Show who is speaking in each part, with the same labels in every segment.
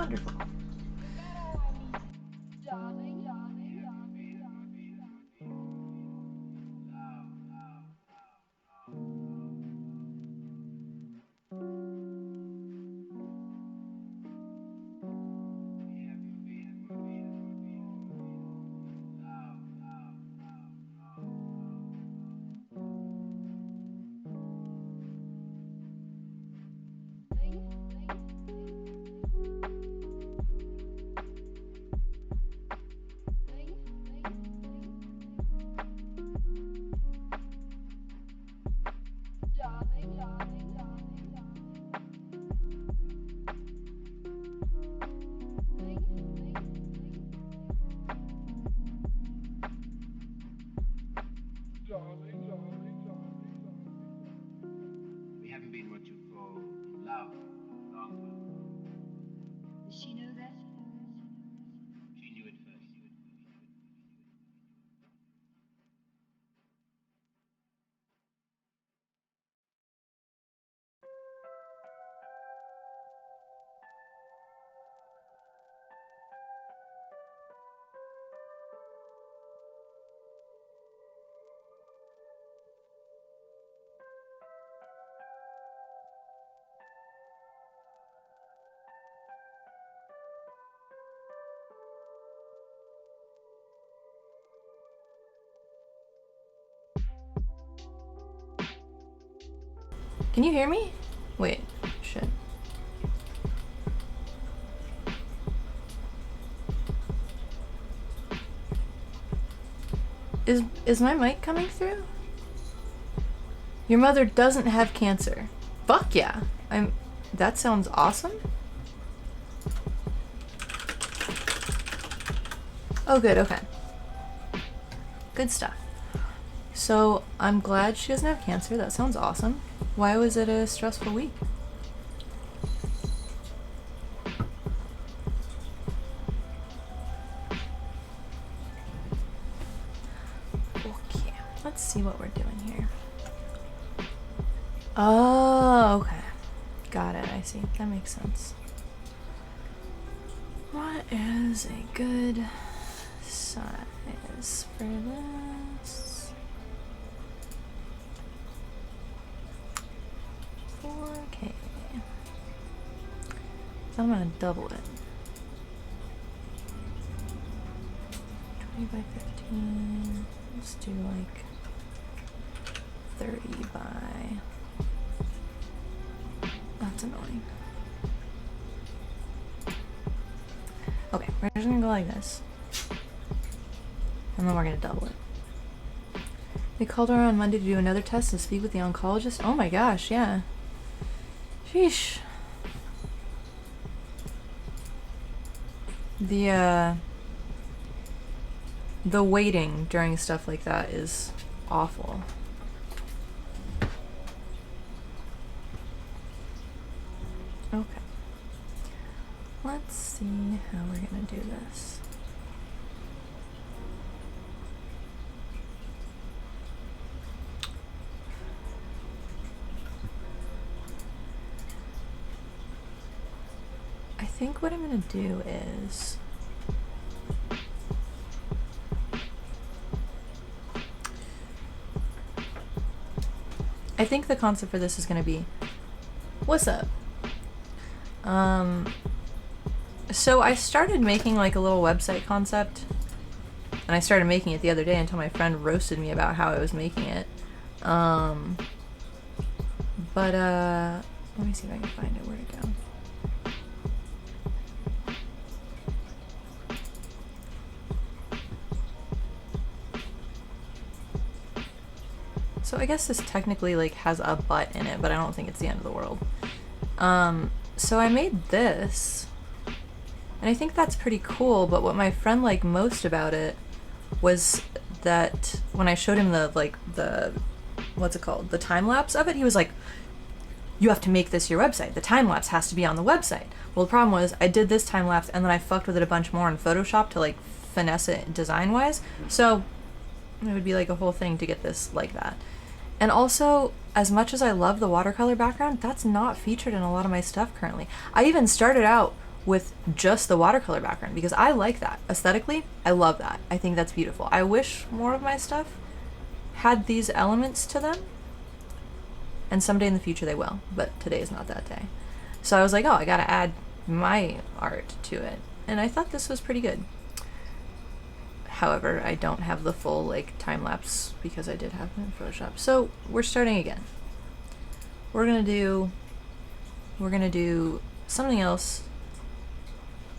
Speaker 1: Wonderful.
Speaker 2: We haven't been what you call in love long.
Speaker 3: Does she know that?
Speaker 2: She knew it first.
Speaker 1: Can you hear me? Wait, shit. Is my mic coming through? Your mother doesn't have cancer. Fuck yeah. That sounds awesome. Oh good, okay. Good stuff. So I'm glad she doesn't have cancer. That sounds awesome. Why was it a stressful week? Okay, let's see what we're doing here. Oh, okay. Got it, I see. That makes sense. What is a good size for this? 4K. So I'm gonna double it. 20 by 15. Let's do like 30 by. That's annoying. Okay, we're just gonna go like this. And then we're gonna double it. They called her on Monday to do another test and speak with the oncologist. Oh my gosh, yeah. Sheesh. The waiting during stuff like that is awful. Okay. Let's see how we're gonna do this. I think what I'm gonna do is I think the concept for this is gonna be, what's up? So I started making like a little website concept, and I started making it the other day until my friend roasted me about how I was making it. But let me see if I can find it. Where'd it go? So I guess this technically like has a butt in it, but I don't think it's the end of the world. So I made this, and I think that's pretty cool, but what my friend liked most about it was that when I showed him the what's it called? The time lapse of it, he was like, you have to make this your website. The time lapse has to be on the website. Well, the problem was I did this time lapse and then I fucked with it a bunch more in Photoshop to like finesse it design wise. So it would be like a whole thing to get this like that. And also, as much as I love the watercolor background, that's not featured in a lot of my stuff currently. I even started out with just the watercolor background, because I like that. Aesthetically, I love that. I think that's beautiful. I wish more of my stuff had these elements to them, and someday in the future they will, but today is not that day. So I was like, oh, I gotta add my art to it, and I thought this was pretty good. However, I don't have the full like time-lapse because I did have it in Photoshop. So we're starting again. We're gonna do something else,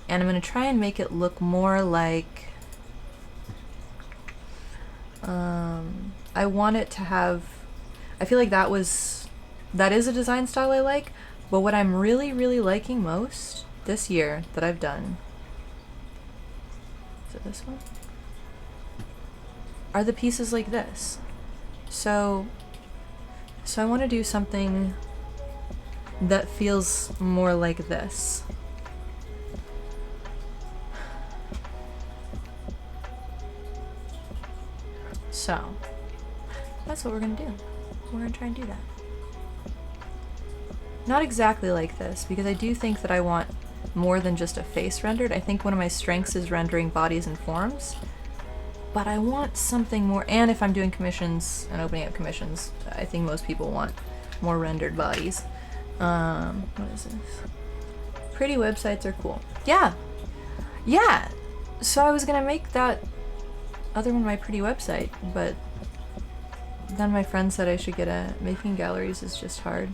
Speaker 1: and I'm gonna try and make it look more like I want it to have, I feel like that is a design style I like, but what I'm really, really liking most this year that I've done, is it this one? Are the pieces like this. So I want to do something that feels more like this. So that's what we're gonna do. We're gonna try and do that. Not exactly like this, because I do think that I want more than just a face rendered. I think one of my strengths is rendering bodies and forms, but I want something more. And if I'm doing commissions and opening up commissions, I think most people want more rendered bodies. What is this? Pretty websites are cool. Yeah! Yeah! So I was gonna make that other one my pretty website, but then my friend said I should get a making galleries is just hard.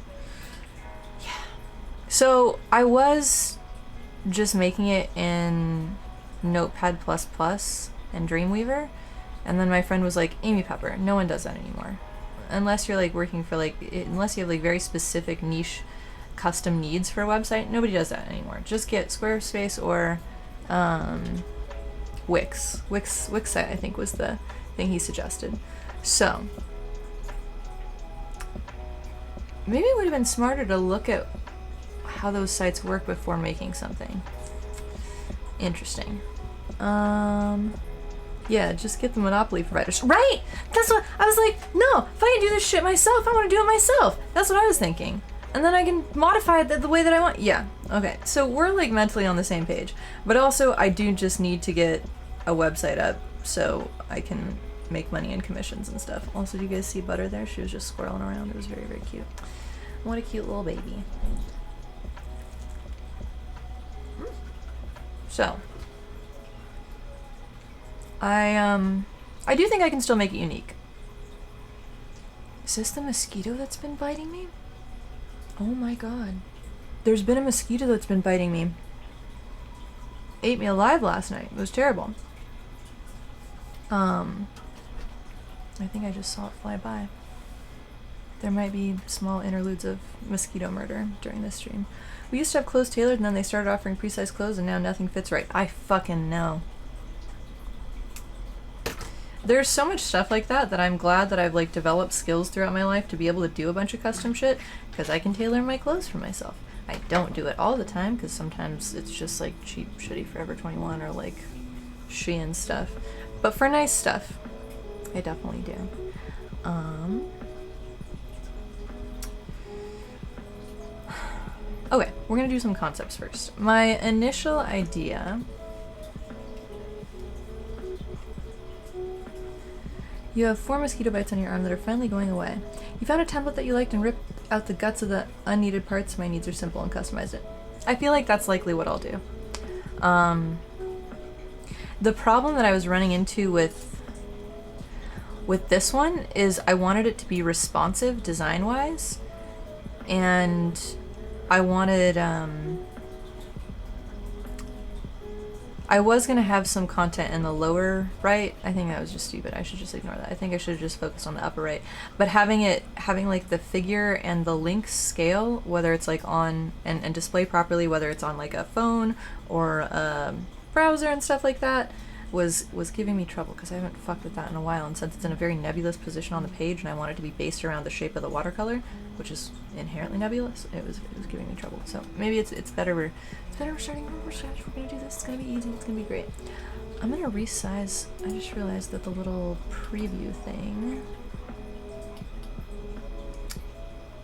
Speaker 1: Yeah. So I was just making it in Notepad++ and Dreamweaver, and then my friend was like, Amy Pepper, no one does that anymore. Unless you're like working for like, unless you have like very specific niche custom needs for a website, nobody does that anymore. Just get Squarespace or Wix. Wix I think was the thing he suggested. So maybe it would have been smarter to look at how those sites work before making something. Interesting. Yeah, just get the monopoly providers. Right! That's what I was like, no, if I can do this shit myself, I want to do it myself. That's what I was thinking. And then I can modify it the way that I want. Yeah, okay. So we're like mentally on the same page. But also, I do just need to get a website up so I can make money in commissions and stuff. Also, do you guys see Butter there? She was just squirreling around. It was very, very cute. What a cute little baby. So I do think I can still make it unique. Is this the mosquito that's been biting me? Oh my god. There's been a mosquito that's been biting me. Ate me alive last night. It was terrible. I think I just saw it fly by. There might be small interludes of mosquito murder during this stream. We used to have clothes tailored and then they started offering pre-sized clothes and now nothing fits right. I fucking know. There's so much stuff like that that I'm glad that I've like developed skills throughout my life to be able to do a bunch of custom shit, because I can tailor my clothes for myself. I don't do it all the time because sometimes it's just like cheap, shitty Forever 21 or like Shein stuff. But for nice stuff, I definitely do. Okay, we're gonna do some concepts first. My initial idea. You have 4 mosquito bites on your arm that are finally going away. You found a template that you liked and ripped out the guts of the unneeded parts. My needs are simple and customized it. I feel like that's likely what I'll do. The problem that I was running into with this one is I wanted it to be responsive design-wise, and I wanted, I was gonna have some content in the lower right. I think that was just stupid. I should just ignore that. I think I should have just focused on the upper right. But having like the figure and the links scale, whether it's like on, and display properly, whether it's on like a phone or a browser and stuff like that, was giving me trouble because I haven't fucked with that in a while. And since it's in a very nebulous position on the page and I want it to be based around the shape of the watercolor, which is inherently nebulous, it was giving me trouble. So maybe it's better we're starting from scratch. We're gonna do this. It's gonna be easy. It's gonna be great. I'm gonna resize. I just realized that the little preview thing,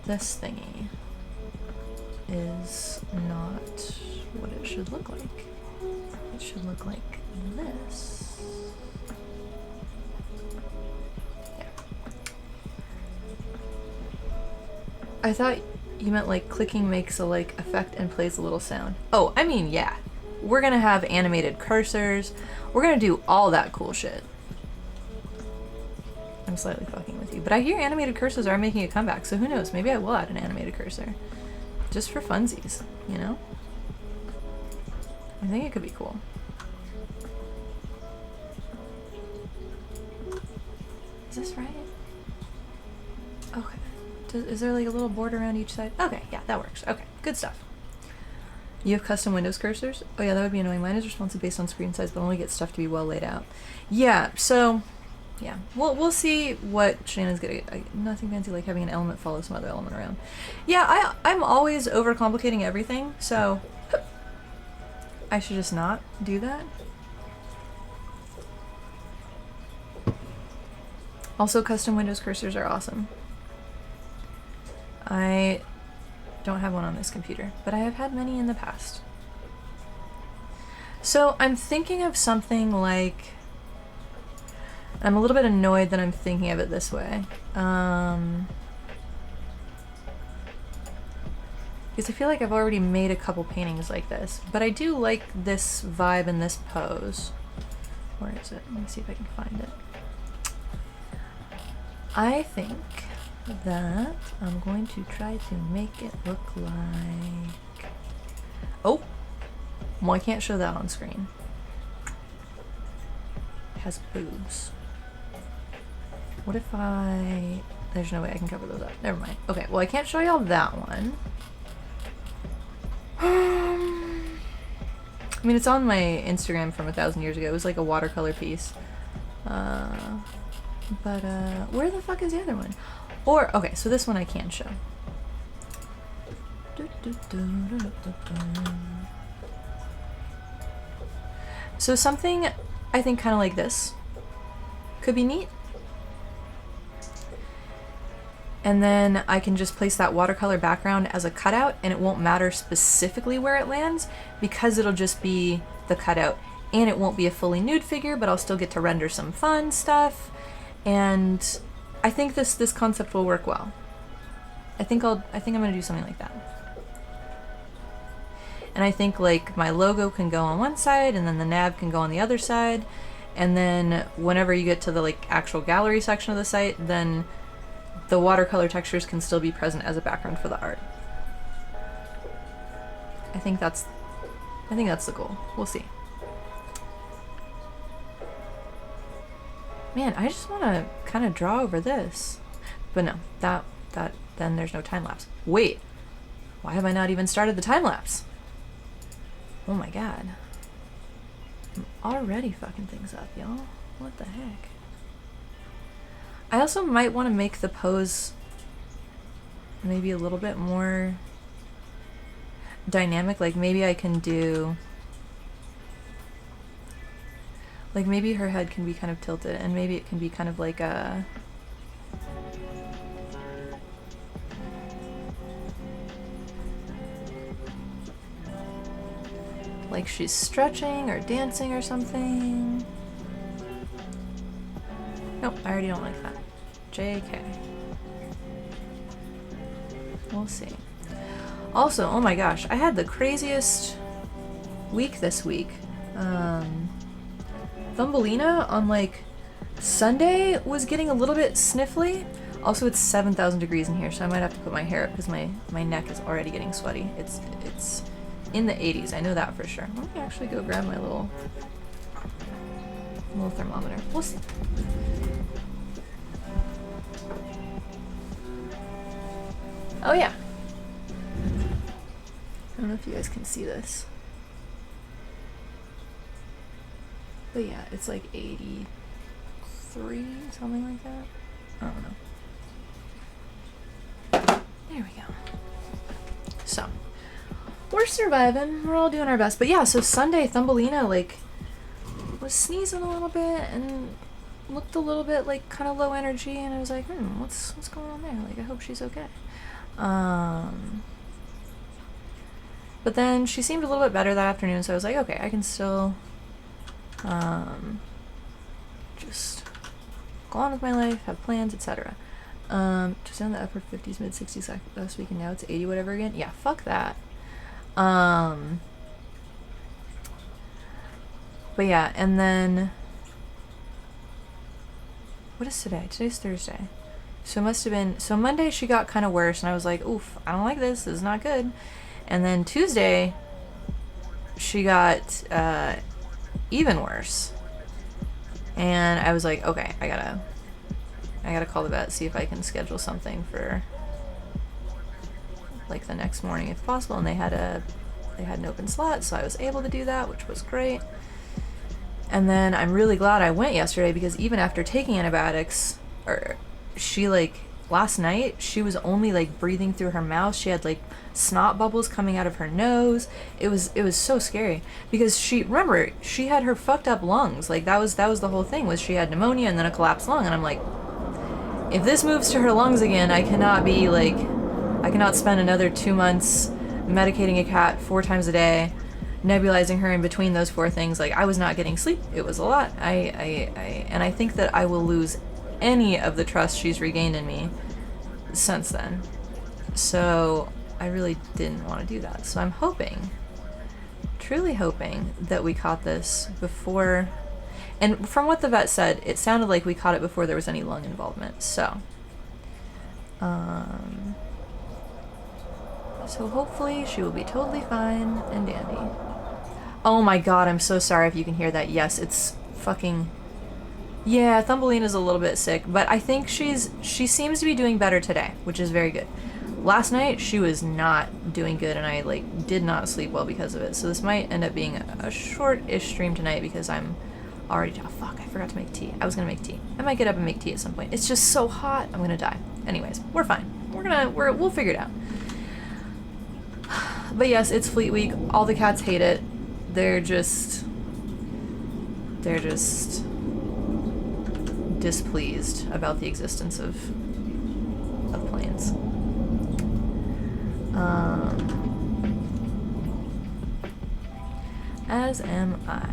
Speaker 1: this thingy, is not what it should should look like. It should look like this. Yeah. I thought you meant like clicking makes a like effect and plays a little sound. Oh, I mean, yeah. We're gonna have animated cursors. We're gonna do all that cool shit. I'm slightly fucking with you, but I hear animated cursors are making a comeback, so who knows? Maybe I will add an animated cursor. Just for funsies, you know? I think it could be cool. Is this right? Okay. Is there like a little border around each side? Okay, yeah, that works. Okay, good stuff. You have custom Windows cursors? Oh yeah, that would be annoying. Mine is responsive based on screen size, but only gets stuff to be well laid out. Yeah, so yeah, we'll see what Shannon's gonna get. Nothing fancy like having an element follow some other element around. Yeah, I'm always overcomplicating everything, so I should just not do that. Also, custom Windows cursors are awesome. I don't have one on this computer, but I have had many in the past. So I'm thinking of something like, I'm a little bit annoyed that I'm thinking of it this way. Because I feel like I've already made a couple paintings like this, but I do like this vibe and this pose. Where is it? Let me see if I can find it. I think that I'm going to try to make it look like... Oh! Well, I can't show that on screen. It has boobs. What if I... There's no way I can cover those up. Never mind. Okay, well I can't show y'all that one. I mean, it's on my Instagram from 1,000 years ago. It was like a watercolor piece. But where the fuck is the other one? Or, okay, so this one I can show. So something I think kind of like this could be neat. And then I can just place that watercolor background as a cutout, and it won't matter specifically where it lands because it'll just be the cutout, and it won't be a fully nude figure, but I'll still get to render some fun stuff. And I think this concept will work well. I think I'm gonna do something like that. And I think like my logo can go on one side, and then the nav can go on the other side, and then whenever you get to the like actual gallery section of the site, then the watercolor textures can still be present as a background for the art. I think that's the goal. We'll see. Man, I just want to kind of draw over this. But no, then there's no time lapse. Wait, why have I not even started the time lapse? Oh my god. I'm already fucking things up, y'all. What the heck? I also might want to make the pose maybe a little bit more dynamic. Like maybe I can do... Like maybe her head can be kind of tilted, and maybe it can be kind of like a... Like she's stretching or dancing or something. Nope, I already don't like that. JK. We'll see. Also, oh my gosh, I had the craziest week this week. Thumbelina on like Sunday was getting a little bit sniffly. Also, it's 7,000 degrees in here, so I might have to put my hair up because my neck is already getting sweaty. It's in the 80s, I know that for sure. Let me actually go grab my little thermometer. We'll see. Oh yeah. I don't know if you guys can see this. But yeah, it's like 83, something like that. I don't know. There we go. So, we're surviving. We're all doing our best. But yeah, so Sunday, Thumbelina, like, was sneezing a little bit and looked a little bit, like, kind of low energy. And I was like, what's going on there? Like, I hope she's okay. But But then she seemed a little bit better that afternoon, so I was like, okay, I can still just go on with my life, have plans, etc. Just on the upper 50s, mid 60s last week, and now it's 80 whatever again. Yeah, fuck that. But yeah, and then what is today? Today's Thursday. So it must have been, so Monday she got kind of worse, and I was like, oof, I don't like this. This is not good. And then Tuesday she got even worse. And I was like, okay, I gotta call the vet, see if I can schedule something for like the next morning if possible. And they had an open slot, so I was able to do that, which was great. And then I'm really glad I went yesterday, because even after taking antibiotics, she like last night she was only like breathing through her mouth. She had like snot bubbles coming out of her nose. It was so scary, because she had her fucked up lungs. Like that was the whole thing, was she had pneumonia and then a collapsed lung. And I'm like, if this moves to her lungs again, I cannot spend another 2 months medicating a cat 4 times a day, nebulizing her in between those 4 things. Like, I was not getting sleep. It was a lot. And I think that I will lose any of the trust she's regained in me since then. So I really didn't want to do that. So I'm hoping, truly hoping, that we caught this before. And from what the vet said, it sounded like we caught it before there was any lung involvement. So hopefully she will be totally fine and dandy. Oh my god, I'm so sorry if you can hear that. Yes, it's fucking... Yeah, Thumbelina's a little bit sick, but I think she seems to be doing better today, which is very good. Last night, she was not doing good, and I, like, did not sleep well because of it. So this might end up being a short-ish stream tonight, because I'm already... Oh, fuck, I forgot to make tea. I was gonna make tea. I might get up and make tea at some point. It's just so hot, I'm gonna die. Anyways, we're fine. We'll figure it out. But yes, it's Fleet Week. All the cats hate it. They're just displeased about the existence of planes. As am I.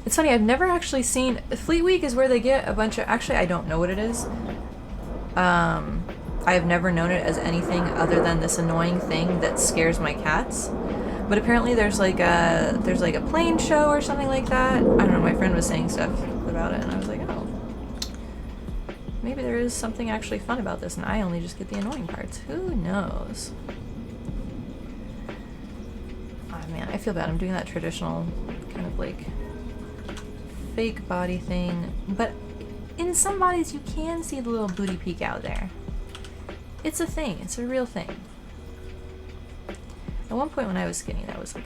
Speaker 1: It's funny, I've never actually seen... Fleet Week is where they get a bunch of... Actually, I don't know what it is. I have never known it as anything other than this annoying thing that scares my cats. But apparently there's like a plane show or something like that. I don't know, my friend was saying stuff about it, and I was like, oh, maybe there is something actually fun about this, and I only just get the annoying parts. Who knows? Oh man, I feel bad. I'm doing that traditional kind of like fake body thing, but in some bodies you can see the little booty peek out there. It's a thing. It's a real thing. At one point when I was skinny, that was a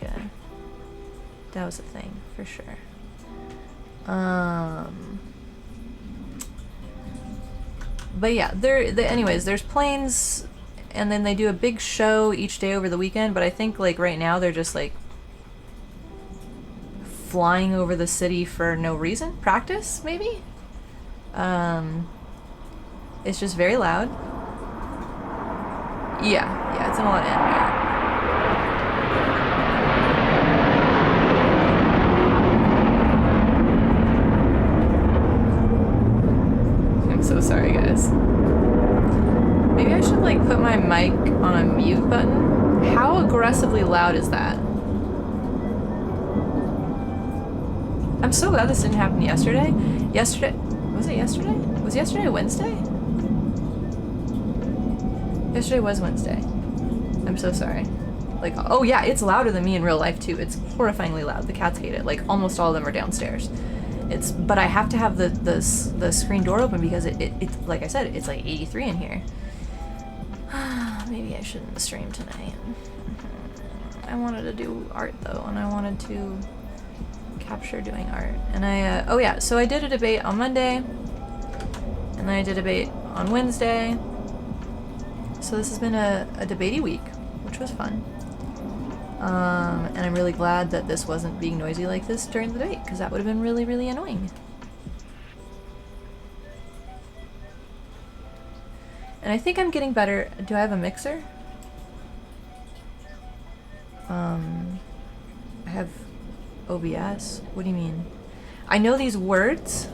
Speaker 1: thing for sure. But yeah, anyways, there's planes, and then they do a big show each day over the weekend. But I think like right now they're just like flying over the city for no reason. Practice, maybe. It's just very loud. Yeah, it's in a lot of anime. I'm so sorry, guys. Maybe I should like put my mic on a mute button. How aggressively loud is that? I'm so glad this didn't happen yesterday. Was it yesterday? Was yesterday Wednesday? Yesterday was Wednesday. I'm so sorry. Like, oh yeah, it's louder than me in real life too. It's horrifyingly loud. The cats hate it. Like, almost all of them are downstairs. But I have to have the screen door open because it's like I said, it's like 83 in here. Maybe I shouldn't stream tonight. I wanted to do art though, and I wanted to capture doing art. And oh yeah, so I did a debate on Monday, and then I did a debate on Wednesday. So this has been a debatey week, which was fun. And I'm really glad that this wasn't being noisy like this during the debate, because that would have been really, really annoying. And I think I'm getting better. Do I have a mixer? I have OBS. What do you mean? I know these words.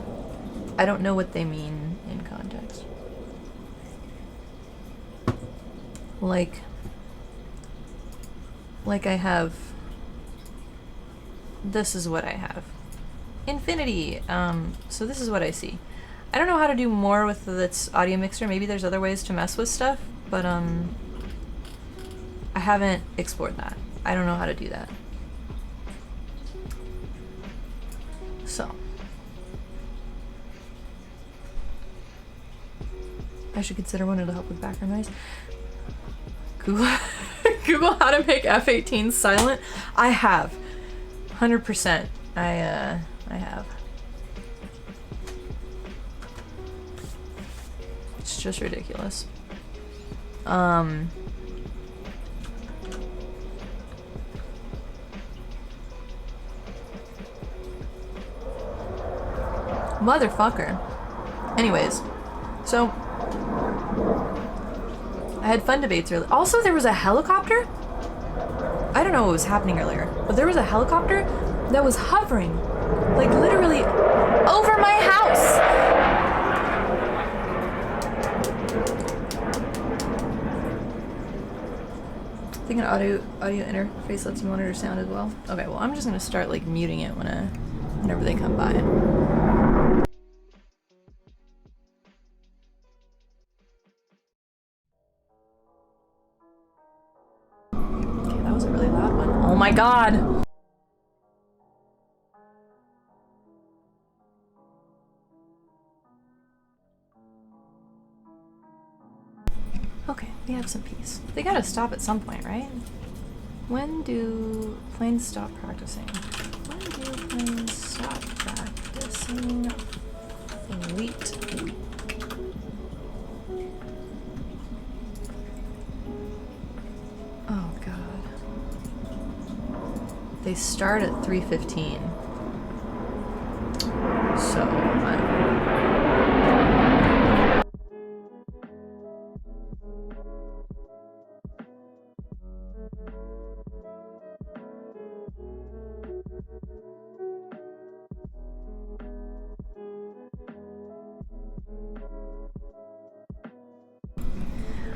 Speaker 1: I don't know what they mean in context. Like I have, this is what I have. Infinity. So this is what I see. I don't know how to do more with this audio mixer. Maybe there's other ways to mess with stuff, but I haven't explored that. I don't know how to do that. So I should consider one to help with background noise. Google Google how to make F-18 silent. I have 100%. I have. It's just ridiculous. Motherfucker. Anyways, so I had fun debates earlier. Also, there was a helicopter. I don't know what was happening earlier, but there was a helicopter that was hovering, like literally over my house. I think an audio interface lets you monitor sound as well. Okay, well I'm just gonna start like muting it whenever they come by. Okay, that was a really loud one. Oh my god! Okay, we have some peace. They gotta stop at some point, right? When do planes stop practicing? When do planes stop practicing? Wait. Oh god. They start at 3:15. So,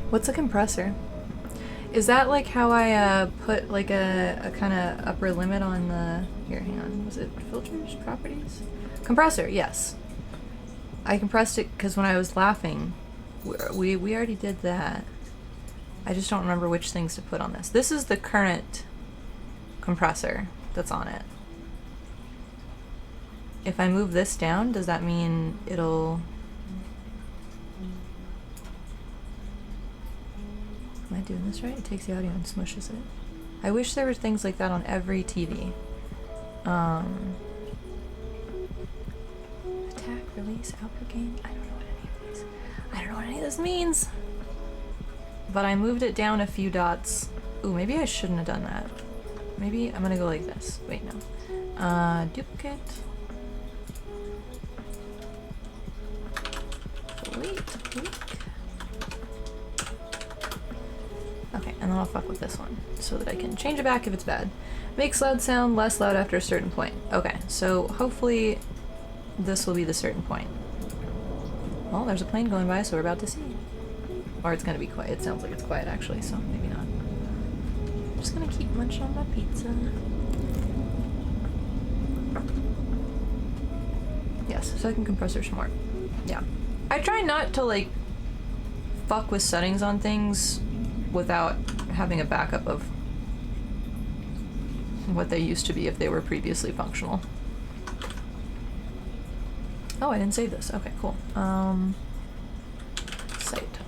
Speaker 1: what's a compressor? Is that like how I put like a kind of upper limit on the... Here, hang on. Was it filters? Properties? Compressor, yes. I compressed it because when I was laughing, we already did that. I just don't remember which things to put on this. This is the current compressor that's on it. If I move this down, does that mean it'll... Am I doing this right? It takes the audio and smushes it. I wish there were things like that on every TV. Attack, release, output gain. I don't know what any of these. I don't know what any of this means. But I moved it down a few dots. Ooh, maybe I shouldn't have done that. Maybe I'm gonna go like this. Wait, no. Duplicate. Wait. Okay, and then I'll fuck with this one so that I can change it back if it's bad. Makes loud sound less loud after a certain point. Okay, so hopefully this will be the certain point. Well, there's a plane going by, so we're about to see. Or it's gonna be quiet. It sounds like it's quiet actually, so maybe not. I'm just gonna keep munching on my pizza. Yes, second compressor smart. Yeah. I try not to like fuck with settings on things without having a backup of what they used to be if they were previously functional. Oh, I didn't save this. Okay, cool. Site.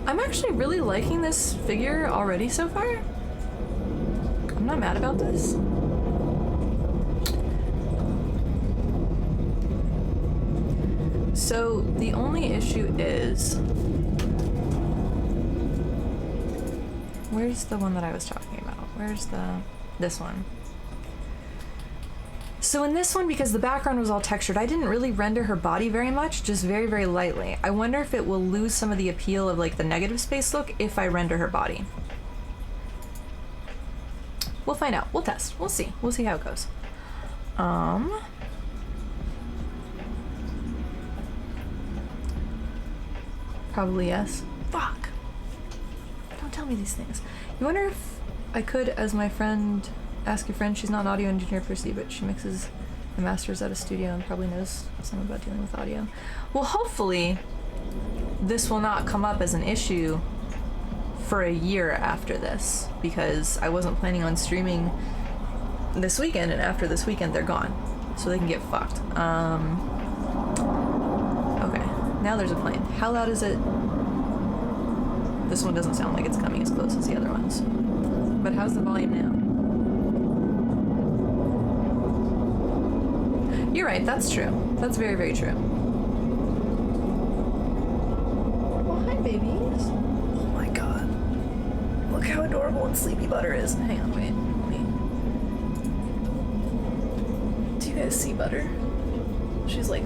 Speaker 1: I'm actually really liking this figure already so far. I'm not mad about this. So the only issue is, where's the one that I was talking about? Where's this one? So in this one, because the background was all textured, I didn't really render her body very much, just very, very lightly. I wonder if it will lose some of the appeal of like the negative space look if I render her body. We'll find out. We'll test. We'll see. We'll see how it goes. Probably yes. Fuck. Don't tell me these things. You wonder if I could, as my friend, ask your friend, she's not an audio engineer per se, but she mixes and masters at a studio and probably knows some about dealing with audio. Well, hopefully this will not come up as an issue for a year after this, because I wasn't planning on streaming this weekend, and after this weekend they're gone, so they can get fucked. Okay, now there's a plane. How loud is it? This one doesn't sound like it's coming as close as the other ones. But how's the volume now? You're right, that's true. That's very, very true. Oh, hi, babies. Oh my god. Look how adorable and sleepy Butter is. Hang on, wait. Do you guys see Butter? She's like...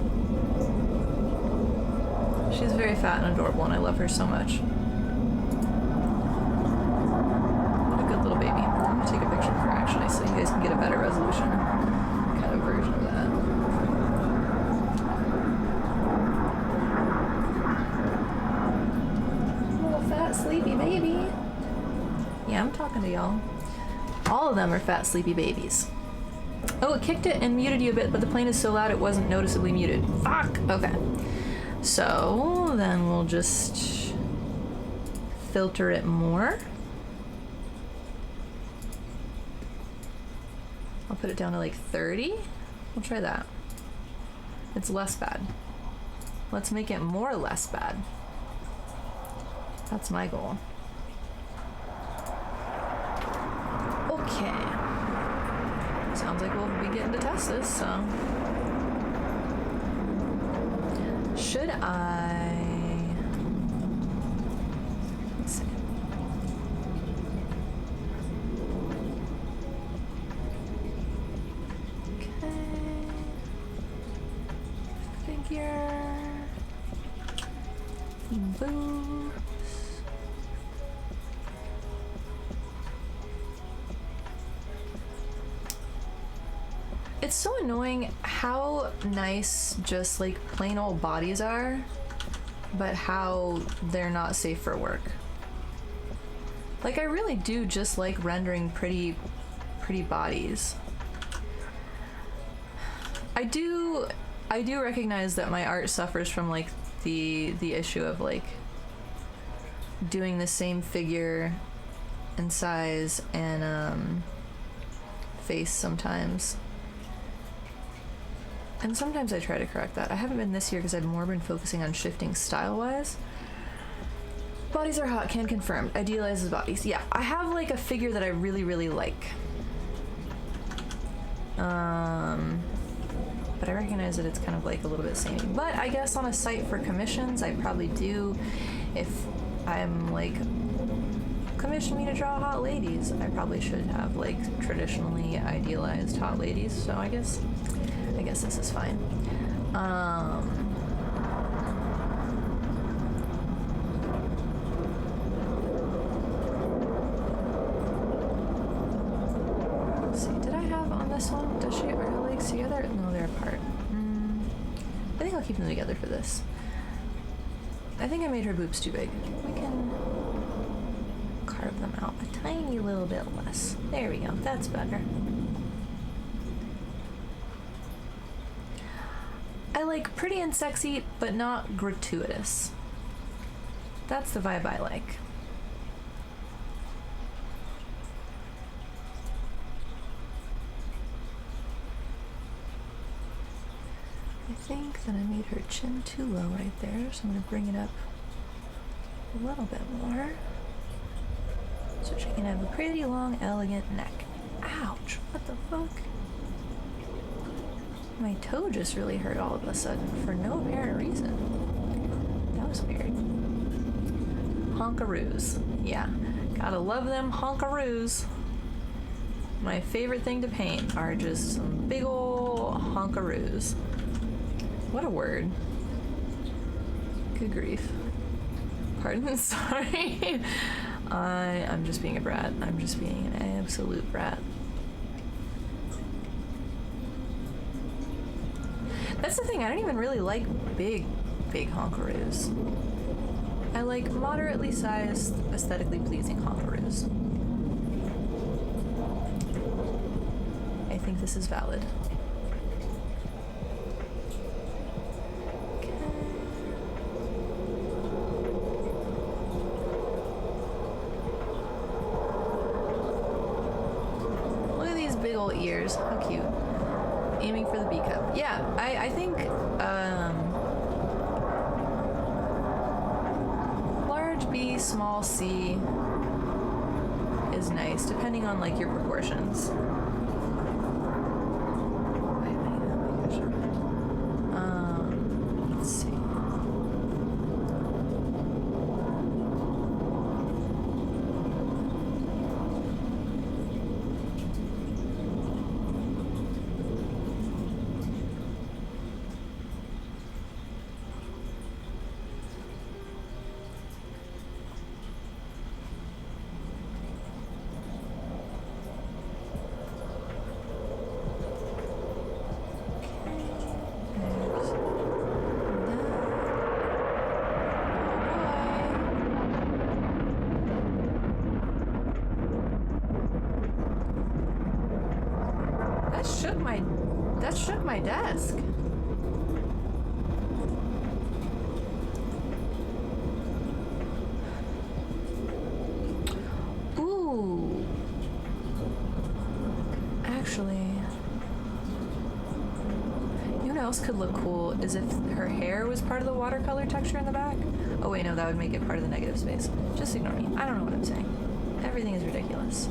Speaker 1: She's very fat and adorable, and I love her so much. What a good little baby. I'm gonna take a picture of her, actually, so you guys can get a better resolution kind of version of that. Little fat, sleepy baby. Yeah, I'm talking to y'all. All of them are fat, sleepy babies. Oh, it kicked it and muted you a bit, but the plane is so loud it wasn't noticeably muted. Fuck! Okay. So, then we'll just filter it more. I'll put it down to like 30. We'll try that. It's less bad. Let's make it more less bad. That's my goal. Okay. Sounds like we'll be getting to test this, so. Should I... Let's see. Okay. Figure. Boobs. It's so annoying how nice just like plain old bodies are, but how they're not safe for work. Like, I really do just like rendering pretty bodies. I do recognize that my art suffers from like the issue of like doing the same figure and size and face sometimes. And sometimes I try to correct that. I haven't been this year because I've more been focusing on shifting style-wise. Bodies are hot, can confirm. Idealizes bodies. Yeah, I have like a figure that I really, really like. But I recognize that it's kind of like a little bit samey. But I guess on a site for commissions, I probably do. If I'm like, commission me to draw hot ladies, I probably should have like traditionally idealized hot ladies. So I guess this is fine. Let's see, did I have on this one? Does she, are her legs together? No, they're apart. I think I'll keep them together for this. I think I made her boobs too big. We can carve them out a tiny little bit less. There we go, that's better. I like pretty and sexy, but not gratuitous. That's the vibe I like. I think that I made her chin too low right there, so I'm gonna bring it up a little bit more so she can have a pretty long, elegant neck. Ouch, what the fuck? My toe just really hurt all of a sudden for no apparent reason. That was weird. Honkaroos. Yeah, gotta love them honkaroos. My favorite thing to paint are just some big ol' honkaroos. What a word. Good grief. Pardon? Sorry. I'm just being a brat. I'm just being an absolute brat. That's the thing, I don't even really like big honkaroos. I like moderately sized, aesthetically pleasing honkaroos. I think this is valid. Look at these big old ears, how cute. Aiming for the B cup. Yeah, I think large B, small C is nice, depending on like your proportions. Let's see. That shook my desk. Ooh. Actually, you know what else could look cool is if her hair was part of the watercolor texture in the back. Oh wait, no, that would make it part of the negative space. Just ignore me. I don't know what I'm saying. Everything is ridiculous.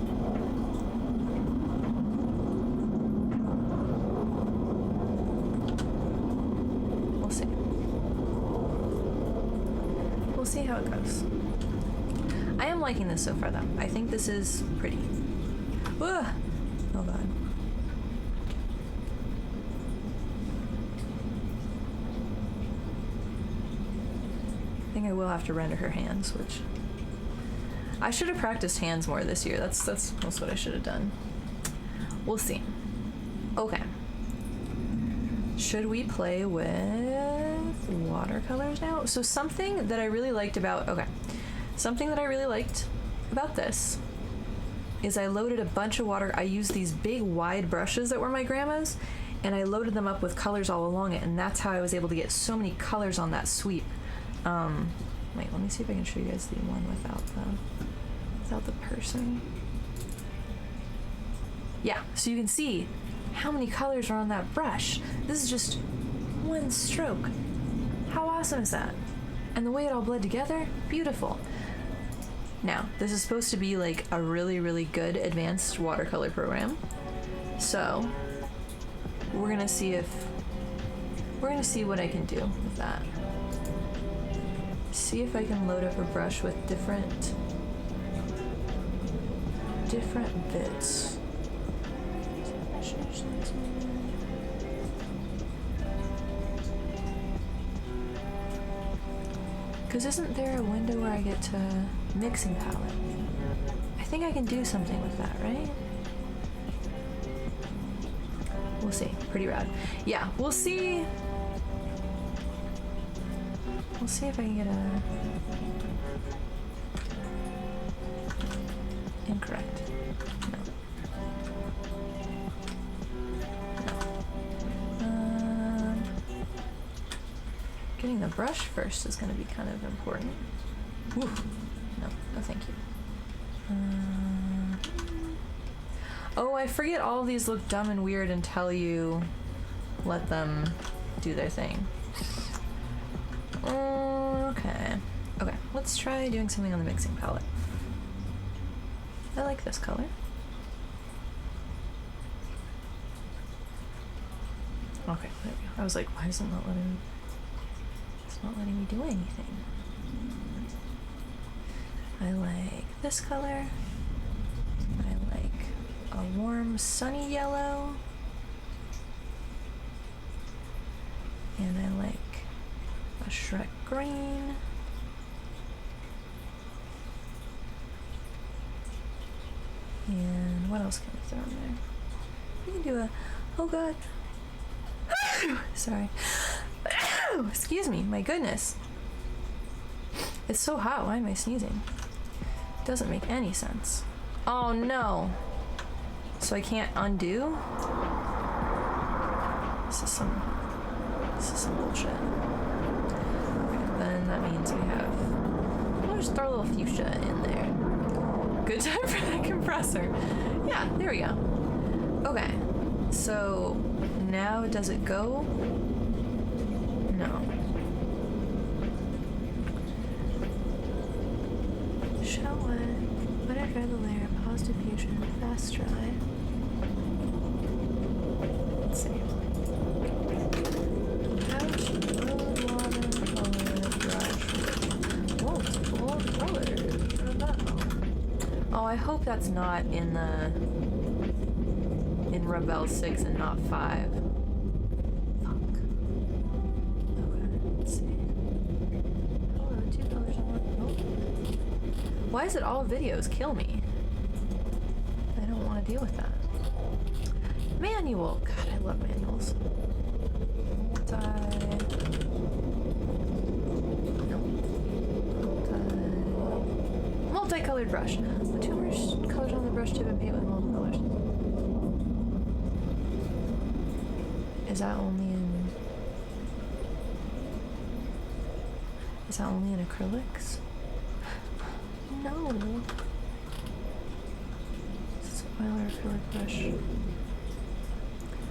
Speaker 1: We'll see how it goes. I am liking this so far, though. I think this is pretty. Ugh. Oh god. I think I will have to render her hands, which I should have practiced hands more this year. That's what I should have done. We'll see. Okay. Should we play with watercolors now? So something that I really liked about this is I loaded a bunch of water. I used these big wide brushes that were my grandma's, and I loaded them up with colors all along it, and that's how I was able to get so many colors on that sweep. Wait, let me see if I can show you guys the one without the person. Yeah, so you can see how many colors are on that brush. This is just one stroke. How awesome is that? And the way it all bled together, beautiful. Now, this is supposed to be like a really, really good advanced watercolor program. So, we're gonna see what I can do with that. See if I can load up a brush with different bits. Because isn't there a window where I get to mixing palette? I think I can do something with that, right? We'll see. Pretty rad. Yeah, we'll see. We'll see if I can get a... Incorrect. Getting the brush first is going to be kind of important. Woo. No, thank you. Oh, I forget all of these look dumb and weird until you let them do their thing. Okay. Okay, let's try doing something on the mixing palette. I like this color. Okay, there we go. I was like, why is it not letting me... It's not letting me do anything. I like this color. I like a a warm sunny yellow. And I like a Shrek green. And what else can we throw in there? We can do a, oh god. Sorry. Excuse me, my goodness. It's so hot, why am I sneezing? It doesn't make any sense. Oh no. So I can't undo? This is some bullshit. Okay, then that means we have, I'll just throw a little fuchsia in there. Good time for the compressor. Yeah, there we go. Okay, so now does it go? No. Shell wet, butter dry the layer, pause diffusion, fast dry. Let's see. Pouch, load water, color, brush. Whoa, it's full of color. What did that know? Oh, I hope that's not in Rebel 6 and not 5. Fuck. Okay, let's see. Oh, 2 colors on one. Oh. Why is it all videos kill me? I don't want to deal with that. Manual. God, I love manuals. Multicolored brush. Put 2 more colors on the brush tip and paint with multiple colors. Is that only in acrylics? No. This is oil or acrylic brush.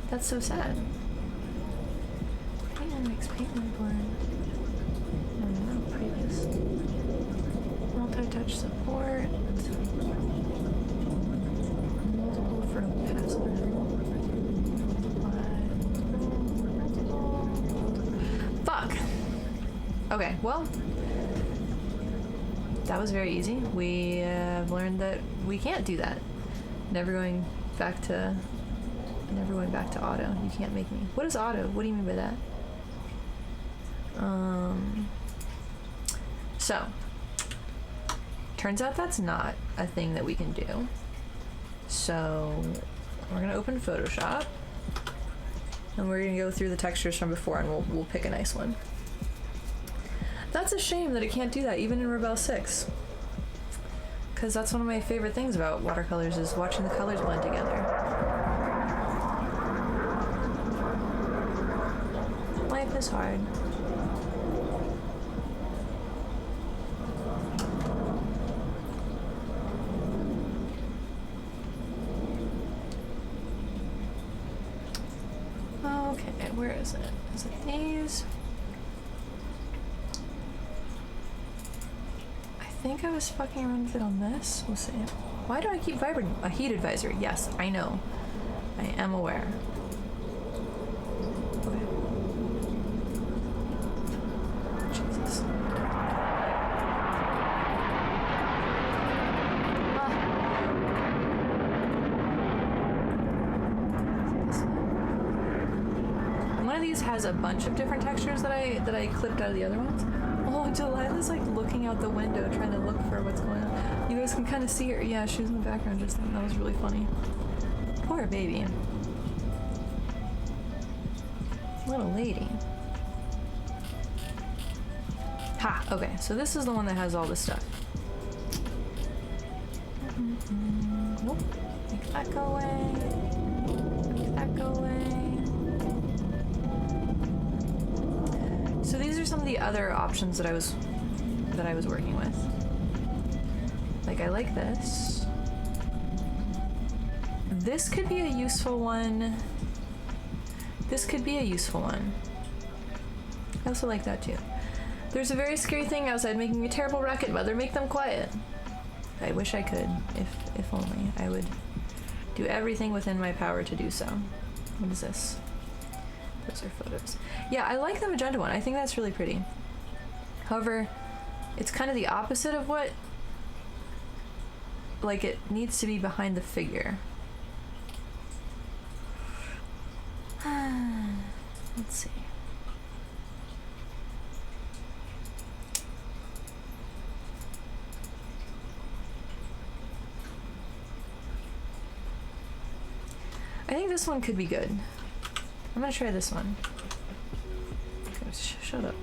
Speaker 1: That's so sad. Paint and mix, paint and blend. No, previous. Multi-touch support. Multiple for passive. Fuck. Okay, well, that was very easy. We have learned that we can't do that. Never going back to auto. You can't make me. What is auto? What do you mean by that? So, turns out that's not a thing that we can do. So, we're gonna open Photoshop, and we're gonna go through the textures from before, and we'll pick a nice one. That's a shame that it can't do that, even in Rebel 6. Because that's one of my favorite things about watercolors, is watching the colors blend together. Life is hard. Okay, where is it? Is it these? I think I was fucking around with it on this. We'll see. Why do I keep vibrating? A heat advisory. Yes, I know. I am aware. Okay. Jesus. One of these has a bunch of different textures that I clipped out of the other ones. Oh, Delilah's like looking out the window trying to look for what's going on. You guys can kind of see her. Yeah, she was in the background just then. That was really funny. Poor baby. Little lady. Ha! Okay, so this is the one that has all this stuff. Nope. Make that go away. Make that go away. So these are some of the other options that I was working with. Like, I like this. This could be a useful one. This could be a useful one. I also like that too. There's a very scary thing outside making a terrible racket. Mother, make them quiet. I wish I could. If only. I would do everything within my power to do so. What is this? Those are photos. Yeah, I like the magenta one. I think that's really pretty. However, it's kind of the opposite of what... Like, it needs to be behind the figure. I think this one could be good. I'm gonna try this one. Okay, shut up.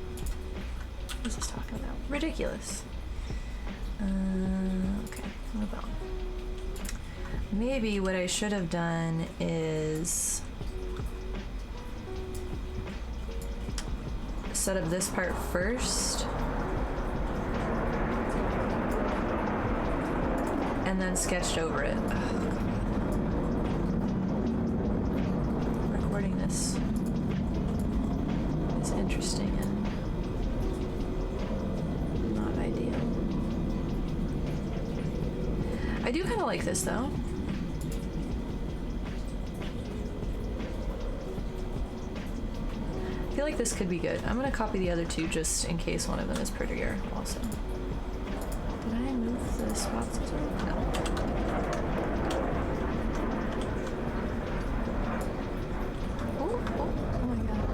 Speaker 1: What is this talking about? Ridiculous. Okay, what about? Maybe what I should have done is set up this part first and then sketched over it. Recording this is interesting and not ideal. I do kind of like this though. I feel like this could be good. I'm gonna copy the other two just in case one of them is prettier also. Did I move the spots as well? No. Oh my god.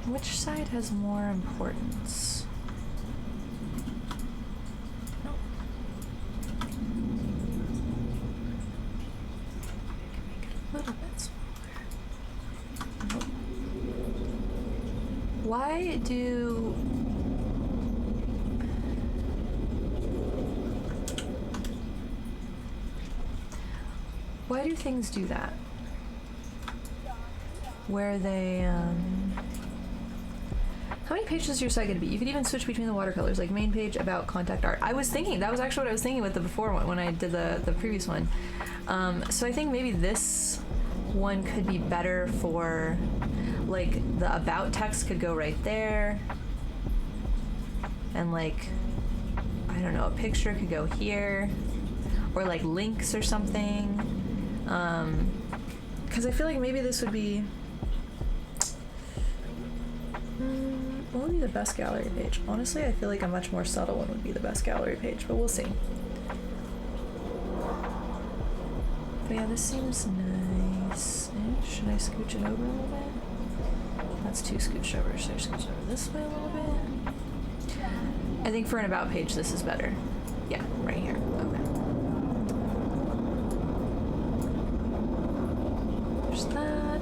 Speaker 1: Which side has more importance? Why do... Why do things do that? Where they, How many pages is your site going to be? You could even switch between the watercolors, like main page, about, contact art. I was thinking, that was actually what I was thinking with the before one, when I did the previous one. So I think maybe this one could be better for... like the about text could go right there, and like I don't know, a picture could go here, or like links or something, because I feel like maybe this would be what would be the best gallery page. Honestly, I feel like a much more subtle one would be the best gallery page, but we'll see. But yeah, this seems nice. Should I scooch it over a little bit? That's too scooched over. Should I scooch over this way a little bit? I think for an about page, this is better. Yeah, right here. Okay. There's that.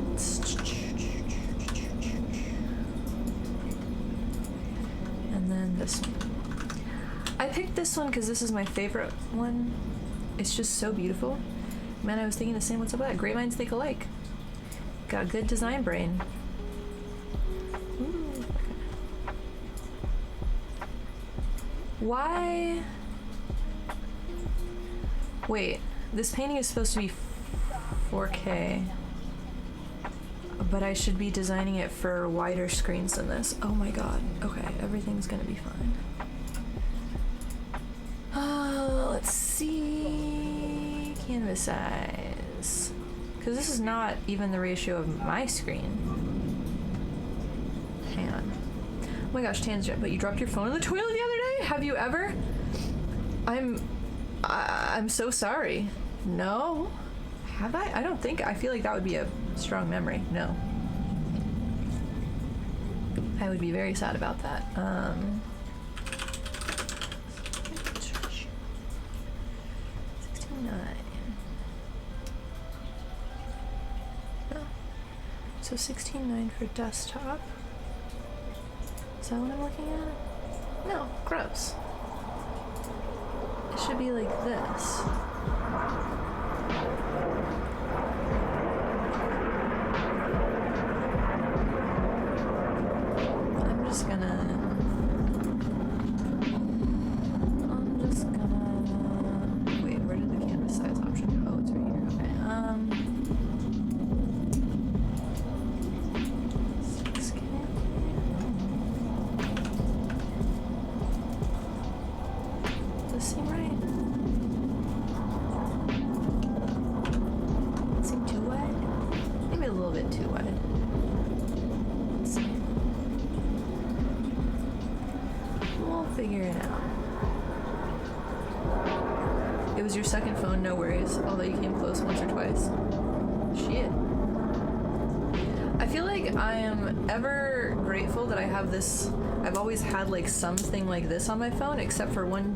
Speaker 1: And then this one. I picked this one because this is my favorite one. It's just so beautiful. Man, I was thinking the same. What's up with that? Great minds think alike. Got a good design brain. Why? Wait, this painting is supposed to be 4K, but I should be designing it for wider screens than this. Oh my god. Okay, everything's gonna be fine. Let's see. Canvas size. Because this is not even the ratio of my screen. Hang on. Oh my gosh, tangent, but you dropped your phone in the toilet the other day? Have you ever? I'm so sorry. No? Have I? I don't think. I feel like that would be a strong memory. No. I would be very sad about that. 69. No. So 16.9 for desktop. Is that what I'm looking at? No, gross. It should be like this. I'm just gonna... Wait, where did the canvas size option go? Oh, it's right here. Okay, 6K. Does this seem right? Does it seem too wide? Maybe a little bit too wide. Let's see. We'll figure it out. It was your second phone, no worries. Although you came close once or twice. Shit. I feel like I am ever grateful that I have this. I've always had like something like this on my phone, except for one,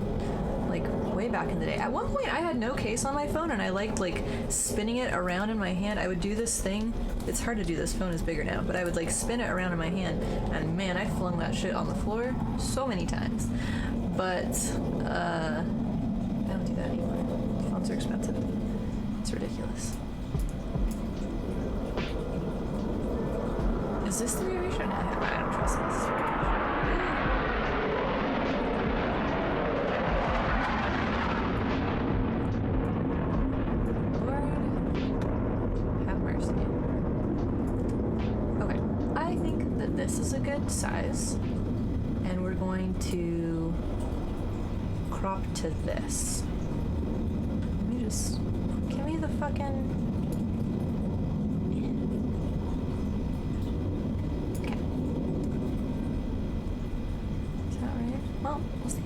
Speaker 1: like way back in the day. At one point, I had no case on my phone, and I liked like spinning it around in my hand. I would do this thing. It's hard to do. This phone is bigger now, but I would like spin it around in my hand, and man, I flung that shit on the floor so many times. But I don't do that anymore. Phones are expensive. It's ridiculous. Is this the rearview? No, I don't trust this. Lord, have mercy. Okay, I think that this is a good size, and we're going to crop to this. Let me just give me the fucking. Well, we'll see.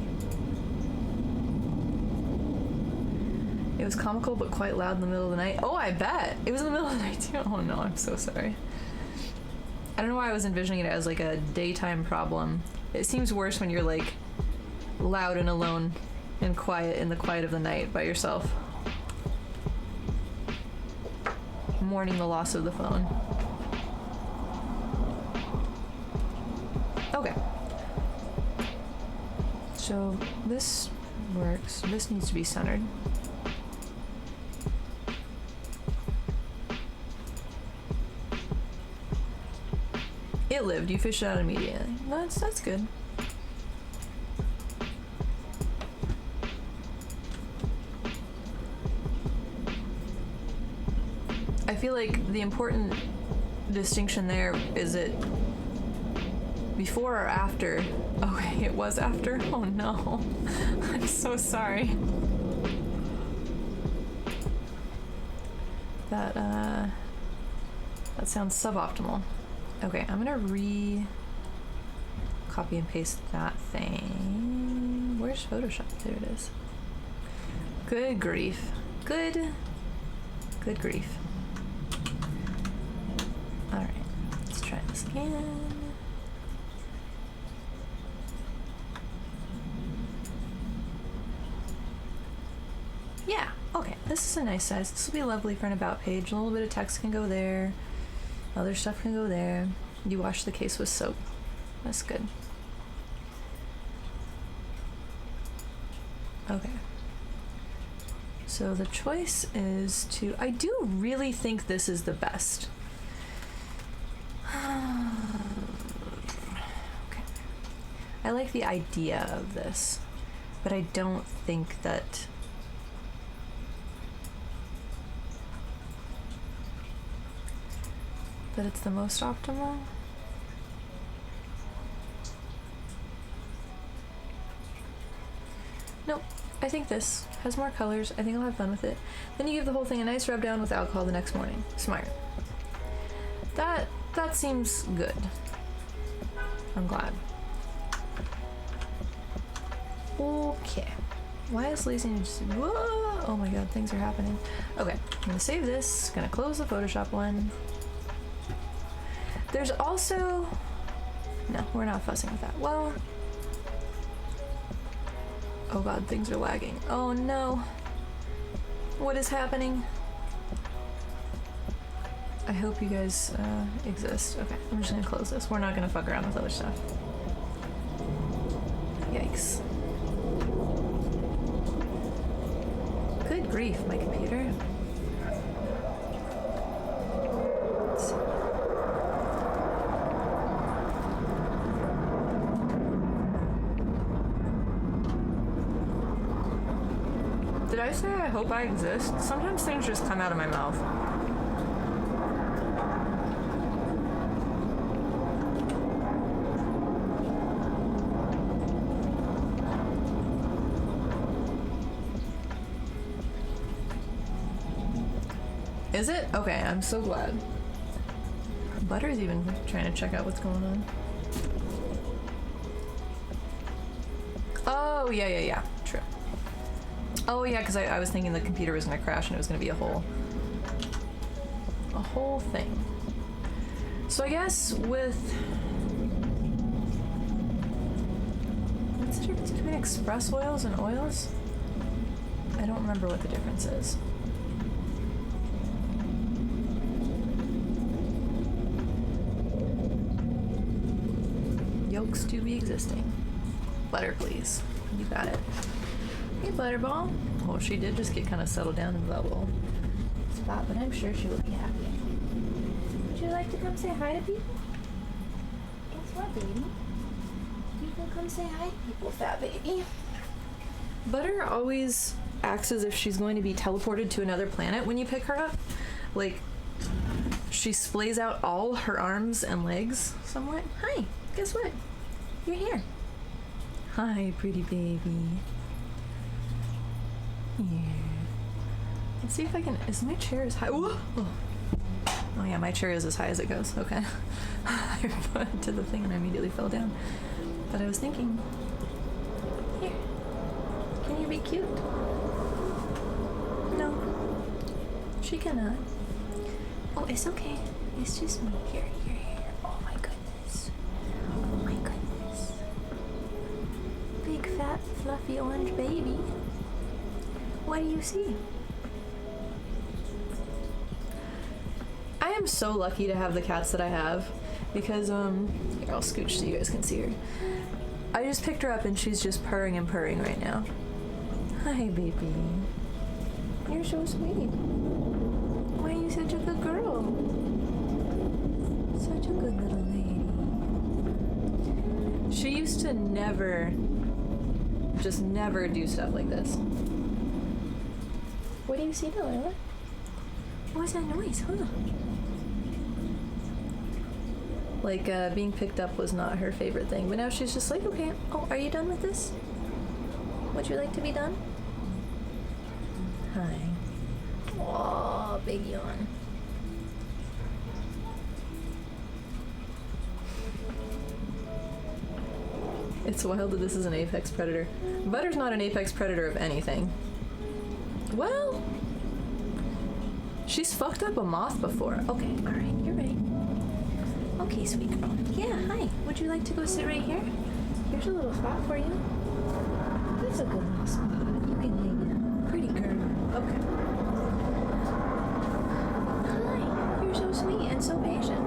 Speaker 1: It was comical but quite loud in the middle of the night. Oh, I bet. It was in the middle of the night too. Oh no, I'm so sorry. I don't know why I was envisioning it as like a daytime problem. It seems worse when you're like loud and alone and quiet in the quiet of the night by yourself. Mourning the loss of the phone. Okay. So this works. This needs to be centered. It lived. You fished it out immediately. That's good. I feel like the important distinction there is it before or after. Okay, it was after. Oh no. I'm so sorry. That sounds suboptimal. Okay, I'm gonna copy and paste that thing. Where's Photoshop? There it is. Good grief. Good grief. Alright, let's try this again. Yeah, okay, this is a nice size. This will be lovely for an about page. A little bit of text can go there. Other stuff can go there. You wash the case with soap. That's good. Okay. So the choice is to... I do really think this is the best. Okay. I like the idea of this, but I don't think that... that it's the most optimal. Nope. I think this has more colors. I think I'll have fun with it. Then you give the whole thing a nice rub down with alcohol the next morning. Smart. That seems good. I'm glad. Okay. Why is Lazy just... Whoa! Oh my god, things are happening. Okay, I'm gonna save this. Gonna close the Photoshop one. There's also... No, we're not fussing with that. Well... Oh god, things are lagging. Oh no. What is happening? I hope you guys exist. Okay, I'm just gonna close this. We're not gonna fuck around with other stuff. Yikes. Good grief, my computer. Let's see. Did I say I hope I exist? Sometimes things just come out of my mouth. Is it? Okay, I'm so glad. Butter's even trying to check out what's going on. Oh, yeah. True. Oh, yeah, because I was thinking the computer was going to crash and it was going to be a whole thing. So I guess with... What's the difference between express oils and oils? I don't remember what the difference is. Yolks to be existing. Butter, please. You got it. Hey, Butterball. Well, she did just get kind of settled down in that little spot, but I'm sure she will be happy. Would you like to come say hi to people? Guess what, baby? You can come say hi to people, fat baby. Butter always acts as if she's going to be teleported to another planet when you pick her up. Like, she splays out all her arms and legs somewhat. Hi, guess what? You're here. Hi, pretty baby. Here. Let's see if I can... Is my chair as high? Whoa! Oh yeah, my chair is as high as it goes. Okay. I put it to the thing and I immediately fell down. But I was thinking... Here. Can you be cute? No. She cannot. Oh, it's okay. It's just me. Here. Oh my goodness. Oh my goodness. Big, fat, fluffy orange baby. What do you see? I am so lucky to have the cats that I have because, here, I'll scooch so you guys can see her. I just picked her up and she's just purring and purring right now. Hi, baby. You're so sweet. Why are you such a good girl? Such a good little lady. She used to never do stuff like this. What do you see, Delilah? What's that noise, huh? Like, being picked up was not her favorite thing, but now she's just like, okay, oh, are you done with this? Would you like to be done? Hi. Aw, big yawn. It's wild that this is an apex predator. Butter's not an apex predator of anything. Well, she's fucked up a moth before. Okay, alright, you're right. Okay, sweet girl. Yeah, hi. Would you like to go sit right here? Here's a little spot for you. That's a good little spot. You can lay down. Pretty girl. Okay. Hi. You're so sweet and so patient.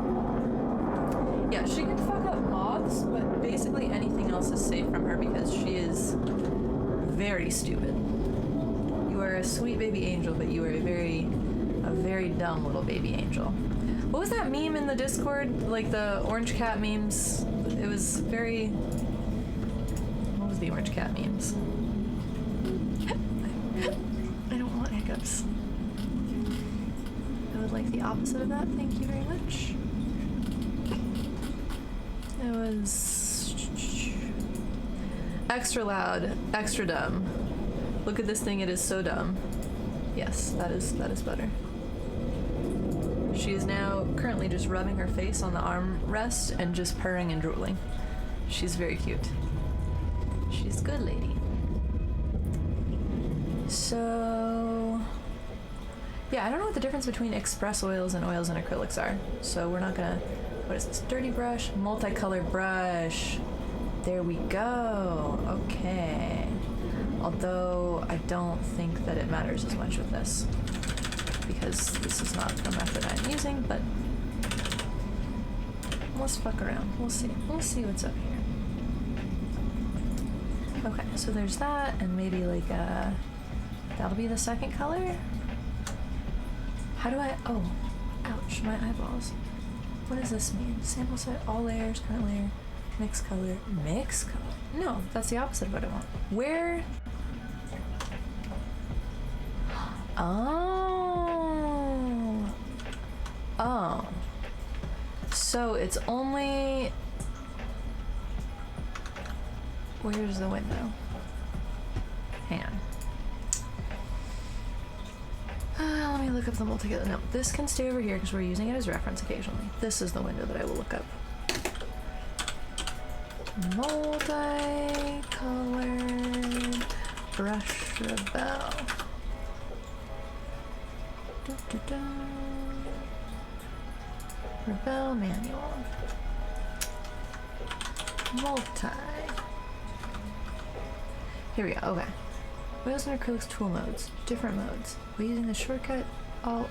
Speaker 1: Yeah, she can fuck up moths, but basically anything else is safe from her because she is very stupid. You are a sweet baby angel, but you are a very dumb little baby angel. What was that meme in the Discord? Like the orange cat memes? It was very... What was the orange cat memes? I don't want hiccups. I would like the opposite of that, thank you very much. It was... extra loud, extra dumb. Look at this thing, it is so dumb. Yes, that is Butter. She is now currently just rubbing her face on the armrest and just purring and drooling. She's very cute. She's a good lady. So... yeah, I don't know what the difference between express oils and acrylics are. So we're not gonna... What is this? Dirty brush? Multicolored brush. There we go. Okay. Although I don't think that it matters as much with this because this is not the method I'm using, but let's fuck around. We'll see. We'll see what's up here. Okay, so there's that, and maybe like that'll be the second color. How do I... oh, ouch, my eyeballs. What does this mean? Sample set, all layers, current layer, mix color. Mix color? No, that's the opposite of what I want. Where... oh. Oh. So it's only... where's the window? Hang on. Let me look up the multi-color. No, this can stay over here because we're using it as reference occasionally. This is the window that I will look up. Multi-colored brush rebel. Rebel manual. Multi. Here we go, okay. Oils and acrylics tool modes. Different modes. By using the shortcut Alt,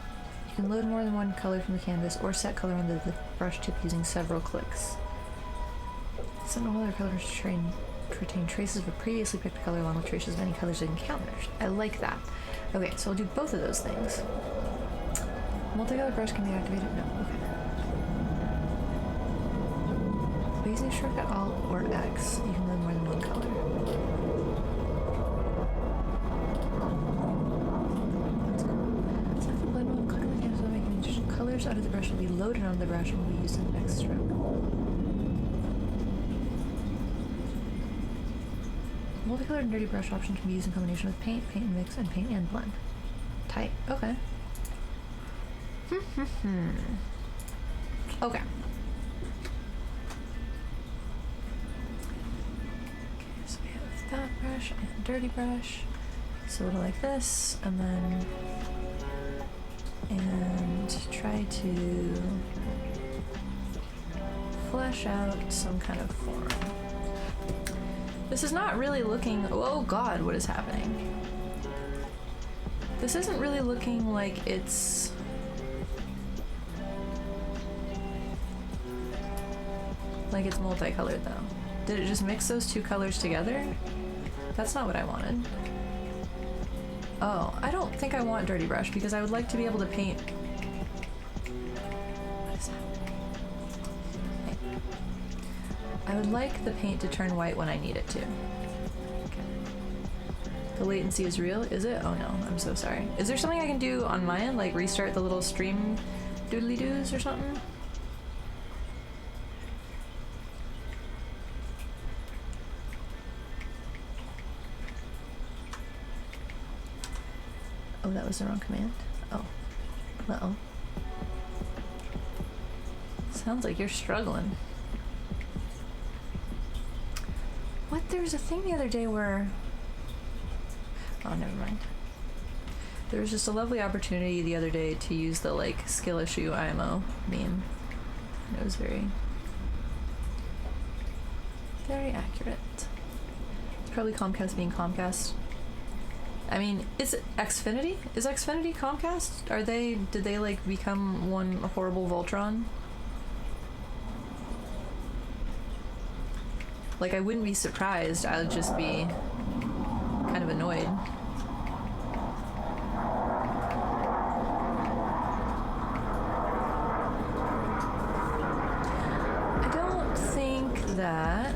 Speaker 1: you can load more than one color from the canvas or set color onto the brush tip using several clicks. Set all other colors to retain traces of a previously picked color along with traces of any colors it encounters. I like that. Okay, so I'll do both of those things. Multicolor brush can be activated? No, okay. By using the shortcut Alt or X, you can load more than one color. That's cool. So if you blend one, click on the canvas while making additional colors out of the brush will be loaded onto the brush and will be used in the next stroke. Multicolored and dirty brush option can be used in combination with paint, paint and mix, and paint and blend. Tight. Okay. Okay. Okay, so we have that brush and dirty brush. So it'll like this, and then try to flesh out some kind of form. This is not really looking, oh god, what is happening? This isn't really looking like it's multicolored though. Did it just mix those two colors together? That's not what I wanted. Oh, I don't think I want dirty brush because I would like to be able to paint. What is that? I would like the paint to turn white when I need it to. Okay. The latency is real, is it? Oh no, I'm so sorry. Is there something I can do on my end, like restart the little stream doodly-doos or something? Oh, that was the wrong command? Oh. Uh-oh. Sounds like you're struggling. What? There was a thing the other day where... Oh, never mind. There was just a lovely opportunity the other day to use the, like, skill issue IMO meme. And it was very... very accurate. It's probably Comcast being Comcast. I mean, is it Xfinity? Is Xfinity Comcast? Did they like become one horrible Voltron? Like, I wouldn't be surprised, I would just be kind of annoyed. I don't think that...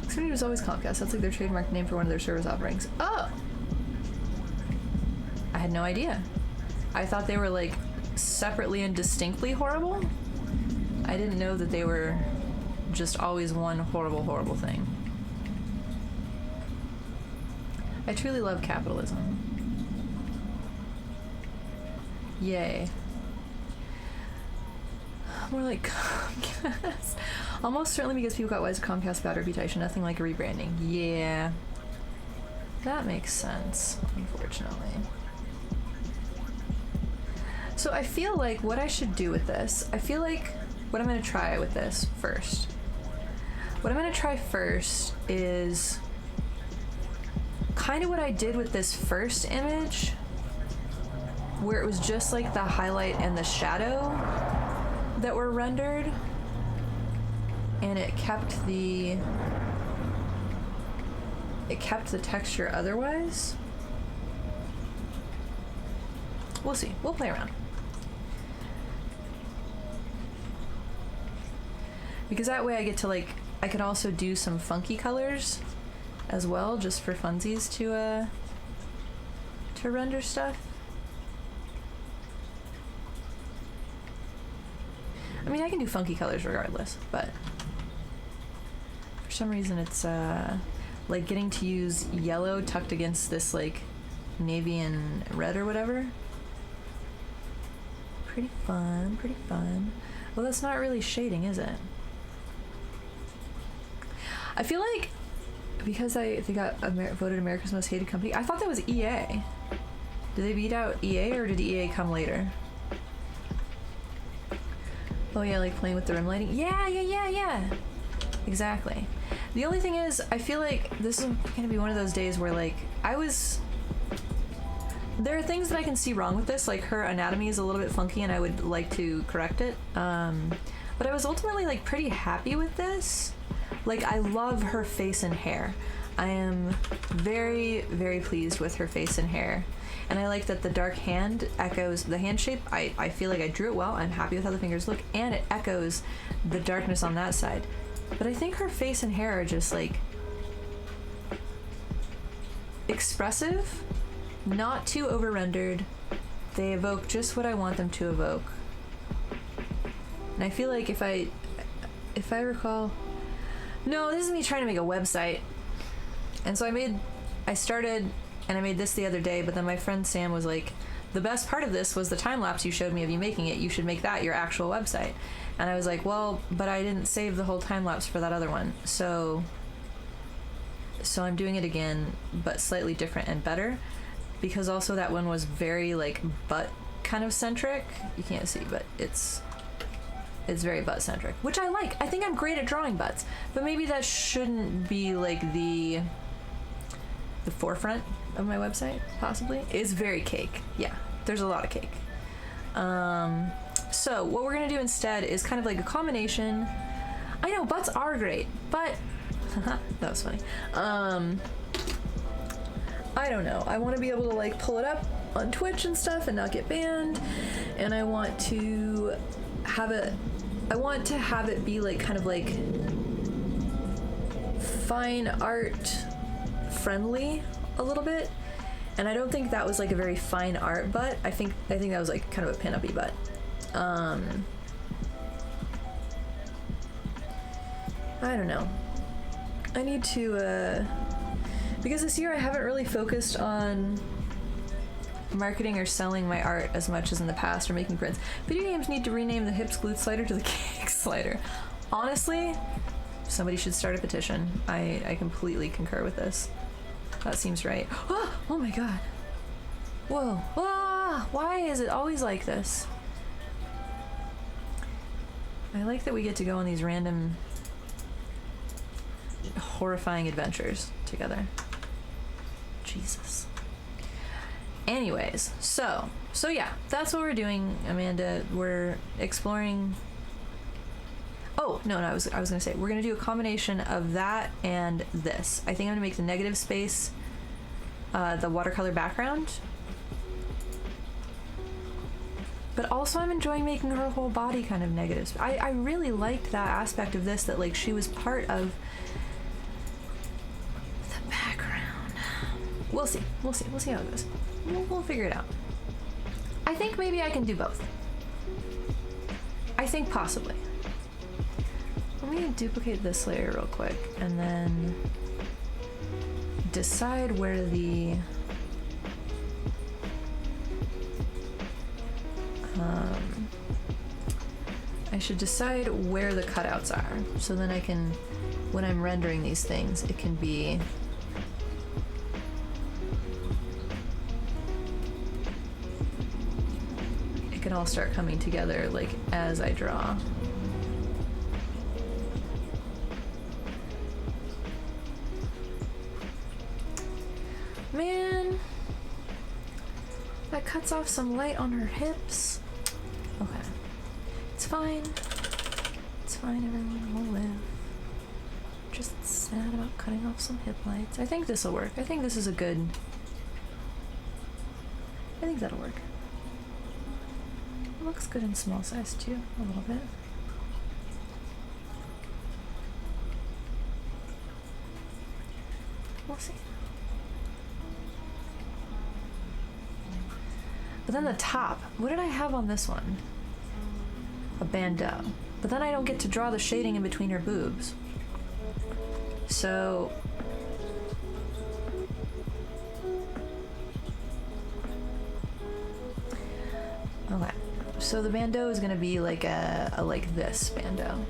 Speaker 1: Xfinity was always Comcast. That's like their trademark name for one of their service offerings. Oh! I had no idea. I thought they were like separately and distinctly horrible. I didn't know that they were just always one horrible, horrible thing. I truly love capitalism. Yay. More like Comcast. Almost certainly because people got wise to Comcast bad reputation, nothing like a rebranding. Yeah. That makes sense, unfortunately. So I feel like what I should do with this, I feel like what I'm going to try with this first. What I'm going to try first is kind of what I did with this first image, where it was just like the highlight and the shadow that were rendered, and it kept the texture otherwise. We'll see. We'll play around. Because that way I get to like, I can also do some funky colors as well, just for funsies to render stuff. I mean, I can do funky colors regardless, but for some reason it's like getting to use yellow tucked against this like navy and red or whatever. Pretty fun, pretty fun. Well, that's not really shading, is it? I feel like because they got voted America's Most Hated Company. I thought that was EA. Did they beat out EA or did EA come later? Oh yeah, like playing with the rim lighting. Yeah. Exactly. The only thing is, I feel like this is gonna be one of those days where like there are things that I can see wrong with this, like her anatomy is a little bit funky and I would like to correct it. But I was ultimately like pretty happy with this. Like I love her face and hair. I am very, very pleased with her face and hair. And I like that the dark hand echoes the hand shape. I feel like I drew it well. I'm happy with how the fingers look, and it echoes the darkness on that side. But I think her face and hair are just like expressive, not too over rendered. They evoke just what I want them to evoke. And I feel like if I recall, no, this is me trying to make a website. And so I started and I made this the other day, but then my friend Sam was like, the best part of this was the time lapse you showed me of you making it. You should make that your actual website. And I was like, well, but I didn't save the whole time lapse for that other one. So I'm doing it again, but slightly different and better, because also that one was very like butt kind of centric. You can't see, but it's very butt centric, which I like. I think I'm great at drawing butts, but maybe that shouldn't be like the forefront of my website, possibly. It's very cake. Yeah, there's a lot of cake. So what we're gonna do instead is kind of like a combination. I know butts are great, but that was funny. I don't know. I want to be able to like pull it up on Twitch and stuff and not get banned, and I want to have it be like kind of like fine art friendly a little bit. And I don't think that was like a very fine art butt. I think that was like kind of a pin-up-y butt. I don't know. I need to because this year I haven't really focused on marketing or selling my art as much as in the past, or making prints. Video games need to rename the hips glute slider to the cake slider. Honestly, somebody should start a petition. I completely concur with this. That seems right. Oh my god. Whoa. Ah, why is it always like this? I like that we get to go on these random horrifying adventures together. Jesus. Anyways, so yeah, that's what we're doing, Amanda. We're exploring. Oh no, I was gonna say we're gonna do a combination of that and this. I think I'm gonna make the negative space the watercolor background, but also I'm enjoying making her whole body kind of negative. I really liked that aspect of this, that like she was part of the background. We'll see how it goes. We'll figure it out. I think maybe I can do both. I think possibly. Let me duplicate this layer real quick and then decide where the I should decide where the cutouts are, so then I can, when I'm rendering these things, it can be it can all start coming together like as I draw. Man, that cuts off some light on her hips. Okay. It's fine. It's fine, everyone will live. Just sad about cutting off some hip lights. I think this will work. I think this is a good... I think that'll work. It looks good in small size too, a little bit. We'll see. But then the top, what did I have on this one? A bandeau. But then I don't get to draw the shading in between her boobs. So... okay. So the bandeau is gonna be like a like this bandeau.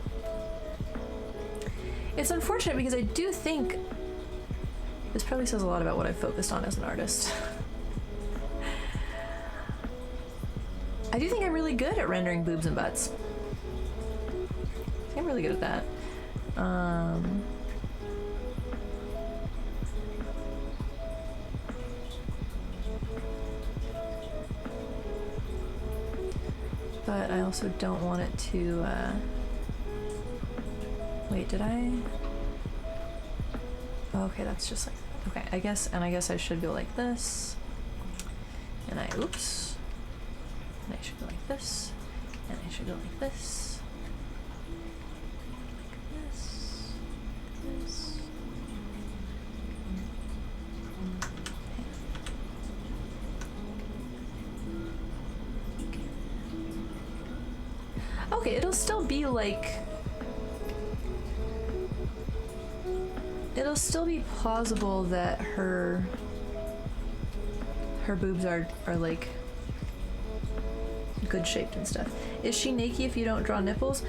Speaker 1: It's unfortunate because I do think This probably says a lot about what I've focused on as an artist. I do think I'm really good at rendering boobs and butts. I think I'm really good at that. But I also don't want it to, wait, did I? Oh, okay, that's just like, okay, I guess I should go like this. And oops. And I should go like this. And I should go like this. Like this. This. Okay, it'll still be like... It'll still be plausible that her boobs are like good shaped and stuff. Is she naked if you don't draw nipples?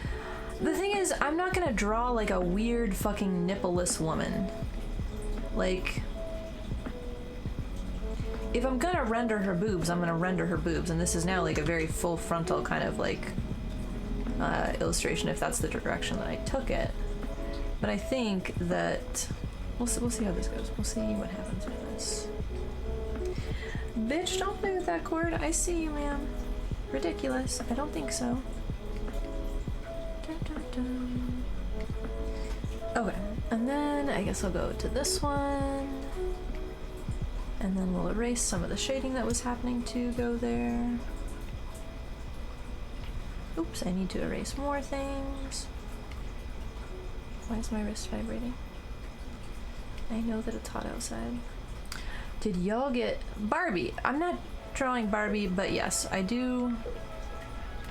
Speaker 1: The thing is, I'm not gonna draw like a weird fucking nippleless woman. Like, if I'm gonna render her boobs, I'm gonna render her boobs, and this is now like a very full frontal kind of like illustration if that's the direction that I took it. But I think that we'll see how this goes. We'll see what happens with this. Bitch, don't play with that cord. I see you, ma'am. Ridiculous. I don't think so. Dun, dun, dun. Okay, and then I guess I'll go to this one. And then we'll erase some of the shading that was happening to go there. Oops, I need to erase more things. Why is my wrist vibrating? I know that it's hot outside. Did y'all get Barbie? I'm not drawing Barbie, but yes, I do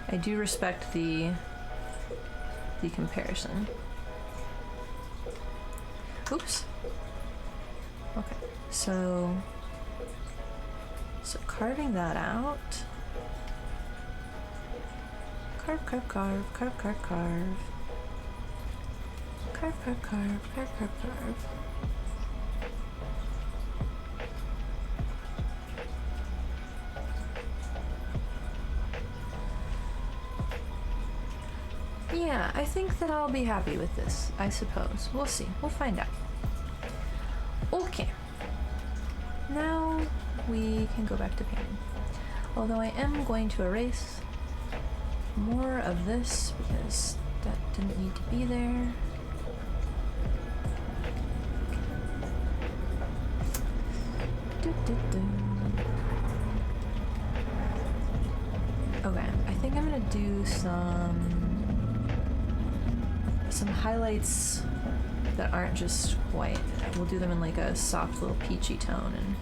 Speaker 1: respect the comparison. Oops. Okay, so carving that out. Carve, carve, carve, carve, carve, carve. Carve, carve, carve, carve, carve, carve. Yeah, I think that I'll be happy with this, I suppose. We'll see. We'll find out. Okay. Now we can go back to painting. Although I am going to erase more of this because that didn't need to be there. Okay, I think I'm gonna do some highlights that aren't just white. We'll do them in like a soft little peachy tone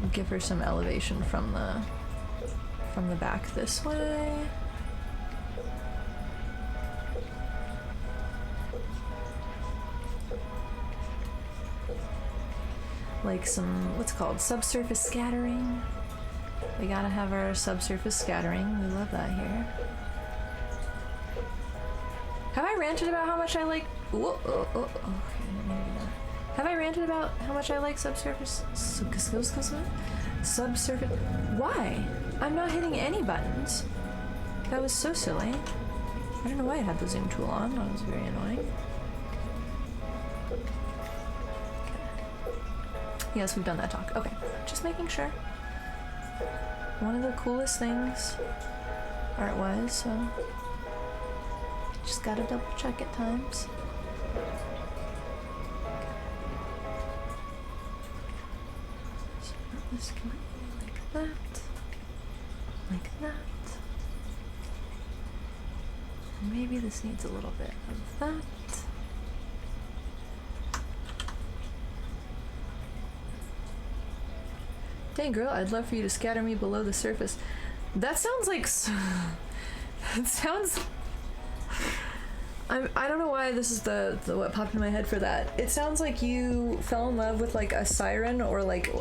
Speaker 1: and give her some elevation from the back this way. Like some, what's called, subsurface scattering. We gotta have our subsurface scattering. We love that here. Have I ranted about how much I like... Whoa, oh, oh, okay, I didn't mean to do that. Have I ranted about how much I like subsurface... Subsurface... Why? I'm not hitting any buttons. That was so silly. I don't know why I had the zoom tool on. That was very annoying. Yes, we've done that talk. Okay, just making sure. One of the coolest things art-wise, so just gotta double check at times. So this can be like that, like that. And maybe this needs a little bit of that. Dang girl, I'd love for you to scatter me below the surface. That sounds like... That sounds... I don't know why this is the what popped in my head for that. It sounds like you fell in love with like a siren or like...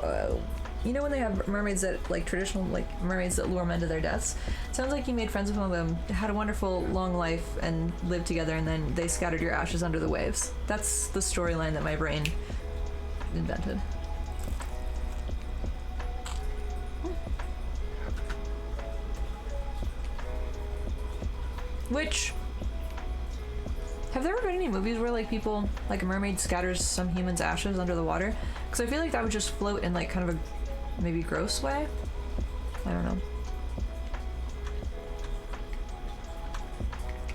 Speaker 1: you know when they have mermaids that, like traditional like mermaids that lure men to their deaths? It sounds like you made friends with one of them, had a wonderful long life and lived together, and then they scattered your ashes under the waves. That's the storyline that my brain invented. Which, have there ever been any movies where like people, like a mermaid scatters some human's ashes under the water? Because I feel like that would just float in like kind of a maybe gross way. I don't know.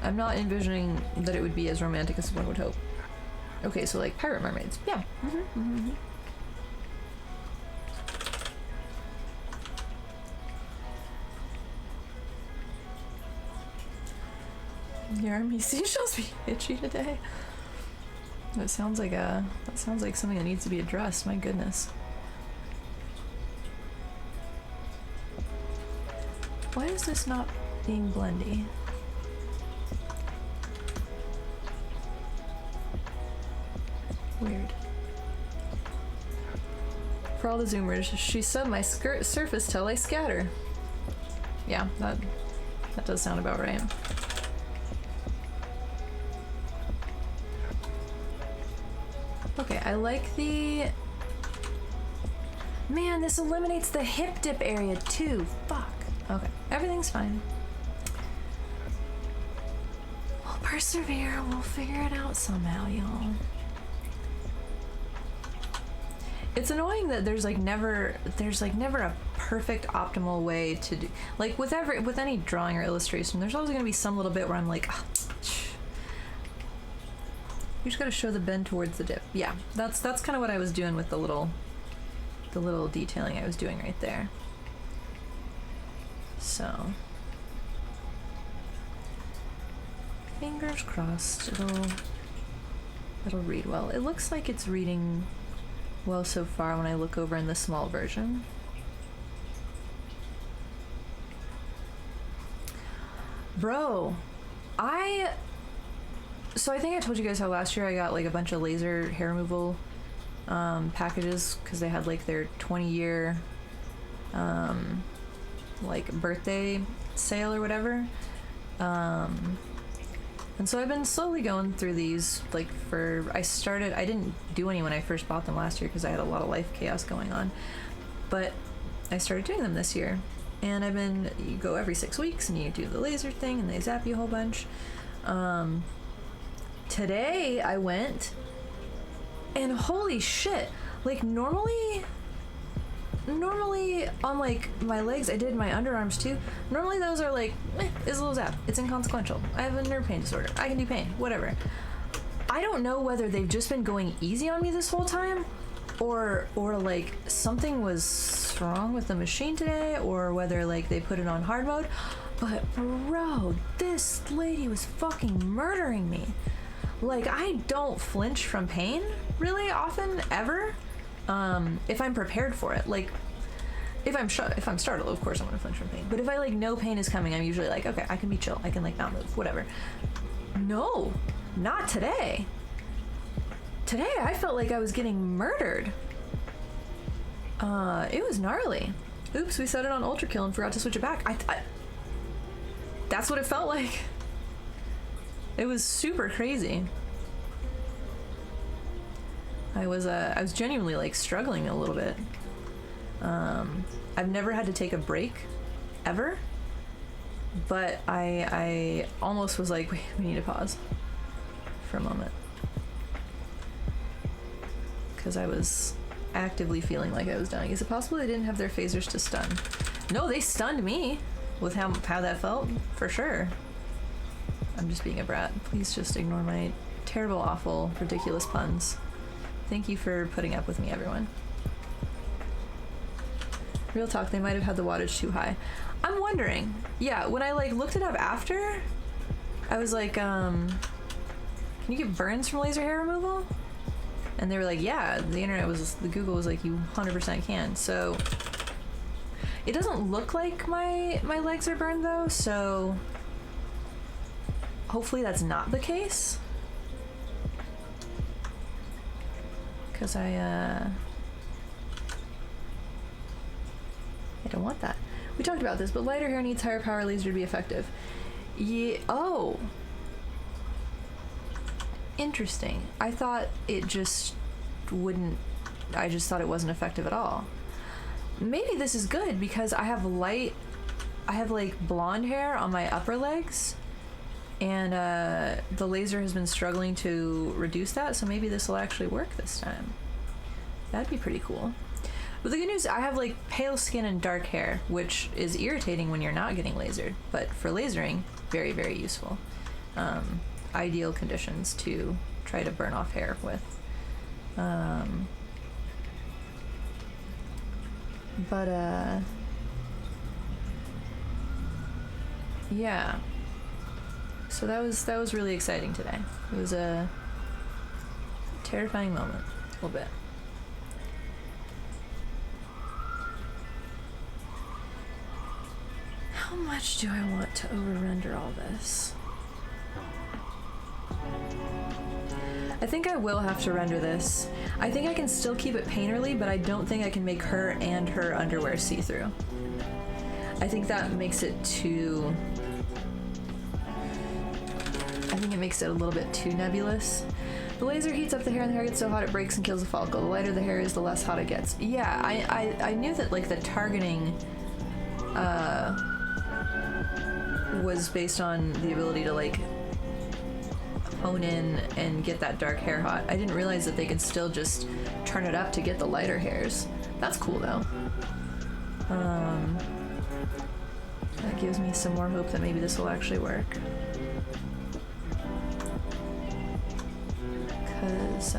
Speaker 1: I'm not envisioning that it would be as romantic as one would hope. Okay, so like pirate mermaids. Yeah. Your army seashells be itchy today. That sounds like something that needs to be addressed. My goodness. Why is this not being blendy? Weird. For all the zoomers, she said my skirt surface till I scatter. Yeah, that does sound about right. Okay, I like the... Man, this eliminates the hip dip area too. Fuck. Okay, everything's fine. We'll persevere. We'll figure it out somehow, y'all. It's annoying that there's never a perfect optimal way to do, like with any drawing or illustration, there's always going to be some little bit where I'm like, oh, you just got to show the bend towards the dip. Yeah, that's kind of what I was doing with the little detailing I was doing right there. So fingers crossed it'll read well. It looks like it's reading well so far when I look over in the small version. Bro, so I think I told you guys how last year I got like a bunch of laser hair removal packages because they had like their 20-year like birthday sale or whatever. And so I've been slowly going through these, like I didn't do any when I first bought them last year because I had a lot of life chaos going on, but I started doing them this year. And you go every 6 weeks and you do the laser thing and they zap you a whole bunch. Today I went and holy shit, like normally on like my legs, I did my underarms too. Normally those are like, it's a little zap. It's inconsequential. I have a nerve pain disorder. I can do pain, whatever. I don't know whether they've just been going easy on me this whole time or like something was wrong with the machine today or whether like they put it on hard mode. But bro, this lady was fucking murdering me. Like I don't flinch from pain really often ever. If I'm prepared for it, like if I'm startled, of course I'm gonna flinch from pain. But if I like know pain is coming, I'm usually like, okay, I can be chill. I can like not move, whatever. No, not today. Today I felt like I was getting murdered. It was gnarly. Oops, we set it on ultra kill and forgot to switch it back. That's what it felt like. It was super crazy. I was genuinely like struggling a little bit. I've never had to take a break ever, but I almost was like, wait, we need to pause for a moment because I was actively feeling like I was dying. Is it possible they didn't have their phasers to stun? No, they stunned me with how that felt, for sure. I'm just being a brat. Please just ignore my terrible, awful, ridiculous puns. Thank you for putting up with me, everyone. Real talk, they might have had the wattage too high. I'm wondering. Yeah, when I like looked it up after, I was like, can you get burns from laser hair removal? And they were like, yeah, the Google was like, you 100% can. So it doesn't look like my legs are burned though, so hopefully that's not the case. Because I don't want that. We talked about this, but lighter hair needs higher power laser to be effective. Yeah. Oh. Interesting. I thought it just wouldn't I just thought it wasn't effective at all. Maybe this is good because I have like blonde hair on my upper legs, and the laser has been struggling to reduce that, so maybe this will actually work this time. That'd be pretty cool. But the good news, I have like pale skin and dark hair, which is irritating when you're not getting lasered, but for lasering, very, very useful. Ideal conditions to try to burn off hair with. Yeah. So that was really exciting today. It was a terrifying moment, a little bit. How much do I want to over-render all this? I think I will have to render this. I think I can still keep it painterly, but I don't think I can make her and her underwear see-through. I think that makes it too... I think it makes it a little bit too nebulous. The laser heats up the hair and the hair gets so hot it breaks and kills the follicle. The lighter the hair is, the less hot it gets. Yeah, I knew that like the targeting was based on the ability to like hone in and get that dark hair hot. I didn't realize that they could still just turn it up to get the lighter hairs. That's cool though. That gives me some more hope that maybe this will actually work. Because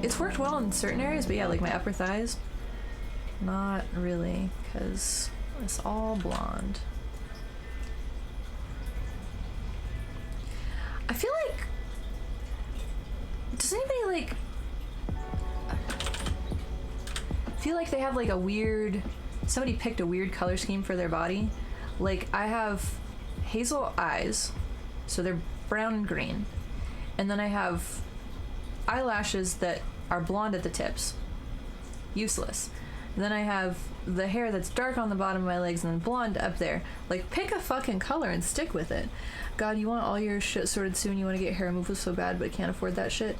Speaker 1: it's worked well in certain areas, but yeah, like my upper thighs, not really, because it's all blonde. I feel like, does anybody like feel like they have like a weird, somebody picked a weird color scheme for their body? Like I have hazel eyes, so they're brown and green, and then I have eyelashes that are blonde at the tips, useless. And then I have the hair that's dark on the bottom of my legs and then blonde up there. Like, pick a fucking color and stick with it. God, you want all your shit sorted soon. You want to get hair removal so bad, but can't afford that shit.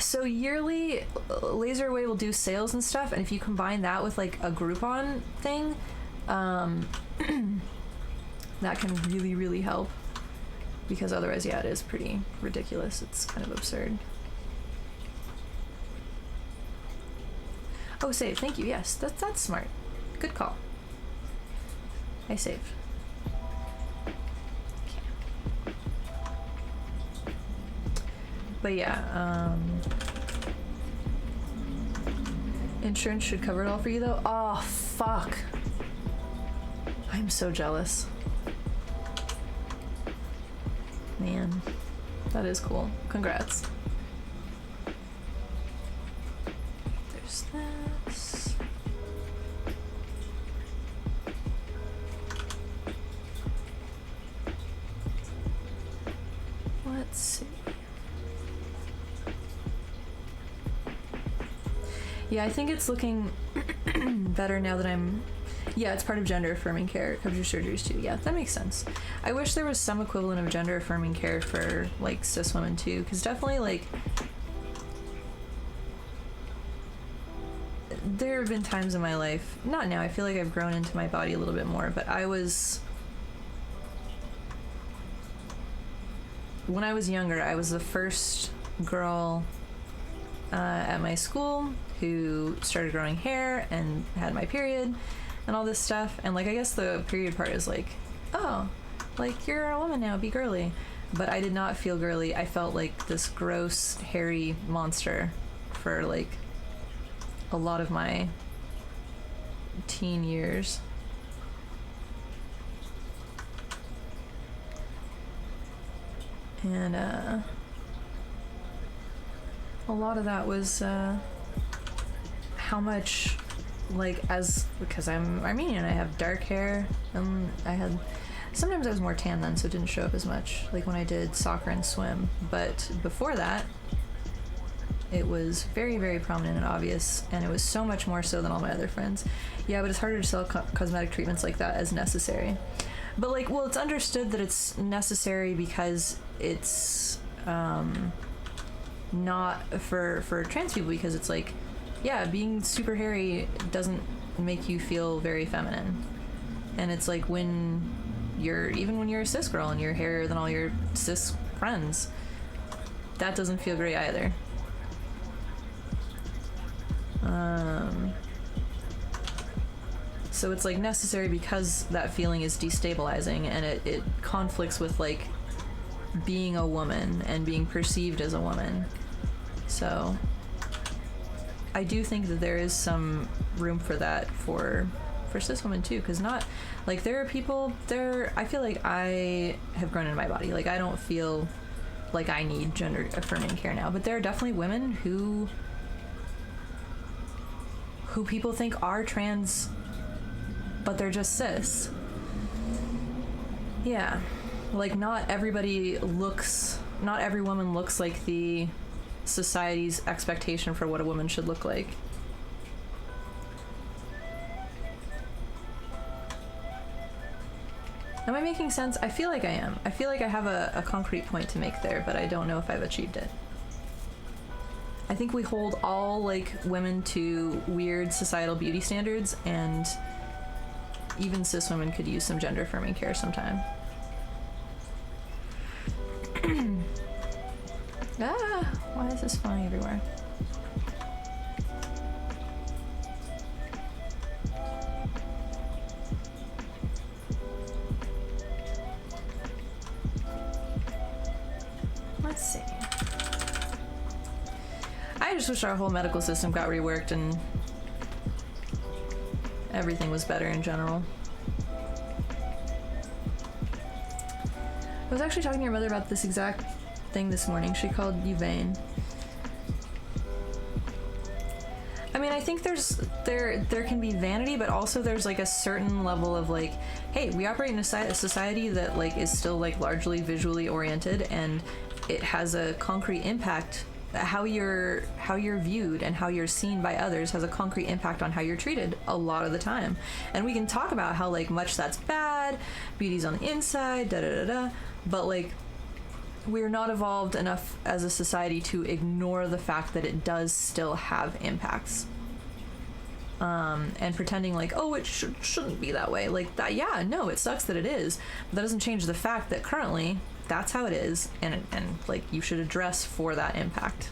Speaker 1: So yearly, Laser Away will do sales and stuff, and if you combine that with like a Groupon thing, that can really, really help. Because otherwise, yeah, it is pretty ridiculous. It's kind of absurd. Oh, save. Thank you. Yes, that's smart. Good call. I saved. Okay. But yeah, insurance should cover it all for you though. Oh, fuck. I'm so jealous. Man, that is cool. Congrats. There's this. Let's see. Yeah, I think it's looking better now that I'm... Yeah, it's part of gender affirming care. It covers your surgeries too. Yeah, that makes sense. I wish there was some equivalent of gender affirming care for like cis women too, because definitely like there have been times in my life, not now, I feel like I've grown into my body a little bit more, but when I was younger, I was the first girl at my school who started growing hair and had my period and all this stuff. And like, I guess the period part is like, oh, like you're a woman now, be girly. But I did not feel girly. I felt like this gross, hairy monster for like a lot of my teen years. And a lot of that was how much, like, because I'm Armenian, I have dark hair, sometimes I was more tan then, so it didn't show up as much, like when I did soccer and swim. But before that, it was very, very prominent and obvious, and it was so much more so than all my other friends. Yeah, but it's harder to sell cosmetic treatments like that as necessary. But like, well, it's understood that it's necessary because it's not for trans people, because it's like yeah, being super hairy doesn't make you feel very feminine. And it's like even when you're a cis girl and you're hairier than all your cis friends, that doesn't feel great either. So it's like necessary because that feeling is destabilizing, and it conflicts with like being a woman and being perceived as a woman. So I do think that there is some room for that for cis women too, because not like there are people there. I feel like I have grown in my body. Like I don't feel like I need gender affirming care now, but there are definitely women who people think are trans, but they're just cis. Yeah, like not every woman looks like the society's expectation for what a woman should look like. Am I making sense? I feel like I am. I feel like I have a concrete point to make there, but I don't know if I've achieved it. I think we hold all like women to weird societal beauty standards, and even cis women could use some gender affirming care sometime. Why is this flying everywhere? Let's see. I just wish our whole medical system got reworked and everything was better in general. I was actually talking to your mother about this exact thing this morning. She called you vain. I mean, I think there can be vanity, but also there's like a certain level of like, hey, we operate in a society that like is still like largely visually oriented, and it has a concrete impact. How you're viewed and how you're seen by others has a concrete impact on how you're treated a lot of the time. And we can talk about how like much that's bad, beauty's on the inside, da da da da, but like we're not evolved enough as a society to ignore the fact that it does still have impacts. And pretending like, oh, it shouldn't be that way. Like that, yeah, no, it sucks that it is. But that doesn't change the fact that currently that's how it is, and like you should address for that impact.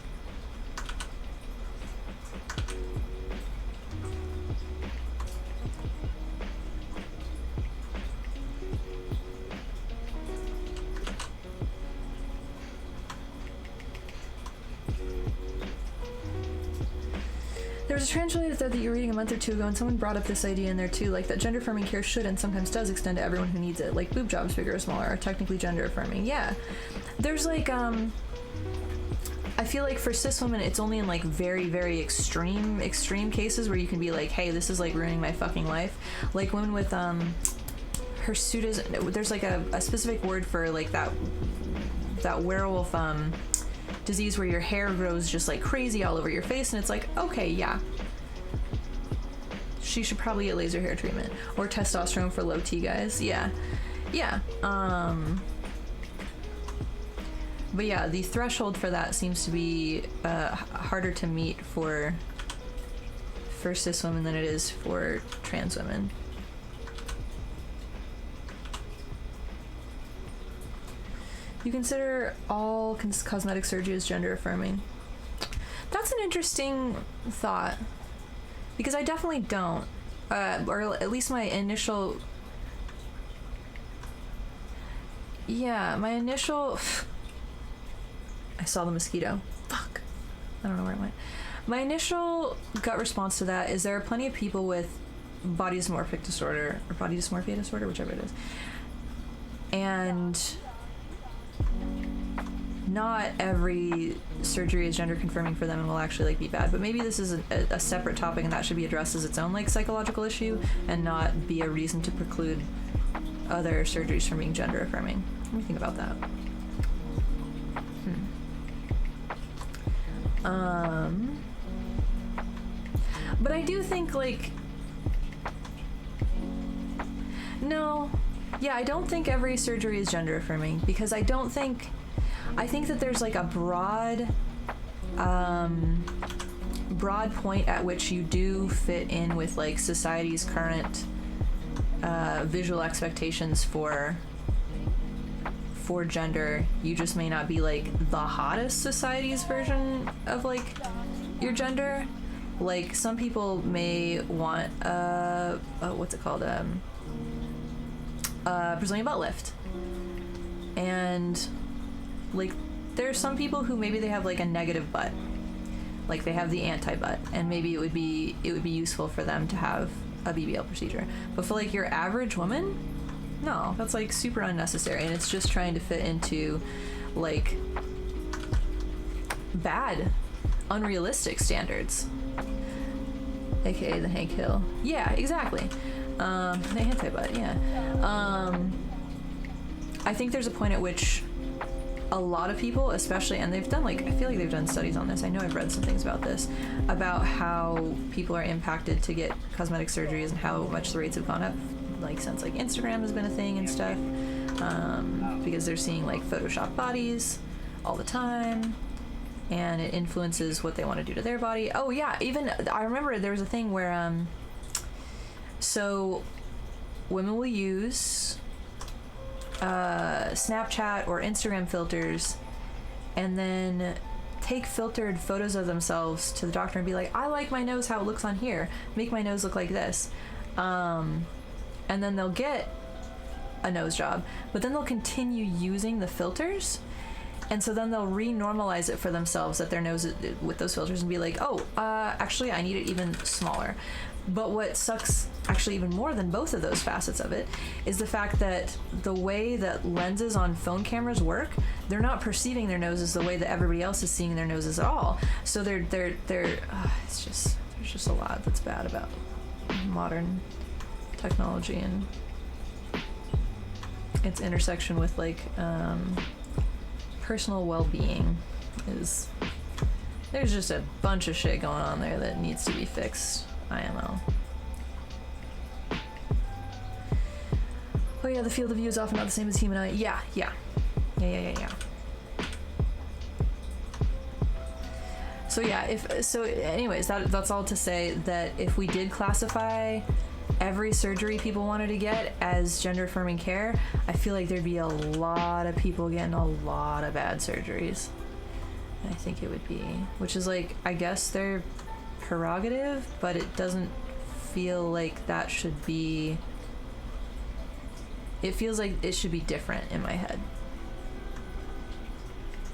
Speaker 1: There was a trans-related thread that you were reading a month or two ago, and someone brought up this idea in there too, like that gender affirming care should and sometimes does extend to everyone who needs it. Like boob jobs, bigger or smaller, are technically gender affirming. Yeah, there's like I feel like for cis women, it's only in like very, very extreme cases where you can be like, hey, this is like ruining my fucking life. Like women with hirsutism, there's like a specific word for like that werewolf disease where your hair grows just like crazy all over your face, and it's like, okay, yeah, she should probably get laser hair treatment or testosterone for low T guys. Yeah. But yeah, the threshold for that seems to be harder to meet for cis women than it is for trans women. You consider all cosmetic surgery as gender affirming? That's an interesting thought, because I definitely don't, or at least my initial. Yeah, my initial. I saw the mosquito. Fuck. I don't know where it went. My initial gut response to that is there are plenty of people with body dysmorphic disorder or body dysmorphia disorder, whichever it is, and not every surgery is gender confirming for them and will actually like be bad. But maybe this is a separate topic, and that should be addressed as its own like psychological issue and not be a reason to preclude other surgeries from being gender affirming. What do you think about that? But I do think like, no, yeah, I don't think every surgery is gender affirming, because I think that there's like a broad broad point at which you do fit in with like society's current visual expectations for gender. You just may not be like the hottest society's version of like your gender. Like some people may want what's it called, Brazilian butt lift, and like there's some people who maybe they have like a negative butt, like they have the anti-butt, and maybe it would be useful for them to have a BBL procedure. But for like your average woman, no, that's like super unnecessary, and it's just trying to fit into like bad, unrealistic standards, aka the Hank Hill. Yeah, exactly. The anti-butt, yeah. I think there's a point at which a lot of people, especially, and they've done like, I feel like they've done studies on this, I know I've read some things about this, about how people are impacted to get cosmetic surgeries and how much the rates have gone up, like since like Instagram has been a thing and stuff, because they're seeing like Photoshop bodies all the time, and it influences what they want to do to their body. Oh yeah, even I remember there was a thing where so women will use Snapchat or Instagram filters and then take filtered photos of themselves to the doctor and be like, I like my nose how it looks on here, make my nose look like this, and then they'll get a nose job, but then they'll continue using the filters, and so then they'll re-normalize it for themselves at their nose with those filters and be like, oh, actually I need it even smaller. But what sucks actually even more than both of those facets of it is the fact that the way that lenses on phone cameras work, they're not perceiving their noses the way that everybody else is seeing their noses at all. So it's just, there's just a lot that's bad about modern technology and its intersection with like personal well-being. There's just a bunch of shit going on there that needs to be fixed. IMO. Oh yeah, the field of view is often not the same as human eye. Yeah. So yeah, anyways, that's all to say that if we did classify every surgery people wanted to get as gender affirming care, I feel like there'd be a lot of people getting a lot of bad surgeries. I think it would be, which is like, I guess they're prerogative, but it doesn't feel like that should be, it feels like it should be different in my head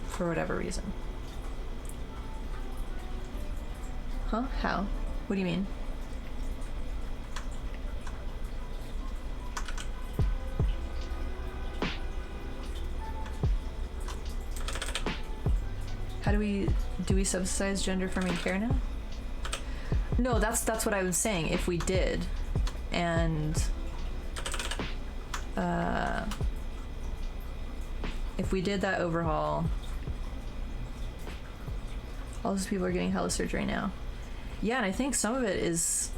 Speaker 1: for whatever reason. Huh? How? What do you mean? How do we subsidize gender affirming care now? No, that's what I was saying. If we did, and if we did that overhaul, all those people are getting hella surgery now. Yeah, and I think some of it is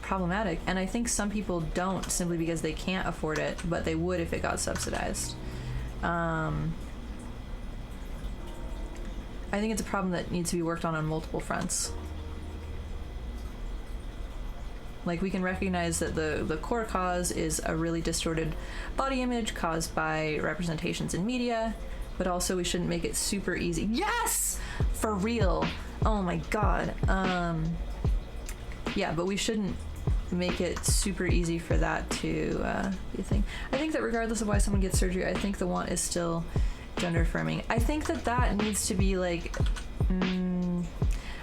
Speaker 1: problematic, and I think some people don't simply because they can't afford it, but they would if it got subsidized. I think it's a problem that needs to be worked on multiple fronts. Like, we can recognize that the core cause is a really distorted body image caused by representations in media, but also we shouldn't make it super easy. Yes! For real. Oh my god. Yeah, but we shouldn't make it super easy for that to be a thing. I think that regardless of why someone gets surgery, I think the want is still gender affirming. I think that needs to be like...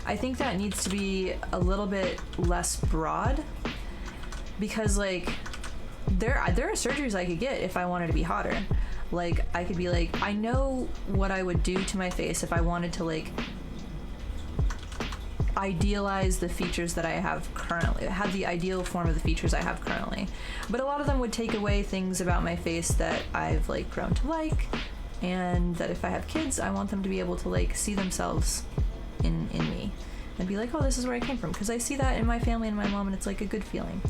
Speaker 1: I think that needs to be a little bit less broad, because like there are surgeries I could get if I wanted to be hotter. Like, I could be like, I know what I would do to my face if I wanted to like idealize the features that I have currently, have the ideal form of the features I have currently. But a lot of them would take away things about my face that I've like grown to like, and that if I have kids, I want them to be able to like see themselves in me and be like, oh, this is where I came from, because I see that in my family and my mom, and it's like a good feeling.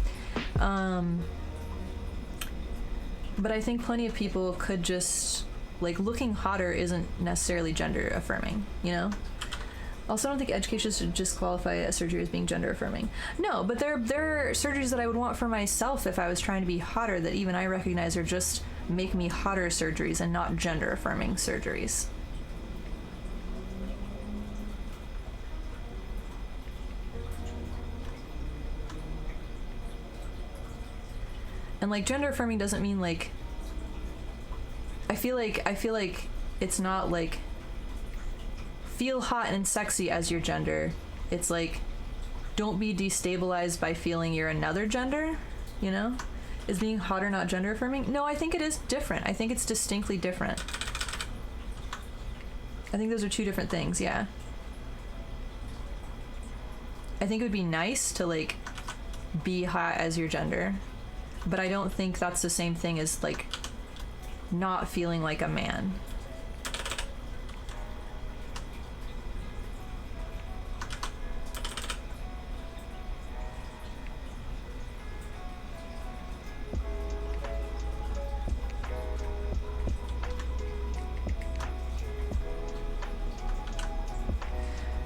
Speaker 1: But I think plenty of people could just like, looking hotter isn't necessarily gender affirming, you know? Also, I don't think education should disqualify a surgery as being gender affirming. No, but there are surgeries that I would want for myself if I was trying to be hotter that even I recognize are just make me hotter surgeries and not gender affirming surgeries. And like gender affirming doesn't mean like I feel like it's not like feel hot and sexy as your gender. It's like don't be destabilized by feeling you're another gender, you know? Is being hotter not gender affirming? No, I think it is different. I think it's distinctly different. I think those are two different things, yeah. I think it would be nice to like be hot as your gender, but I don't think that's the same thing as like not feeling like a man.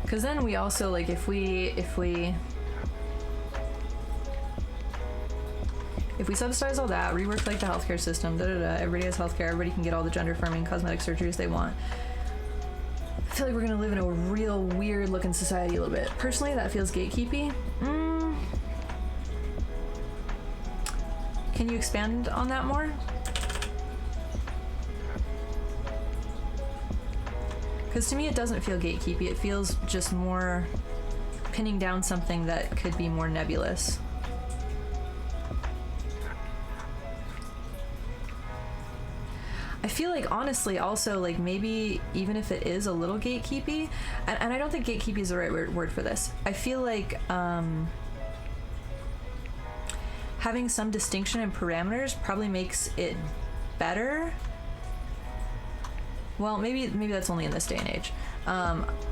Speaker 1: Because then we also like if we subsidize all that, rework like the healthcare system, everybody has healthcare, everybody can get all the gender affirming cosmetic surgeries they want. I feel like we're gonna live in a real weird looking society a little bit. Personally, that feels gatekeepy. Can you expand on that more? Because to me, it doesn't feel gatekeepy. It feels just more pinning down something that could be more nebulous. I feel like honestly also like maybe even if it is a little gatekeepy, and I don't think gatekeepy is the right word for this. I feel like having some distinction and parameters probably makes it better. Well, maybe that's only in this day and age.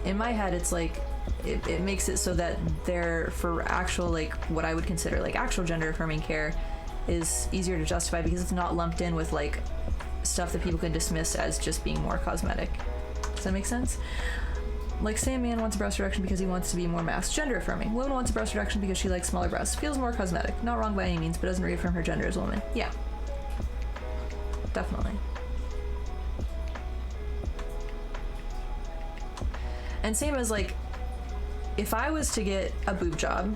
Speaker 1: In my head, it's like it makes it so that they're for actual like what I would consider like actual gender affirming care is easier to justify because it's not lumped in with like stuff that people can dismiss as just being more cosmetic. Does that make sense? Like say a man wants a breast reduction because he wants to be more masked, gender affirming. Woman wants a breast reduction because she likes smaller breasts, feels more cosmetic. Not wrong by any means, but doesn't reaffirm her gender as a woman. Yeah, definitely. And same as like, if I was to get a boob job,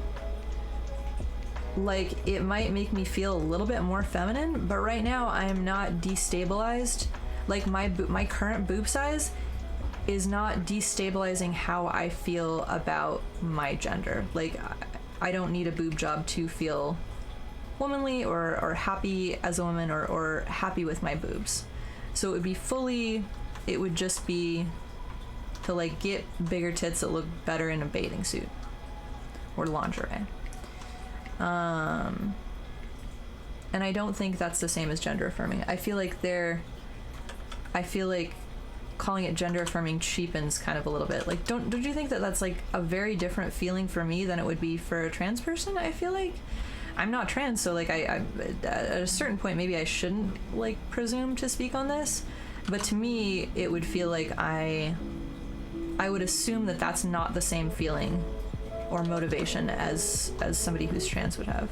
Speaker 1: like it might make me feel a little bit more feminine, but right now I am not destabilized. Like my current boob size is not destabilizing how I feel about my gender. Like I don't need a boob job to feel womanly or happy as a woman or happy with my boobs. So it would just be to like get bigger tits that look better in a bathing suit or lingerie. And I don't think that's the same as gender affirming. I feel like calling it gender affirming cheapens kind of a little bit. Like don't you think that that's like a very different feeling for me than it would be for a trans person? I feel like I'm not trans, so like I at a certain point maybe I shouldn't like presume to speak on this, but to me it would feel like I would assume that that's not the same feeling or motivation as somebody who's trans would have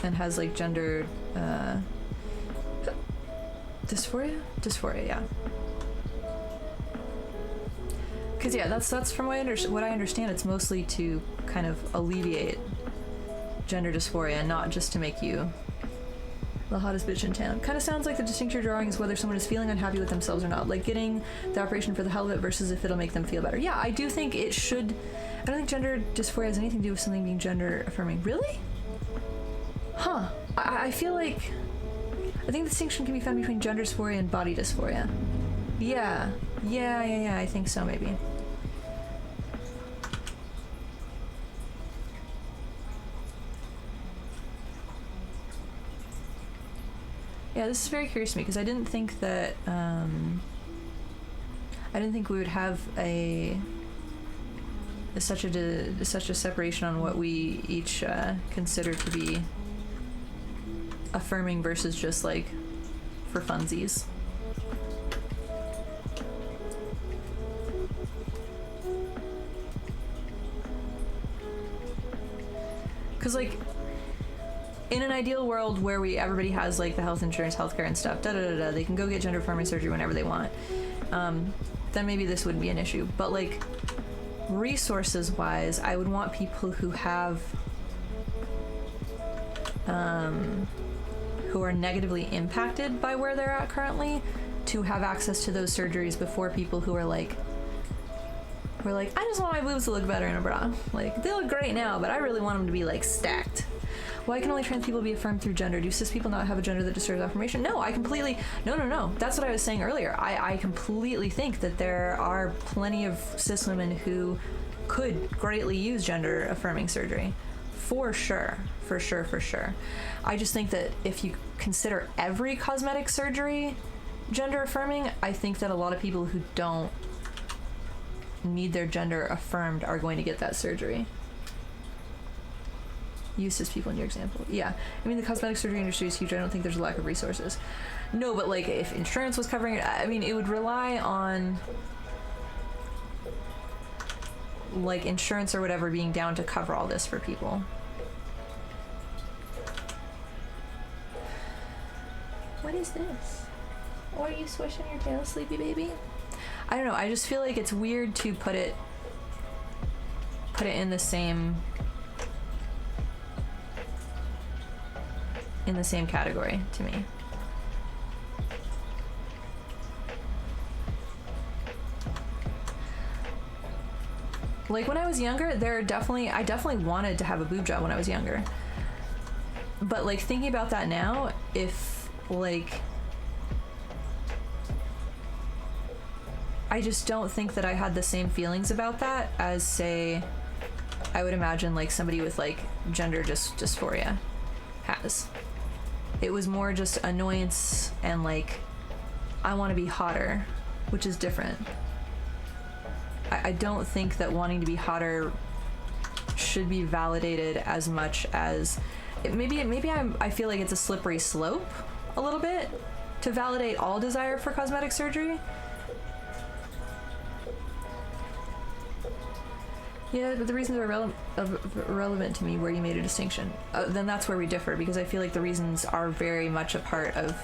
Speaker 1: and has like gender dysphoria, yeah. Because yeah, that's from what I understand, it's mostly to kind of alleviate gender dysphoria, not just to make you the hottest bitch in town. Kind of sounds like the distinction you're drawing is whether someone is feeling unhappy with themselves or not, like getting the operation for the hell of it versus if it'll make them feel better. Yeah, I do think it should. I don't think gender dysphoria has anything to do with something being gender affirming. Really? Huh. I feel like I think the distinction can be found between gender dysphoria and body dysphoria. Yeah, I think so, maybe. Yeah, this is very curious to me because I didn't think that we would have such a separation on what we each consider to be affirming versus just like for funsies. Because, like, in an ideal world where everybody has, like, the health insurance, healthcare, and stuff, they can go get gender affirming surgery whenever they want, then maybe this wouldn't be an issue. But, like, resources wise, I would want people who have who are negatively impacted by where they're at currently to have access to those surgeries before people who are like I just want my boobs to look better in a bra. Like, they look great now, but I really want them to be, like, stacked. Why can only trans people be affirmed through gender? Do cis people not have a gender that deserves affirmation? No, I completely... No. That's what I was saying earlier. I completely think that there are plenty of cis women who could greatly use gender affirming surgery. For sure. I just think that if you consider every cosmetic surgery gender affirming, I think that a lot of people who don't need their gender affirmed are going to get that surgery. Use cis people in your example. Yeah. I mean, the cosmetic surgery industry is huge. I don't think there's a lack of resources. No, but, like, if insurance was covering it, I mean, it would rely on, like, insurance or whatever being down to cover all this for people. What is this? Why are you swishing your tail, sleepy baby? I don't know. I just feel like it's weird to put it in the same category to me. Like, when I was younger, I definitely wanted to have a boob job when I was younger. But, like, thinking about that now, if, like, I just don't think that I had the same feelings about that as, say, I would imagine, like, somebody with, like, gender dysphoria has. It was more just annoyance and, like, I want to be hotter, which is different. I don't think that wanting to be hotter should be validated as much as... I feel like it's a slippery slope a little bit to validate all desire for cosmetic surgery. Yeah, but the reasons are relevant to me where you made a distinction. Then that's where we differ, because I feel like the reasons are very much a part of...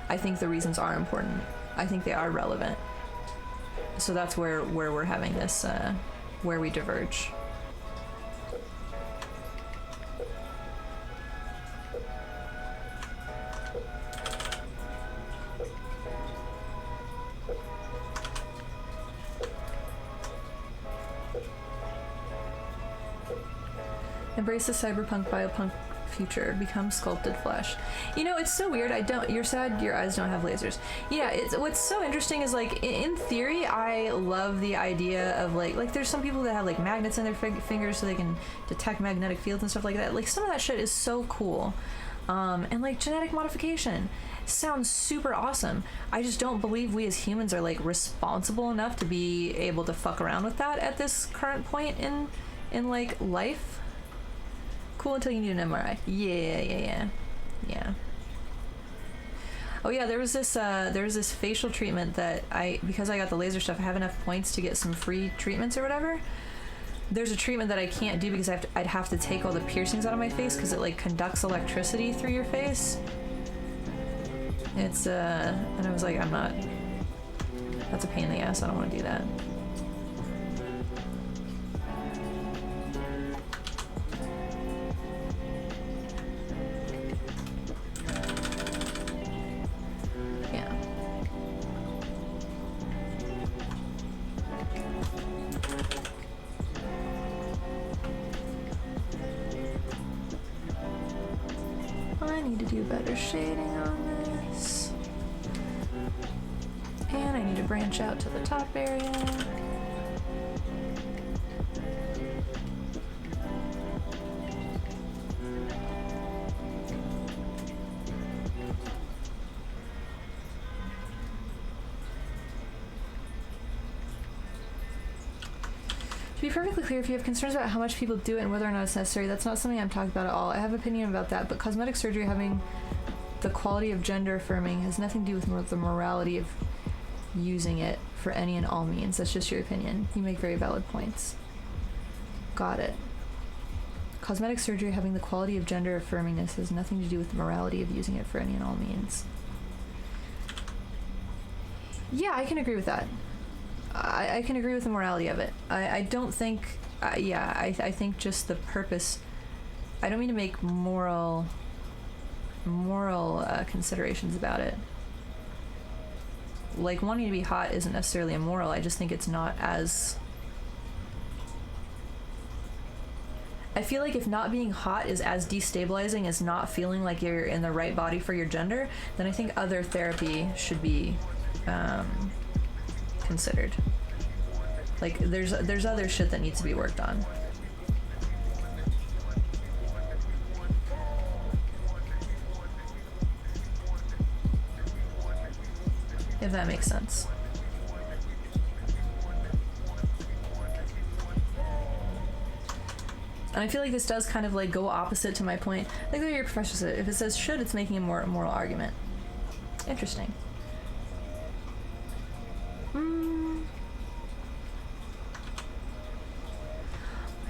Speaker 1: I think the reasons are important. I think they are relevant. So that's where we're having this, where we diverge. Embrace the cyberpunk biopunk future. Become sculpted flesh. You know, it's so weird. You're sad your eyes don't have lasers. Yeah, what's so interesting is, like, in theory, I love the idea of, like there's some people that have, like, magnets in their fingers so they can detect magnetic fields and stuff like that. Like, some of that shit is so cool. And, like, genetic modification sounds super awesome. I just don't believe we as humans are, like, responsible enough to be able to fuck around with that at this current point in like, life. Cool until you need an MRI. Yeah. Oh yeah, there was this facial treatment that because I got the laser stuff, I have enough points to get some free treatments or whatever. There's a treatment that I can't do because I'd have to take all the piercings out of my face because it, like, conducts electricity through your face. It's and I was like, that's a pain in the ass. I don't want to do that. Better shading on this, and I need to branch out to the top area. To be perfectly clear, if you have concerns about how much people do it and whether or not it's necessary, that's not something I'm talking about at all. I have an opinion about that, but cosmetic surgery having the quality of gender affirming has nothing to do with the morality of using it for any and all means. That's just your opinion. You make very valid points. Got it. Cosmetic surgery having the quality of gender affirmingness has nothing to do with the morality of using it for any and all means. Yeah, I can agree with that. I can agree with the morality of it. I don't think... I think just the purpose... I don't mean to make moral considerations about it. Like, wanting to be hot isn't necessarily immoral. I just think it's not as... I feel like if not being hot is as destabilizing as not feeling like you're in the right body for your gender, then I think other therapy should be considered. Like, there's other shit that needs to be worked on. If that makes sense. And I feel like this does kind of like go opposite to my point. Like what your professor said, if it says should, it's making a more moral argument. Interesting. I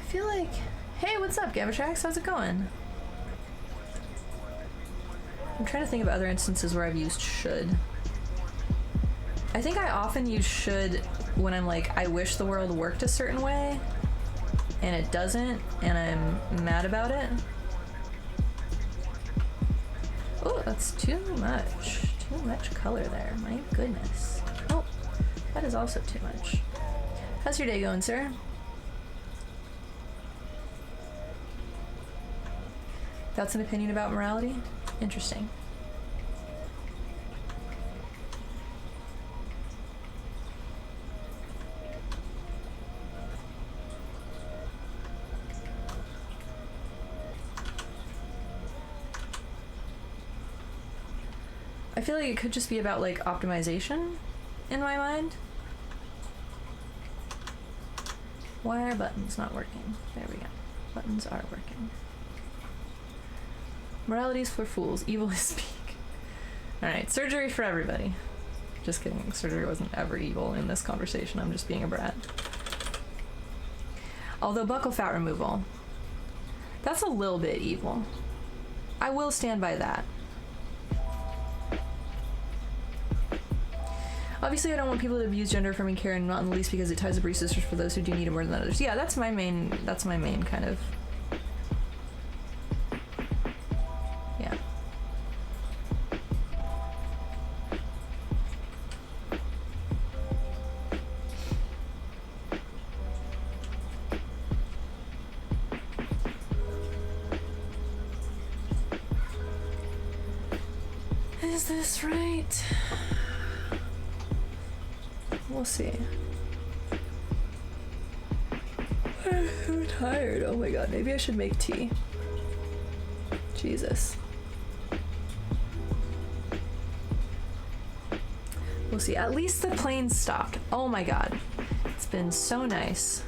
Speaker 1: feel like, hey, what's up, Gabatrax? How's it going? I'm trying to think of other instances where I've used should. I think I often use should when I'm like, I wish the world worked a certain way, and it doesn't, and I'm mad about it. Oh, that's too much. Too much color there. My goodness. Oh, that is also too much. How's your day going, sir? That's an opinion about morality? Interesting. I feel like it could just be about like optimization in my mind. Why are buttons not working? There we go. Buttons are working. Morality is for fools. Evil is speak. Alright, surgery for everybody. Just kidding. Surgery wasn't ever evil in this conversation. I'm just being a brat. Although buccal fat removal, that's a little bit evil. I will stand by that. Obviously, I don't want people to abuse gender-affirming care, and not in the least because it ties up resources for those who do need it more than others. Yeah, that's my main kind of... Yeah. Is this right? We'll see. I'm tired. Oh my god, maybe I should make tea. Jesus. We'll see. At least the plane stopped. Oh my god. It's been so nice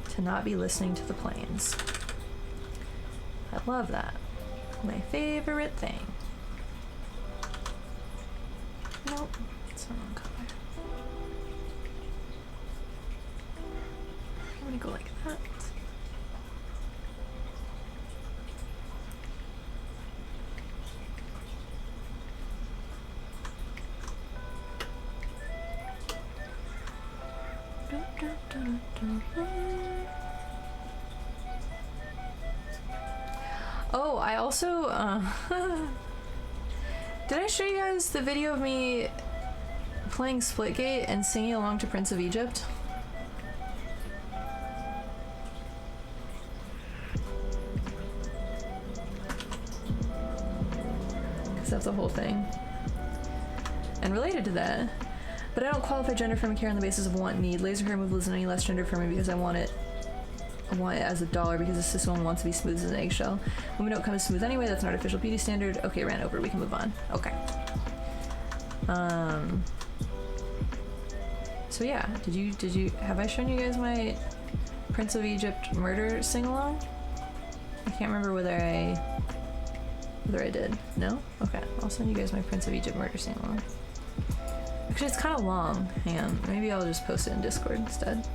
Speaker 1: to not be listening to the planes. I love that. My favorite thing. Nope. It's the wrong color. I'm gonna go like that. Oh, I also, did I show you guys the video of me playing Splitgate and singing along to Prince of Egypt? That's a whole thing. And related to that, but I don't qualify gender affirming care on the basis of want need. Laser hair removal isn't any less gender affirming because I want it as a dollar because the system wants to be smooth as an eggshell. Women don't come as smooth anyway, that's an artificial beauty standard. Okay, ran over, we can move on. Okay. So yeah, have I shown you guys my Prince of Egypt murder sing-along? I can't remember whether I did. No? Okay, I'll send you guys my Prince of Egypt murder sing-along. Actually, it's kind of long. Hang on, maybe I'll just post it in Discord instead.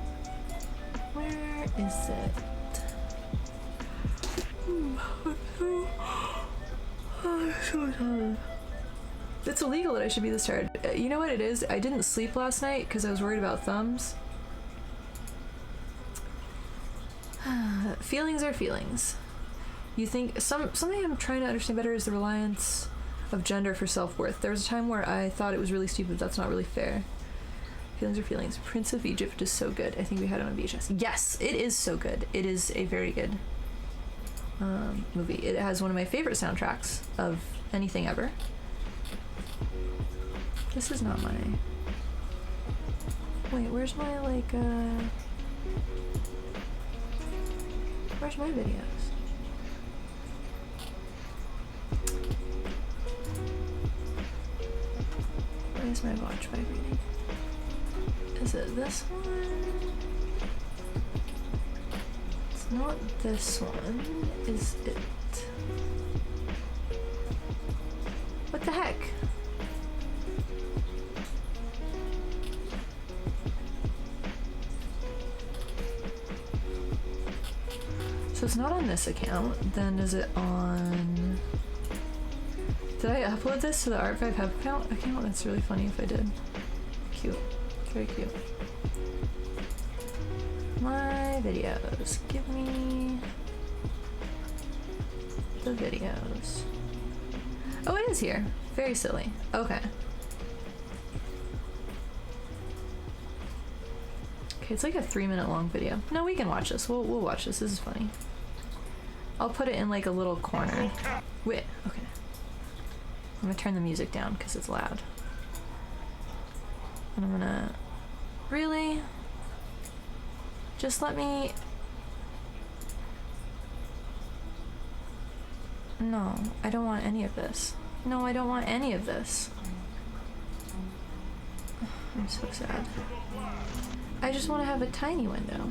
Speaker 1: Where is it? I'm so tired. It's illegal that I should be this tired. You know what it is? I didn't sleep last night because I was worried about thumbs. Feelings are feelings. You think something I'm trying to understand better is the reliance of gender for self-worth. There was a time where I thought it was really stupid. That's not really fair. Feelings are feelings. Prince of Egypt is so good. I think we had it on VHS. Yes, it is so good. It is a very good movie. It has one of my favorite soundtracks of anything ever. This is not my... Wait, where's my, like, where's my videos? Why is my watch vibrating? Is it this one? It's not this one, is it? What the heck? So it's not on this account, then is it on... Did I upload this to the Art5 Hub account? That's really funny if I did. Cute. Very cute. My videos. Give me the videos. Oh, it is here. Very silly. Okay. Okay, it's like a 3-minute long video. No, we can watch this. We'll watch this. This is funny. I'll put it in like a little corner. Wait, okay. I'm gonna turn the music down because it's loud. And I'm gonna... Really? Just let me... No, I don't want any of this. No, I don't want any of this. I'm so sad. I just want to have a tiny window.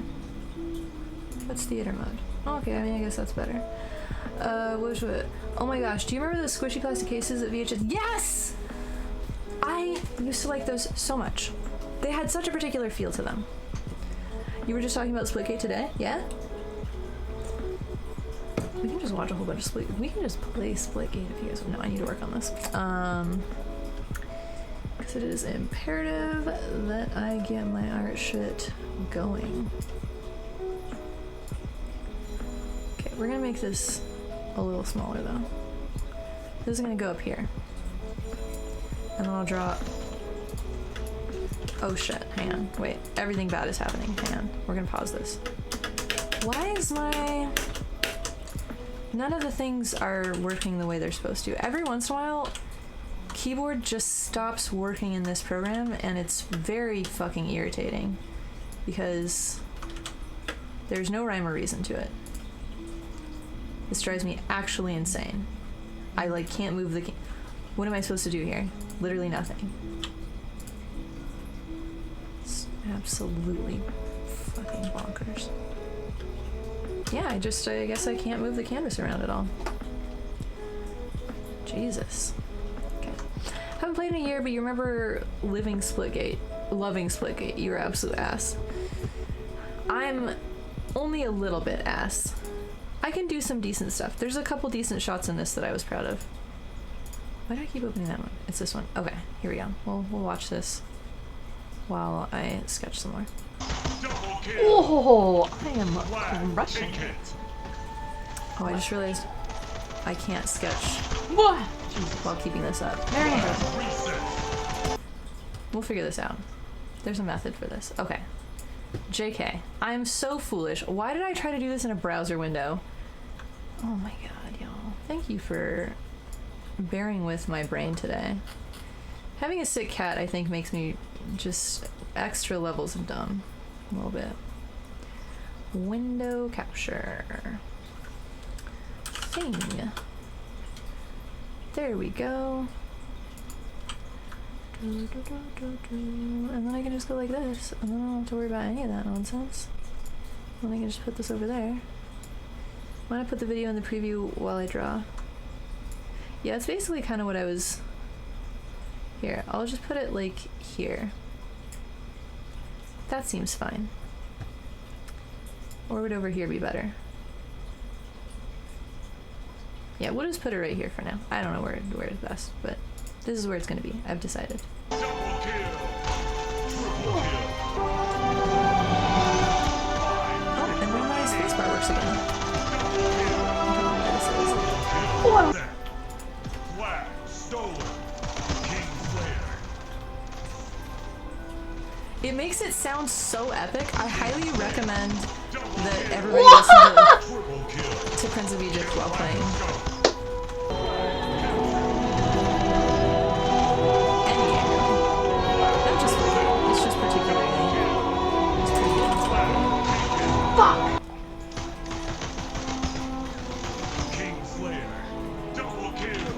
Speaker 1: What's theater mode? Oh, okay, I mean, I guess that's better. Oh my gosh, do you remember those squishy plastic cases at VHS? Yes! I used to like those so much. They had such a particular feel to them. You were just talking about Splitgate today? Yeah? We can just watch a whole bunch of we can just play Splitgate if you guys... No, I need to work on this. Because it is imperative that I get my art shit going. Okay, we're gonna make this a little smaller though. This is gonna go up here. And then I'll draw... Oh shit, hang on. Wait, everything bad is happening. Hang on, we're gonna pause this. Why is my... None of the things are working the way they're supposed to. Every once in a while, keyboard just stops working in this program and it's very fucking irritating because there's no rhyme or reason to it. This drives me actually insane. I like can't move the key. What am I supposed to do here? Literally nothing. It's absolutely fucking bonkers. Yeah, I guess I can't move the canvas around at all. Jesus. Okay. Haven't played in a year, but you remember loving Splitgate. You're absolute ass. I'm only a little bit ass. I can do some decent stuff. There's a couple decent shots in this that I was proud of. Why do I keep opening that one? It's this one. Okay, here we go. We'll watch this while I sketch some more.
Speaker 4: Oh, I am rushing it.
Speaker 1: Oh, I just realized I can't sketch
Speaker 4: What?
Speaker 1: while keeping this up.
Speaker 4: Very good.
Speaker 1: We'll figure this out. There's a method for this. Okay. JK. I'm so foolish. Why did I try to do this in a browser window? Oh my god, y'all. Thank you for bearing with my brain today. Having a sick cat, I think, makes me just extra levels of dumb. A little bit. Window capture. Thing. There we go. And then I can just go like this, and then I don't have to worry about any of that nonsense. And then I can just put this over there. Why not put the video in the preview while I draw? Yeah, it's basically kind of what I was... Here, I'll just put it like here. That seems fine. Or would over here be better? Yeah, we'll just put it right here for now. I don't know where it's best, but this is where it's gonna be. I've decided.
Speaker 4: Double kill. Triple kill.
Speaker 1: Oh, and then my spacebar works again. I don't know where this is.
Speaker 4: Kill. Flag stolen. King Slayer.
Speaker 1: It makes it sound so epic. I highly recommend that everybody listen
Speaker 4: Triple kill.
Speaker 1: to Prince of Egypt while playing. Any game, really. Not just Fortnite. It's just particularly. It's pretty good.
Speaker 4: Fuck. King Slayer. Double kill.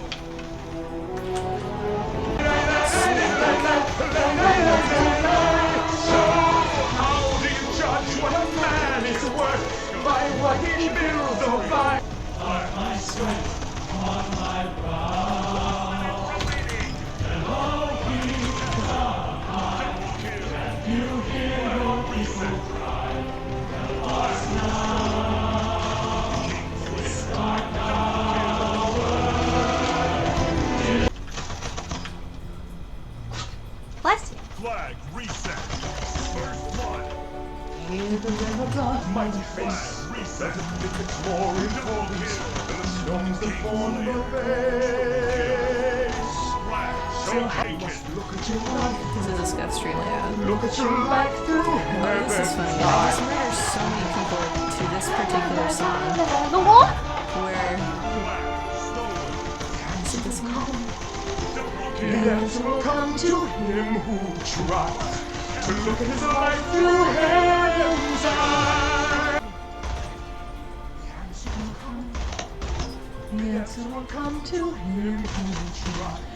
Speaker 4: How do you judge what a man is worth? By what he builds or by my strength on my brow. And all he can you hear your people cry? The lost now. Start now.
Speaker 3: Bless you.
Speaker 4: Flag reset. First blood.
Speaker 5: Hear the rebel of mighty
Speaker 4: Flag
Speaker 5: face.
Speaker 4: reset.
Speaker 5: It's more in the
Speaker 4: Double
Speaker 5: focus
Speaker 4: kill.
Speaker 5: than the stones that form your
Speaker 4: Flag
Speaker 5: face. So I
Speaker 4: taken.
Speaker 5: must look at your life,
Speaker 1: This is a scuff stream layout.
Speaker 5: look at your life through
Speaker 1: Oh, this is funny. I just murder so many people to this particular song
Speaker 3: The what?
Speaker 1: where.
Speaker 4: Flag stolen.
Speaker 1: Is it this one?
Speaker 4: Double
Speaker 5: The
Speaker 4: kill.
Speaker 5: answer will come to him who tries to look at his life through heaven's eye. The answer will come to him who tries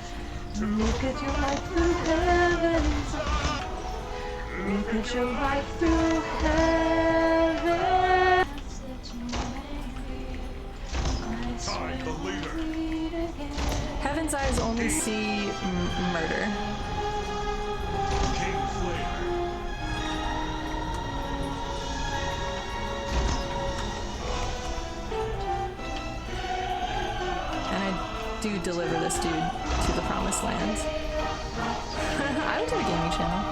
Speaker 5: to look at your life through heaven's eye. Look at your life through heaven.
Speaker 4: Tide the leader.
Speaker 1: Heaven's Eyes only see murder.
Speaker 4: King Slayer.
Speaker 1: And I do deliver this dude to the promised land. I don't do a gaming channel.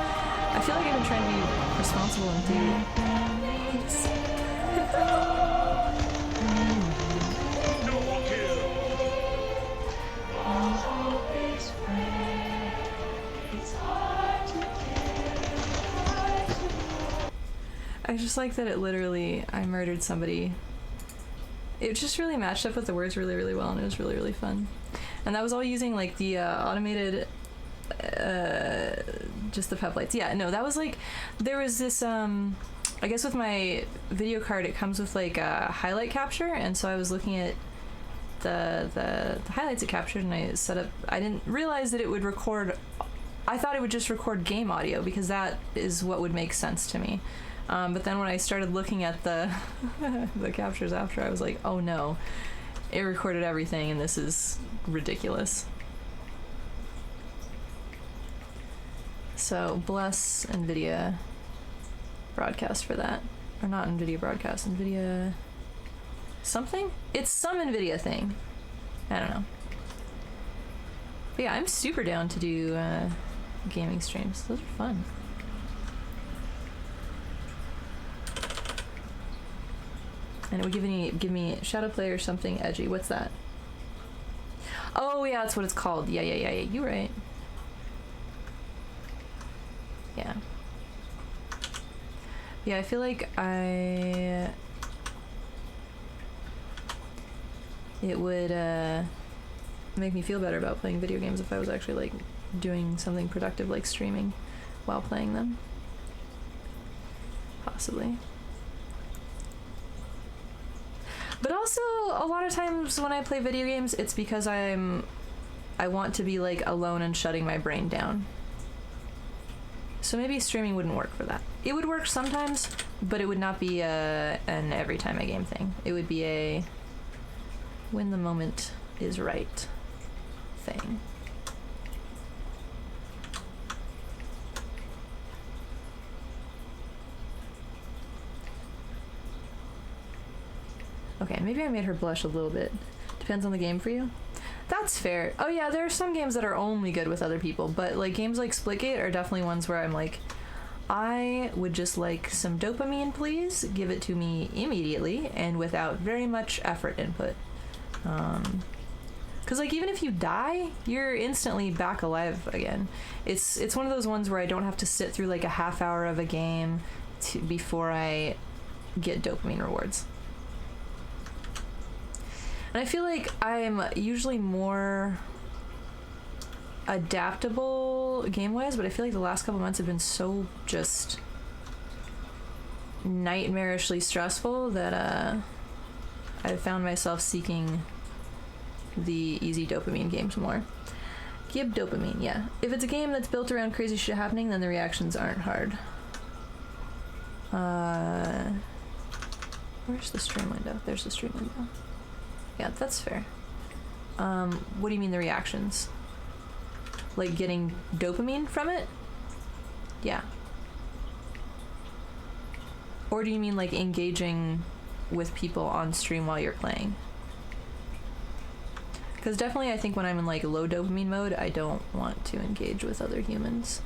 Speaker 1: I feel like I've been trying to be responsible and do things.
Speaker 4: Double kill.
Speaker 1: I just like that it literally, I murdered somebody. It just really matched up with the words really, really well, and it was really, really fun. And that was all using like the automated, just the pep lights. Yeah, no, that was like, there was this, I guess with my video card, it comes with like a highlight capture, and so I was looking at the highlights it captured, and I set up, I didn't realize that it would record, I thought it would just record game audio, because that is what would make sense to me. But then when I started looking at the the captures after, I was like, oh no, it recorded everything, and this is ridiculous. So bless NVIDIA broadcast for that. Or not NVIDIA broadcast, NVIDIA something? It's some NVIDIA thing. I don't know. But yeah, I'm super down to do gaming streams. Those are fun. And it would give me Shadow Play or something edgy. What's that? Oh yeah, that's what it's called. Yeah. You're right. Yeah. Yeah, I feel like it would make me feel better about playing video games if I was actually like doing something productive like streaming while playing them. Possibly. But also, a lot of times when I play video games, it's because I want to be like alone and shutting my brain down. So maybe streaming wouldn't work for that. It would work sometimes, but it would not be an every time I game thing. It would be a when the moment is right thing. Okay, maybe I made her blush a little bit to Depends on the game for you. That's fair. Oh yeah, there are some games that are only good with other people, but like games like Splitgate are definitely ones where I'm like, I would just like some dopamine, please. Give it to me immediately and without very much effort input. Because like even if you die, you're instantly back alive again. It's one of those ones where I don't have to sit through like a half hour of a game before I get dopamine rewards. And I feel like I'm usually more adaptable game-wise, but I feel like the last couple months have been so just nightmarishly stressful that I found myself seeking the easy dopamine games more. Give dopamine, yeah. If it's a game that's built around crazy shit happening, then the reactions aren't hard. Where's the stream window? There's the stream window. Yeah, that's fair. What do you mean the reactions? Like getting dopamine from it? Yeah. Or do you mean like engaging with people on stream while you're playing? Because definitely I think when I'm in like low dopamine mode, I don't want to engage with other humans.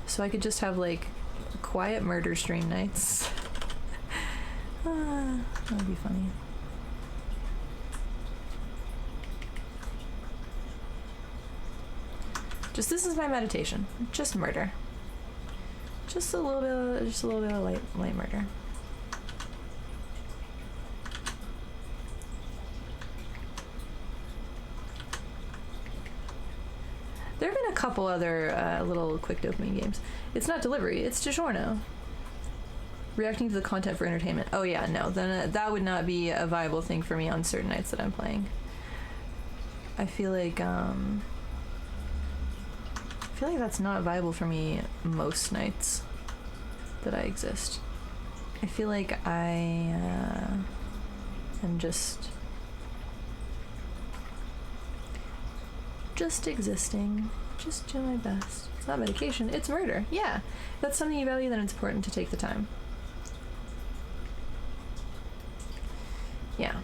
Speaker 1: So I could just have like quiet murder stream nights. That would be funny. This is my meditation. Just murder. Just a little bit of light murder. There have been a couple other little quick dopamine games. It's not delivery, it's DiGiorno. Reacting to the content for entertainment. Oh yeah, no, then that would not be a viable thing for me on certain nights that I'm playing. I feel like that's not viable for me most nights that I exist. I feel like I am just existing, just do my best. It's not medication, it's murder. Yeah, if that's something you value, then it's important to take the time. Yeah.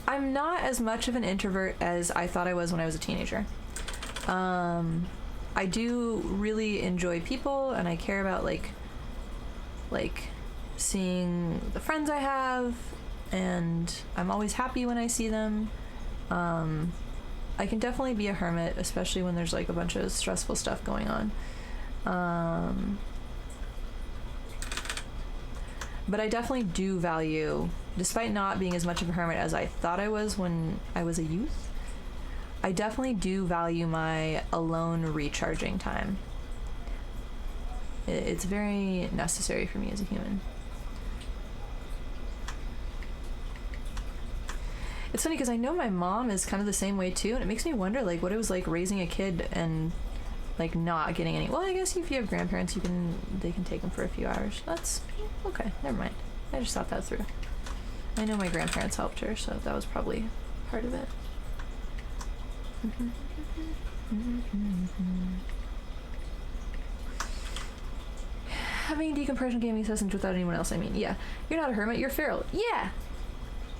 Speaker 1: I'm not as much of an introvert as I thought I was when I was a teenager. I do really enjoy people, and I care about like seeing the friends I have, and I'm always happy when I see them. I can definitely be a hermit, especially when there's like a bunch of stressful stuff going on. But I definitely do value, despite not being as much of a hermit as I thought I was when I was a youth, I definitely do value my alone recharging time. It's very necessary for me as a human. It's funny because I know my mom is kind of the same way too, and it makes me wonder like what it was like raising a kid and like not getting any. Well, I guess if you have grandparents, they can take them for a few hours. That's okay. Never mind. I just thought that through. I know my grandparents helped her, so that was probably part of it. Having decompression gaming sessions without anyone else. I mean, yeah, you're not a hermit. You're feral. Yeah.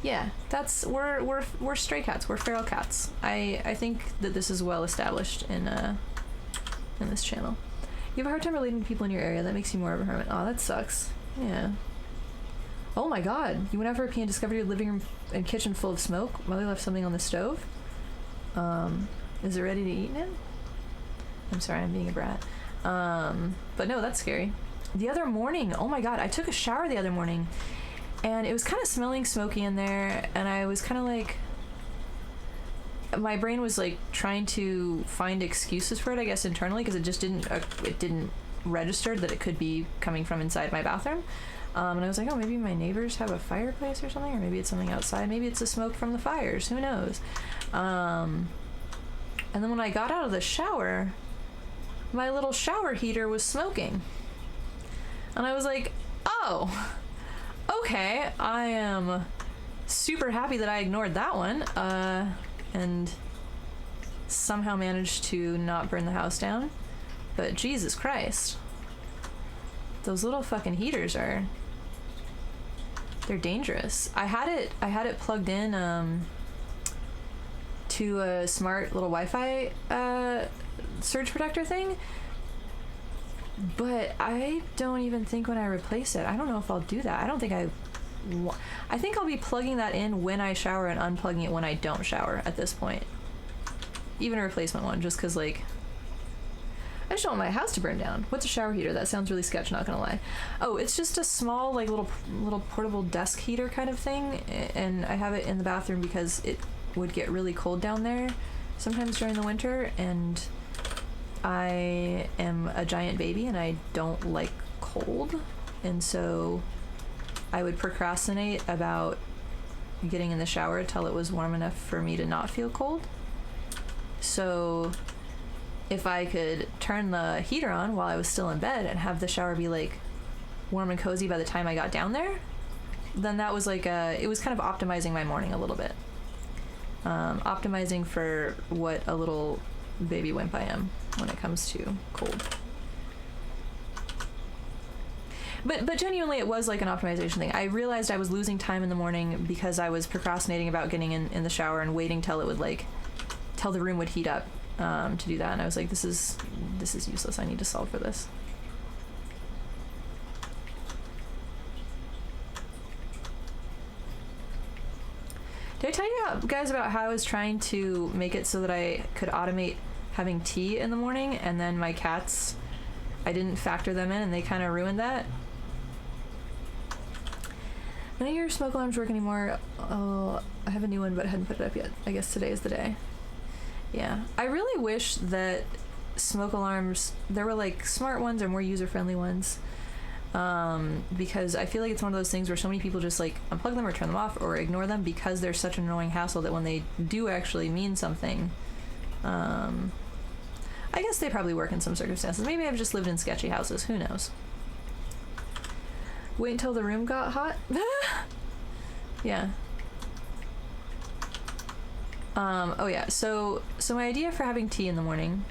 Speaker 1: Yeah, that's we're stray cats. We're feral cats. I think that this is well established in this channel. You have a hard time relating to people in your area. That makes you more of a hermit. Oh, that sucks. Yeah. Oh my god. You went out for a pee and discovered your living room and kitchen full of smoke. Mother left something on the stove. Is it ready to eat now? I'm sorry, I'm being a brat. But no, that's scary. The other morning, oh my god, I took a shower the other morning and it was kind of smelling smoky in there, and I was kind of like, my brain was like trying to find excuses for it, I guess, internally, because it just didn't register that it could be coming from inside my bathroom. And I was like, oh, maybe my neighbors have a fireplace or something, or maybe it's something outside. Maybe it's the smoke from the fires. Who knows? And then when I got out of the shower, my little shower heater was smoking. And I was like, oh, okay. I am super happy that I ignored that one. And somehow managed to not burn the house down. But Jesus Christ. Those little fucking heaters are they're dangerous. I had it plugged in to a smart little Wi-Fi surge protector thing, but I don't even think when I replace it, I don't know if I'll do that. I don't think I think I'll be plugging that in when I shower and unplugging it when I don't shower at this point. Even a replacement one, just because, like, I just don't want my house to burn down. What's a shower heater? That sounds really sketch, not gonna lie. Oh, it's just a small, like, little portable desk heater kind of thing, and I have it in the bathroom because it would get really cold down there sometimes during the winter, and I am a giant baby and I don't like cold, and so I would procrastinate about getting in the shower till it was warm enough for me to not feel cold. So if I could turn the heater on while I was still in bed and have the shower be like warm and cozy by the time I got down there, then that was like it was kind of optimizing my morning a little bit. Optimizing for what a little baby wimp I am when it comes to cold. But genuinely, it was like an optimization thing. I realized I was losing time in the morning because I was procrastinating about getting in the shower and waiting till it would till the room would heat up to do that. And I was like, this is useless. I need to solve for this. Did I tell you guys about how I was trying to make it so that I could automate having tea in the morning, and then my cats, I didn't factor them in and they kind of ruined that? None of your smoke alarms work anymore. Oh, I have a new one, but I hadn't put it up yet. I guess today is the day. Yeah. I really wish that smoke alarms, there were like smart ones or more user-friendly ones. Because I feel like it's one of those things where so many people just like unplug them or turn them off or ignore them because they're such an annoying hassle that when they do actually mean something, I guess they probably work in some circumstances. Maybe I've just lived in sketchy houses. Who knows? Wait until the room got hot? Yeah. Oh yeah, so my idea for having tea in the morning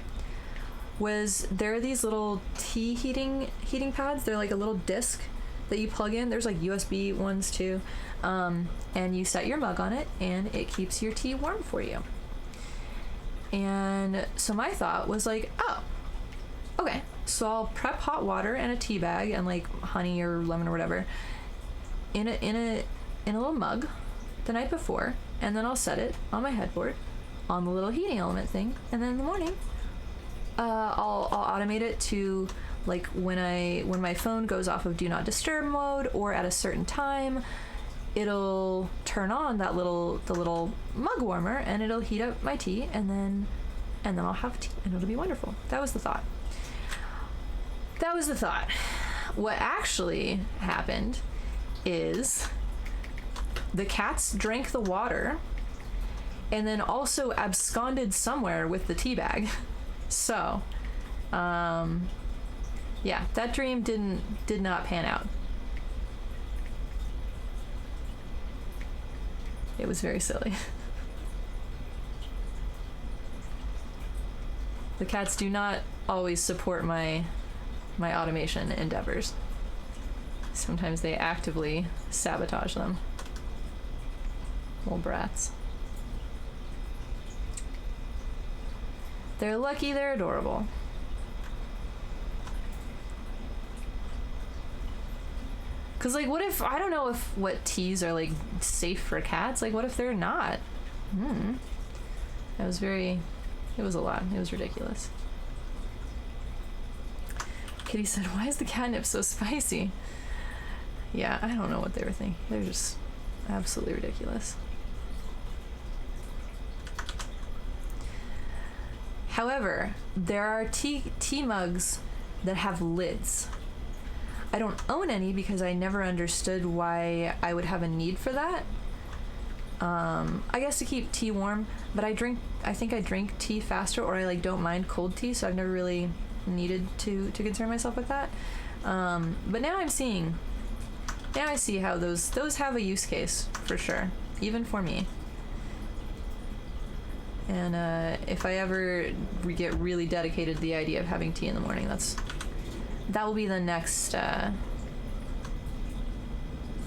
Speaker 1: was there are these little tea heating pads. They're like a little disc that you plug in. There's like USB ones too. And you set your mug on it and it keeps your tea warm for you. And so my thought was like, oh, okay, so I'll prep hot water and a tea bag and like honey or lemon or whatever in a little mug the night before, and then I'll set it on my headboard on the little heating element thing, and then in the morning I'll automate it to like when my phone goes off of do not disturb mode or at a certain time, it'll turn on the little mug warmer and it'll heat up my tea, and then I'll have tea and it'll be wonderful. That was the thought. What actually happened is the cats drank the water and then also absconded somewhere with the tea bag. So, yeah, that dream did not pan out. It was very silly. The cats do not always support my automation endeavors. Sometimes they actively sabotage them. Little brats. They're lucky, they're adorable. Cause like, what if, I don't know if what teas are like safe for cats. Like, what if they're not? It was a lot. It was ridiculous. Kitty said, why is the catnip so spicy? Yeah, I don't know what they were thinking. They're just absolutely ridiculous. However, there are tea mugs that have lids. I don't own any because I never understood why I would have a need for that. I guess to keep tea warm, but I think I drink tea faster, or I like don't mind cold tea, so I've never really needed to concern myself with that. But now I see how those have a use case for sure, even for me. And if I ever get really dedicated to the idea of having tea in the morning, that will be the next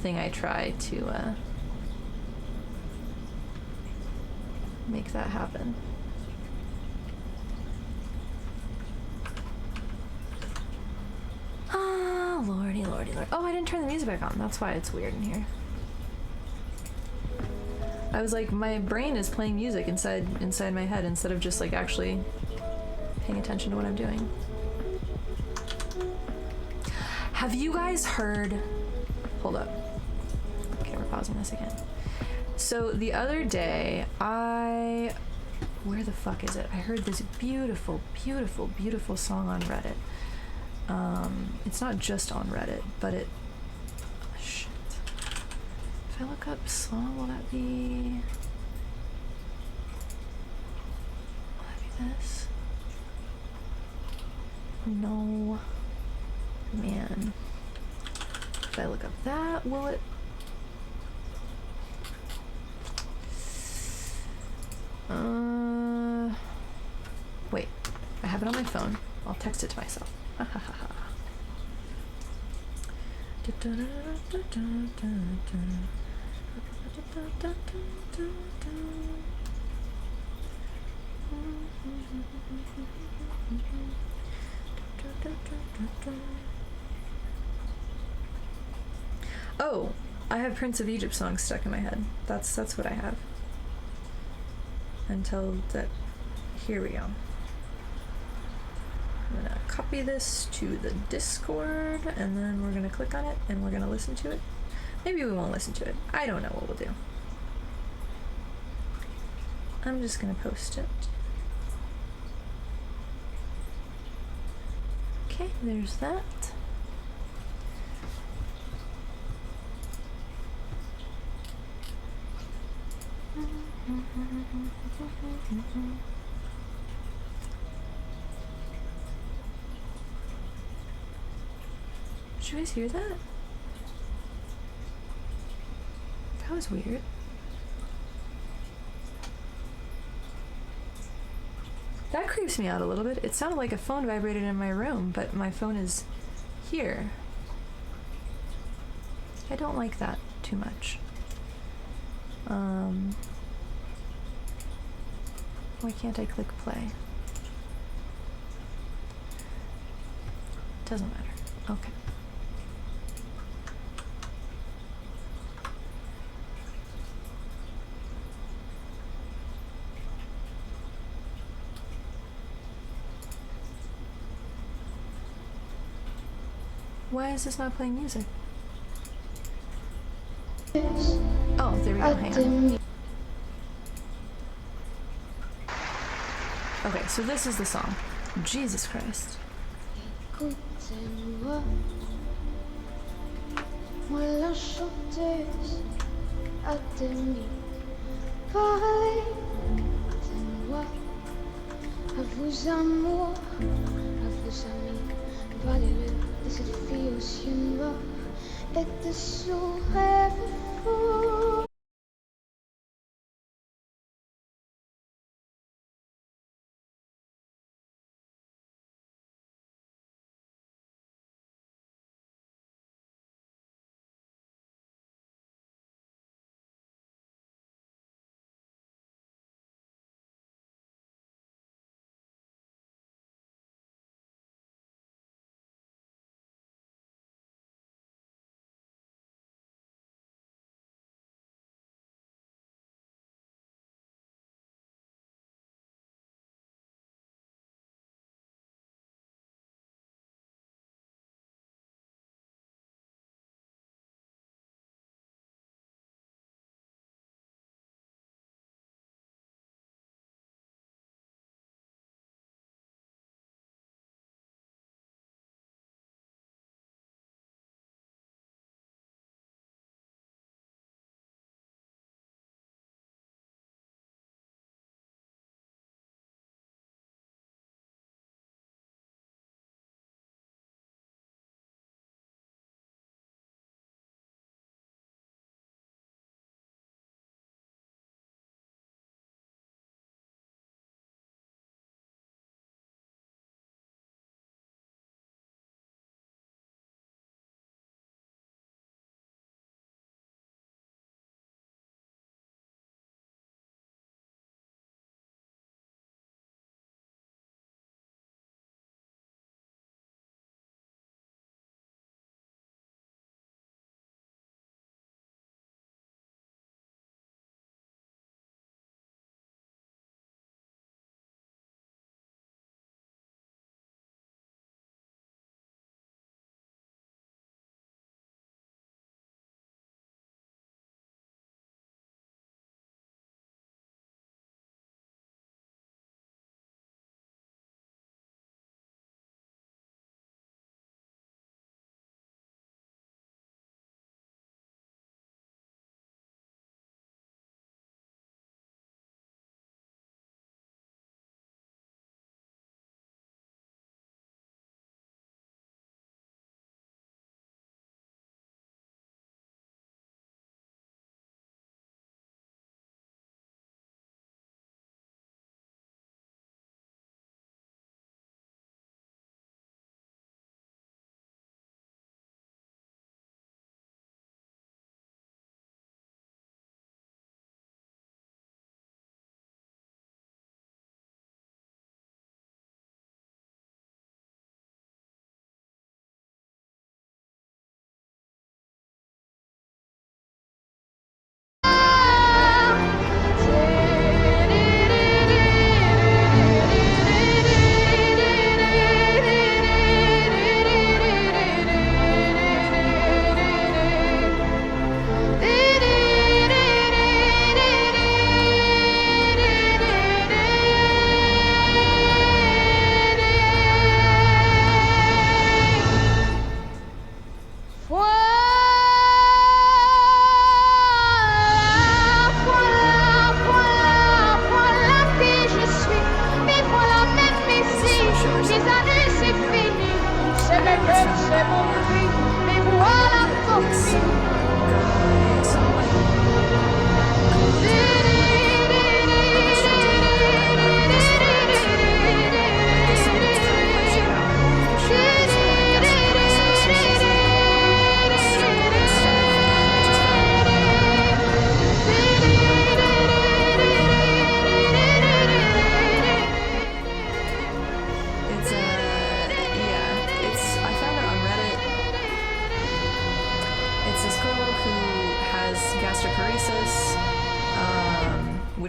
Speaker 1: thing I try to make that happen. Ah, lordy, lordy, lord. Oh, I didn't turn the music back on. That's why it's weird in here. I was like, my brain is playing music inside my head instead of just like actually paying attention to what I'm doing. Have you guys heard? Hold up. Okay, we're pausing this again. So the other day, where the fuck is it? I heard this beautiful, beautiful, beautiful song on Reddit. It's not just on Reddit, but it. Oh, shit. If I look up song, will that be? Will that be this? No. Man. If I look up that, will it? Wait. I have it on my phone. I'll text it to myself. Ha ha ha ha. Oh, I have Prince of Egypt songs stuck in my head. That's what I have. Until that. Here we go. I'm gonna copy this to the Discord, and then we're gonna click on it, and we're gonna listen to it. Maybe we won't listen to it. I don't know what we'll do. I'm just gonna post it. Okay, there's that. Did you guys hear that? That was weird. That creeps me out a little bit. It sounded like a phone vibrated in my room, but my phone is here. I don't like that too much. Why can't I click play? Doesn't matter. Okay. Why is this not playing music? Oh, there we go. Hang on. Okay, so this is the song. Jesus Christ.
Speaker 6: Écoutez-moi, moi la chanteuse à demi. Parlez de moi, à vos amours, à vos amis. Parlez-le de cette fille aux yeux noirs et de son rêve fou.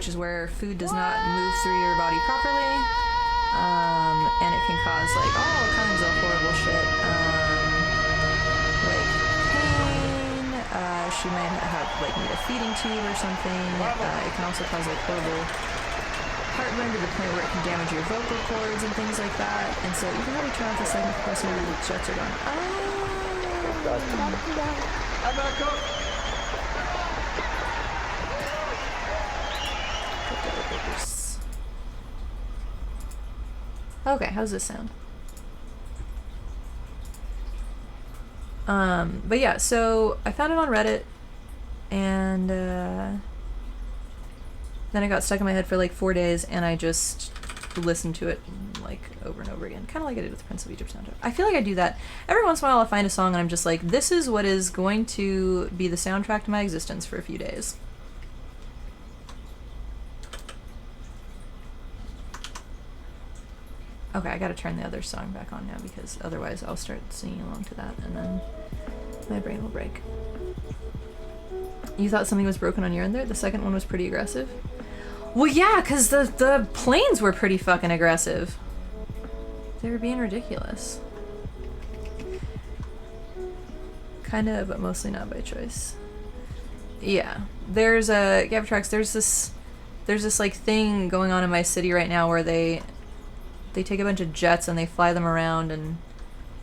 Speaker 1: which is where food does not move through your body properly, and it can cause like all kinds of horrible shit, like pain. She might have like need a feeding tube or something. It can also cause like horrible heartburn to the point where it can damage your vocal cords and things like that. And so even though we turn off the second compressor, the jets are gone.
Speaker 4: I'm back up.
Speaker 1: Okay, how's this sound? But yeah, so I found it on Reddit, and then it got stuck in my head for like 4 days, and I just listened to it like over and over again, kind of like I did with the Prince of Egypt soundtrack. I feel like I do that every once in a while. I'll find a song and I'm just like, this is what is going to be the soundtrack to my existence for a few days. Okay, I gotta turn the other song back on now because otherwise I'll start singing along to that and then my brain will break. You thought something was broken on your end there? The second one was pretty aggressive? Well, yeah, because the planes were pretty fucking aggressive. They were being ridiculous. Kinda, but mostly not by choice. Yeah. There's Gavitrax, there's this like thing going on in my city right now where they take a bunch of jets and they fly them around and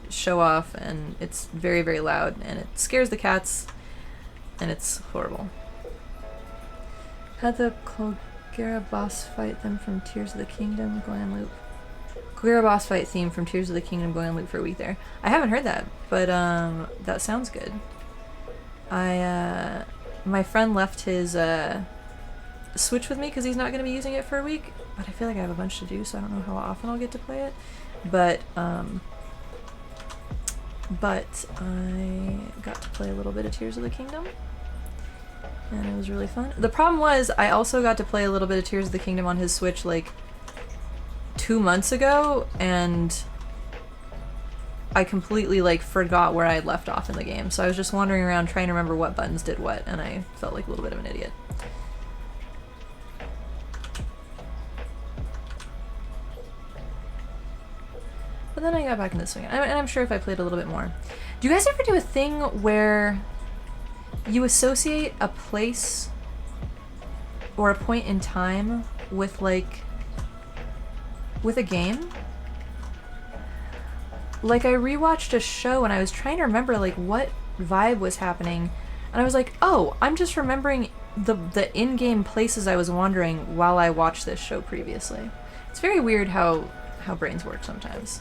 Speaker 1: show off, and it's very, very loud, and it scares the cats, and it's horrible. Had the Kogera boss fight them from Tears of the Kingdom going on loop. Kogera boss fight theme from Tears of the Kingdom going on loop for a week there. I haven't heard that, but that sounds good. My friend left his Switch with me because he's not going to be using it for a week, but I feel like I have a bunch to do, so I don't know how often I'll get to play it. But I got to play a little bit of Tears of the Kingdom, and it was really fun. The problem was I also got to play a little bit of Tears of the Kingdom on his Switch like 2 months ago, and I completely like forgot where I had left off in the game, so I was just wandering around trying to remember what buttons did what, and I felt like a little bit of an idiot. But then I got back in the swing, and I'm sure if I played a little bit more. Do you guys ever do a thing where you associate a place or a point in time with like with a game? Like I rewatched a show and I was trying to remember like what vibe was happening, and I was like, oh, I'm just remembering the in-game places I was wandering while I watched this show previously. It's very weird how brains work sometimes.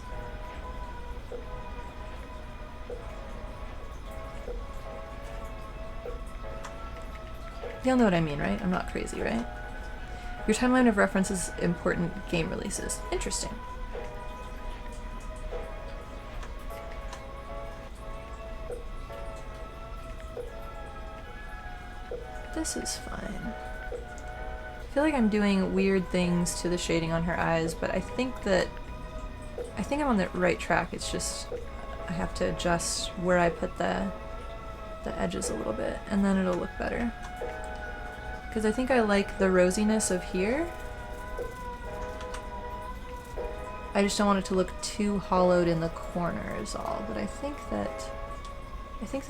Speaker 1: You'll know what I mean, right? I'm not crazy, right? Your timeline of references important game releases. Interesting. This is fine. I feel like I'm doing weird things to the shading on her eyes, but I think I'm on the right track. It's just I have to adjust where I put the edges a little bit, and then it'll look better. Because I think I like the rosiness of here. I just don't want it to look too hollowed in the corner is all, but I think that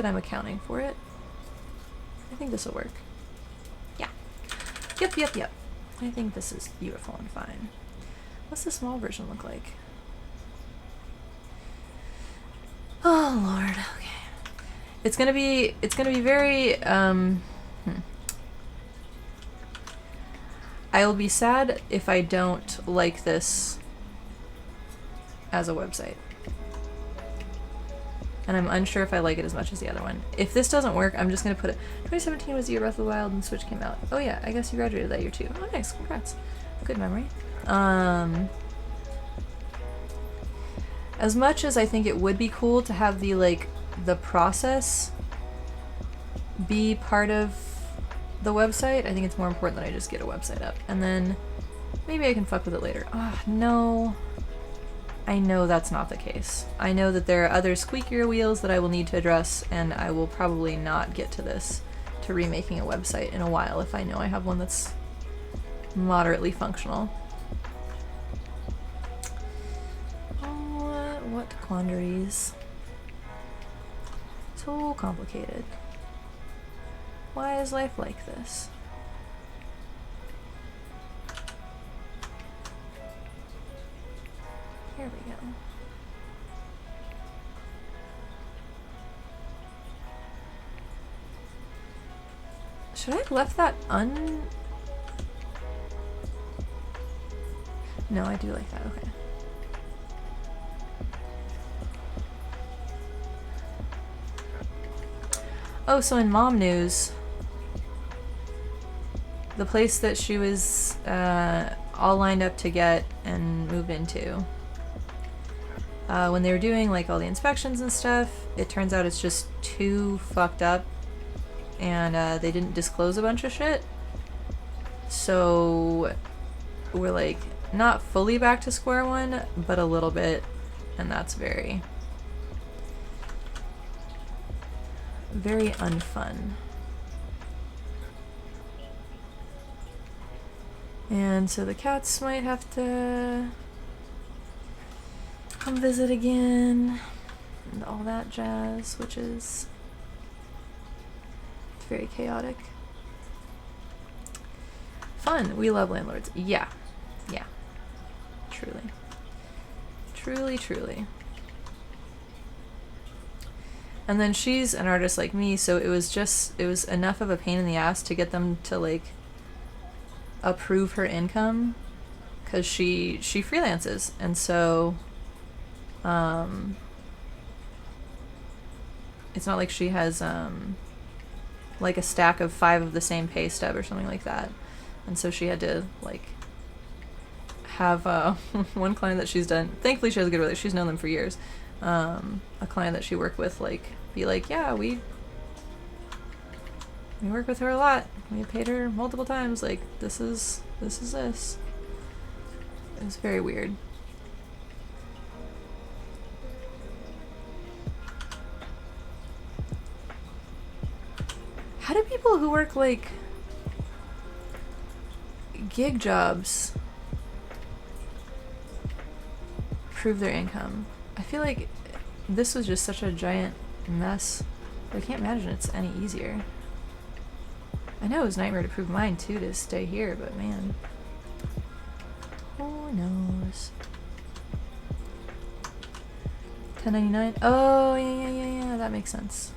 Speaker 1: I'm accounting for it. I think this will work. Yeah. Yep. I think this is beautiful and fine. What's the small version look like? Oh Lord, okay. It's gonna be very, I'll be sad if I don't like this as a website. And I'm unsure if I like it as much as the other one. If this doesn't work, I'm just gonna put it. 2017 was the year Breath of the Wild and Switch came out. Oh yeah, I guess you graduated that year too. Oh nice, congrats. Good memory. As much as I think it would be cool to have the process be part of the website, I think it's more important that I just get a website up. And then maybe I can fuck with it later. Ah, no. I know that's not the case. I know that there are other squeakier wheels that I will need to address, and I will probably not get to remaking a website in a while if I know I have one that's moderately functional. What quandaries? So complicated. Why is life like this? Here we go. Should I have left that No, I do like that, okay. Oh, so in mom news, the place that she was all lined up to get and move into, when they were doing like all the inspections and stuff, it turns out it's just too fucked up, and they didn't disclose a bunch of shit. So we're like not fully back to square one, but a little bit, and that's very unfun. And so the cats might have to come visit again and all that jazz, which is very chaotic. Fun. We love landlords. Yeah. Yeah. Truly. Truly, truly. And then she's an artist like me, so it was enough of a pain in the ass to get them to like approve her income, because she freelances, and so it's not like she has like a stack of 5 of the same pay stub or something like that, and so she had to like have one client that she's done. Thankfully, she has a good relationship. She's known them for years. A client that she worked with, like, be like, yeah, we work with her a lot. We paid her multiple times. Like, this is this. It was very weird. How do people who work like gig jobs prove their income? I feel like this was just such a giant mess. I can't imagine it's any easier. I know it was a nightmare to prove mine too, to stay here, but man. Who knows? 1099? Oh, yeah, that makes sense.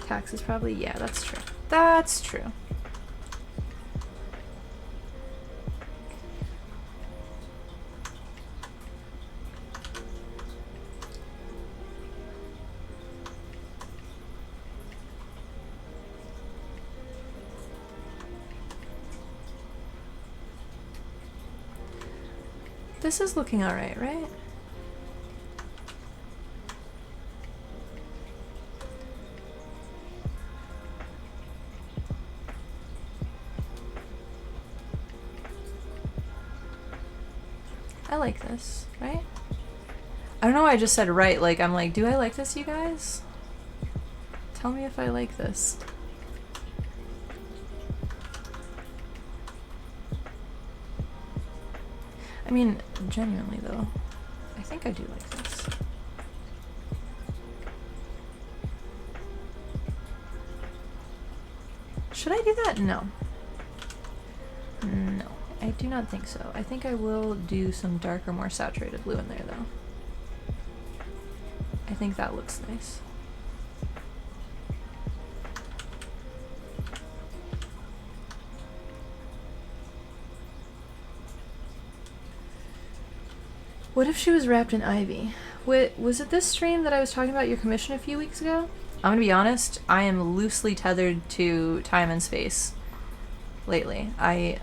Speaker 1: Taxes probably, yeah, that's true. That's true. This is looking alright, right? I like this, right? I don't know why I just said right, like, I'm like, do I like this, you guys? Tell me if I like this. I mean, genuinely though, I think I do like this. Should I do that? No. No, I do not think so. I think I will do some darker, more saturated blue in there though. I think that looks nice. What if she was wrapped in ivy? Was it this stream that I was talking about your commission a few weeks ago? I'm gonna be honest, I am loosely tethered to time and space lately. I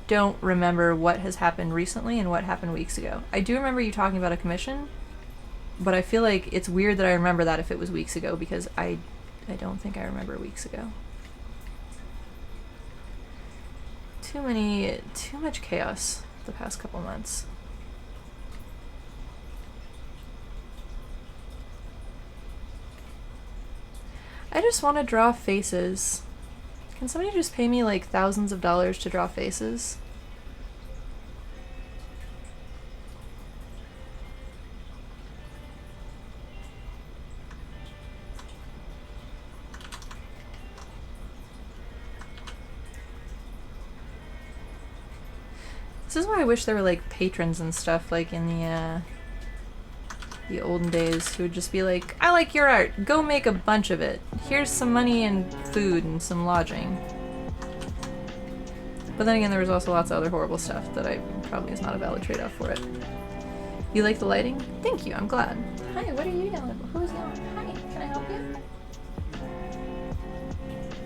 Speaker 1: don't remember what has happened recently and what happened weeks ago. I do remember you talking about a commission, but I feel like it's weird that I remember that if it was weeks ago, because I don't think I remember weeks ago. Too much chaos the past couple months. I just want to draw faces. Can somebody just pay me like thousands of dollars to draw faces? This is why I wish there were like patrons and stuff like in the olden days who would just be like, I like your art, go make a bunch of it. Here's some money and food and some lodging. But then again, there was also lots of other horrible stuff that I probably is not a valid trade-off for it. You like the lighting? Thank you, I'm glad. Hi, what are you yelling about? Who's yelling? Hi, can I help you?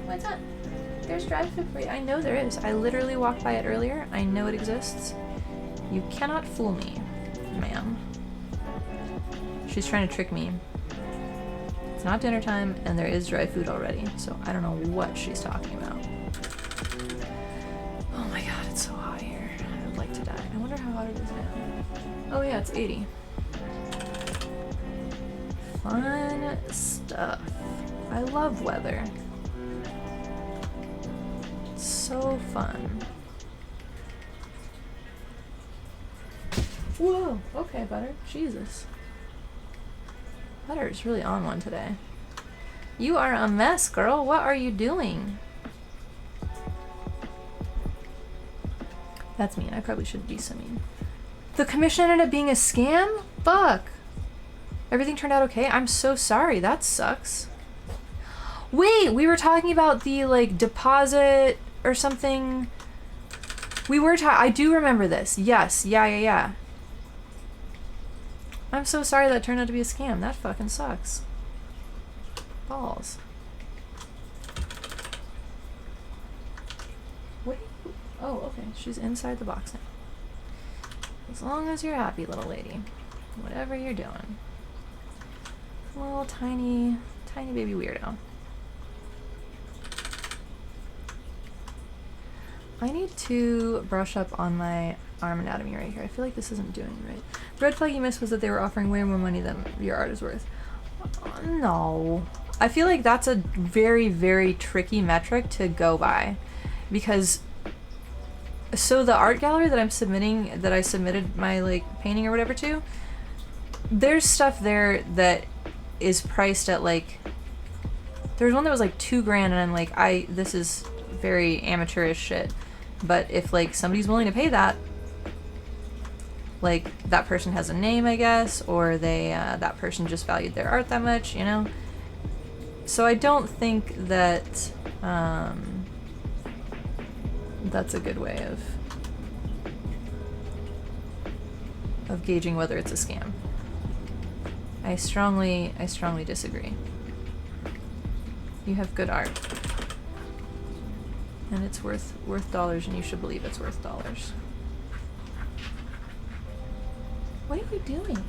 Speaker 1: What's up? There's dried food for you. I know there is. I literally walked by it earlier. I know it exists. You cannot fool me, ma'am. She's trying to trick me. It's not dinner time, and there is dry food already, so I don't know what she's talking about. Oh my god, it's so hot here. I would like to die. I wonder how hot it is now. Oh yeah, it's 80. Fun stuff. I love weather. So fun. Whoa! Okay, Butter. Jesus. Butter is really on one today. You are a mess, girl. What are you doing? That's mean. I probably shouldn't be so mean. The commission ended up being a scam? Fuck. Everything turned out okay? I'm so sorry. That sucks. Wait, we were talking about the, like, deposit or something. We were I do remember this. Yes. Yeah. I'm so sorry that turned out to be a scam. That fucking sucks. Balls. What are you... Oh, okay. She's inside the box now. As long as you're happy, little lady. Whatever you're doing. Little tiny baby weirdo. I need to brush up on my arm anatomy right here. I feel like this isn't doing it right. The red flag you missed was that they were offering way more money than your art is worth. No. I feel like that's a very, very tricky metric to go by. Because, so the art gallery that I'm submitting, that I submitted my, like, painting or whatever to, there's stuff there that is priced at, like, there's one that was like $2 grand, and I'm like, this is very amateurish shit. But if, like, somebody's willing to pay that, like, that person has a name, I guess, or they, that person just valued their art that much, you know? So I don't think that, that's a good way of gauging whether it's a scam. I strongly disagree. You have good art. And it's worth dollars, and you should believe it's worth dollars. What are you doing?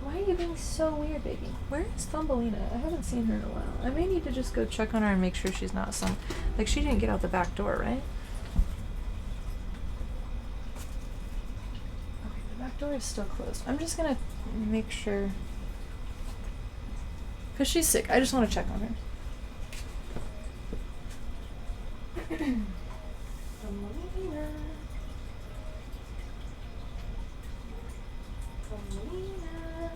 Speaker 1: Why are you being so weird, baby? Where is Thumbelina? I haven't seen her in a while. I may need to just go check on her and make sure she's not like, she didn't get out the back door, right? Okay, the back door is still closed. I'm just gonna make sure. Because she's sick. I just want to check on her. Thumbelina. Thumbelina.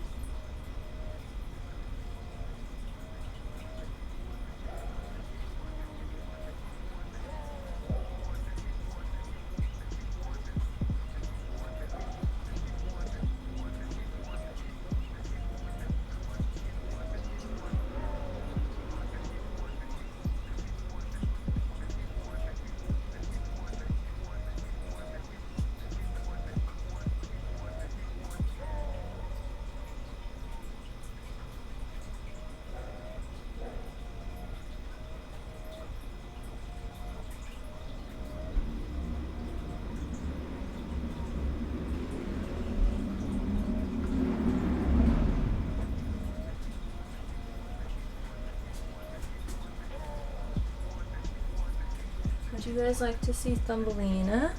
Speaker 1: Would you guys like to see Thumbelina?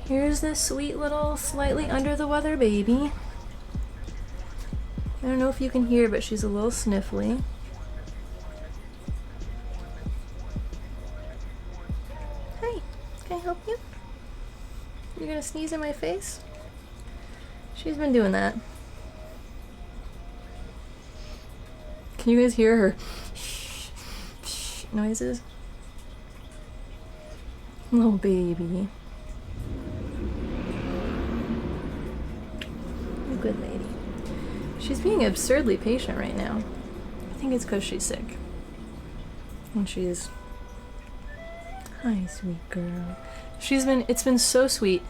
Speaker 1: Here's this sweet little, slightly under the weather baby. I don't know if you can hear, but she's a little sniffly. Hi, can I help you? You're gonna sneeze in my face? She's been doing that. Can you guys hear her noises? Little baby. A good lady. She's being absurdly patient right now. I think it's because she's sick. And she's... Hi, sweet girl. It's been so sweet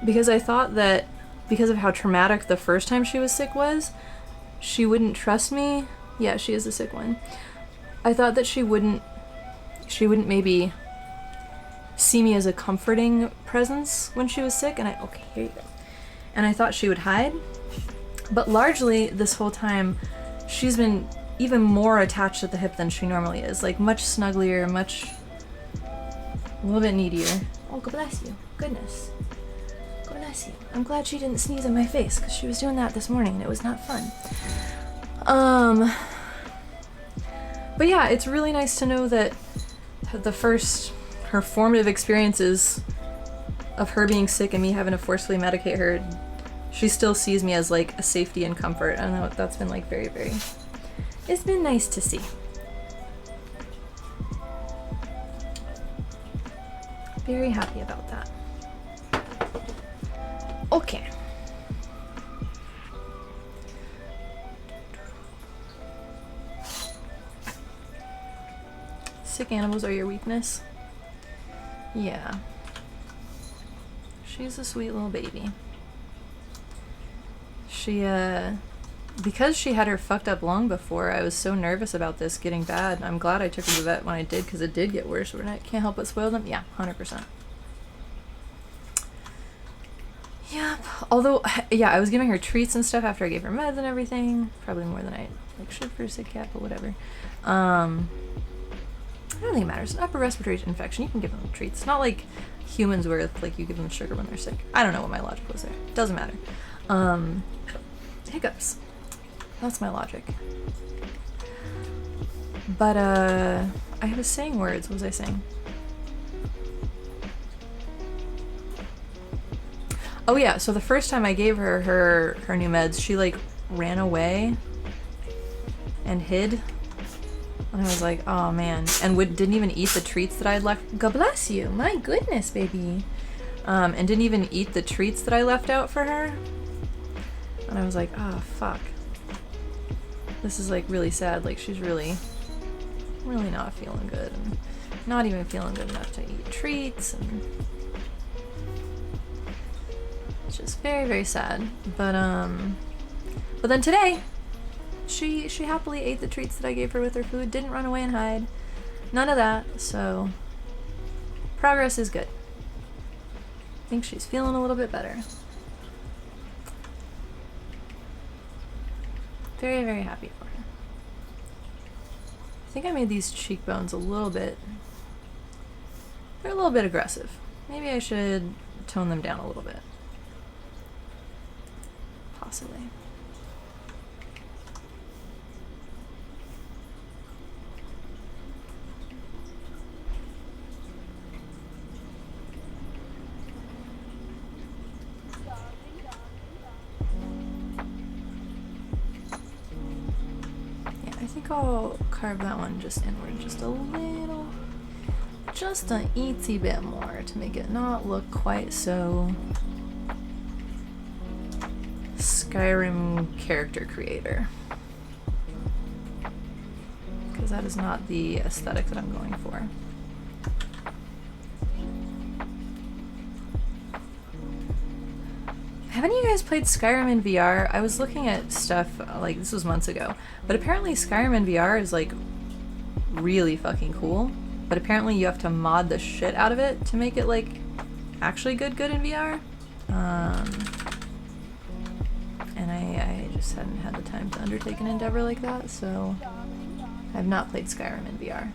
Speaker 1: because I thought that because of how traumatic the first time she was sick was, she wouldn't trust me. Yeah, she is the sick one. I thought that she wouldn't maybe see me as a comforting presence when she was sick, and okay, here you go. And I thought she would hide, but largely this whole time she's been even more attached at the hip than she normally is, like much snugglier, a little bit needier. Oh, God bless you. Goodness. God bless you. I'm glad she didn't sneeze in my face, because she was doing that this morning and it was not fun. But yeah, it's really nice to know that her formative experiences of her being sick and me having to forcefully medicate her, she still sees me as like a safety and comfort. I don't know, that's been like very, very, it's been nice to see. Very happy about that. Okay. Sick animals are your weakness? Yeah. She's a sweet little baby. She, because she had her fucked up lung before, I was so nervous about this getting bad. I'm glad I took her to the vet when I did, because it did get worse. I can't help but spoil them. Yeah, 100%. Yep. Although, yeah, I was giving her treats and stuff after I gave her meds and everything. Probably more than I should for a sick cat, but whatever. I don't think it matters. An upper respiratory infection, you can give them treats. Not like humans where like you give them sugar when they're sick. I don't know what my logic was there. Doesn't matter. Hiccups. That's my logic. But I was saying words. What was I saying? Oh yeah, so the first time I gave her her new meds, she like ran away and hid. And I was like, oh man. And didn't even eat the treats that I had left. God bless you. My goodness, baby. And didn't even eat the treats that I left out for her. And I was like, oh fuck. This is like really sad. Like she's really not feeling good. And not even feeling good enough to eat treats. And it's just very, very sad. But then today, she happily ate the treats that I gave her with her food, didn't run away and hide. None of that, so progress is good. I think she's feeling a little bit better. Very, very happy for her. I think I made these cheekbones a little bit, they're a little bit aggressive. Maybe I should tone them down a little bit. Possibly. I think I'll carve that one just inward just a little, just an itsy bit more to make it not look quite so Skyrim character creator, because that is not the aesthetic that I'm going for. Haven't you guys played Skyrim in VR? I was looking at stuff, like, this was months ago, but apparently Skyrim in VR is, like, really fucking cool, but apparently you have to mod the shit out of it to make it, like, actually good in VR. And I just hadn't had the time to undertake an endeavor like that, so I've not played Skyrim in VR.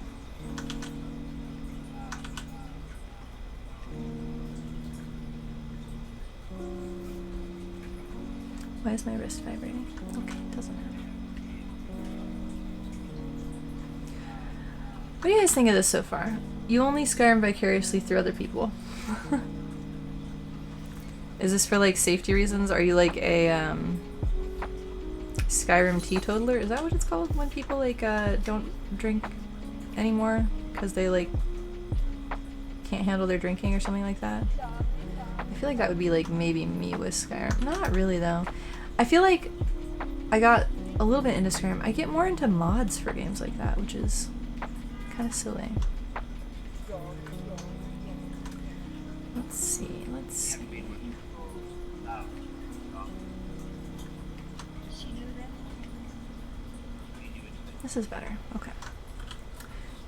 Speaker 1: Why is my wrist vibrating? Okay, doesn't matter. What do you guys think of this so far? You only Skyrim vicariously through other people. Is this for like safety reasons? Are you like a Skyrim teetotaler? Is that what it's called when people like don't drink anymore because they like can't handle their drinking or something like that? I feel like that would be like maybe me with Skyrim. Not really though. I feel like I got a little bit into Skyrim. I get more into mods for games like that, which is kind of silly. Let's see, let's see. This is better. Okay.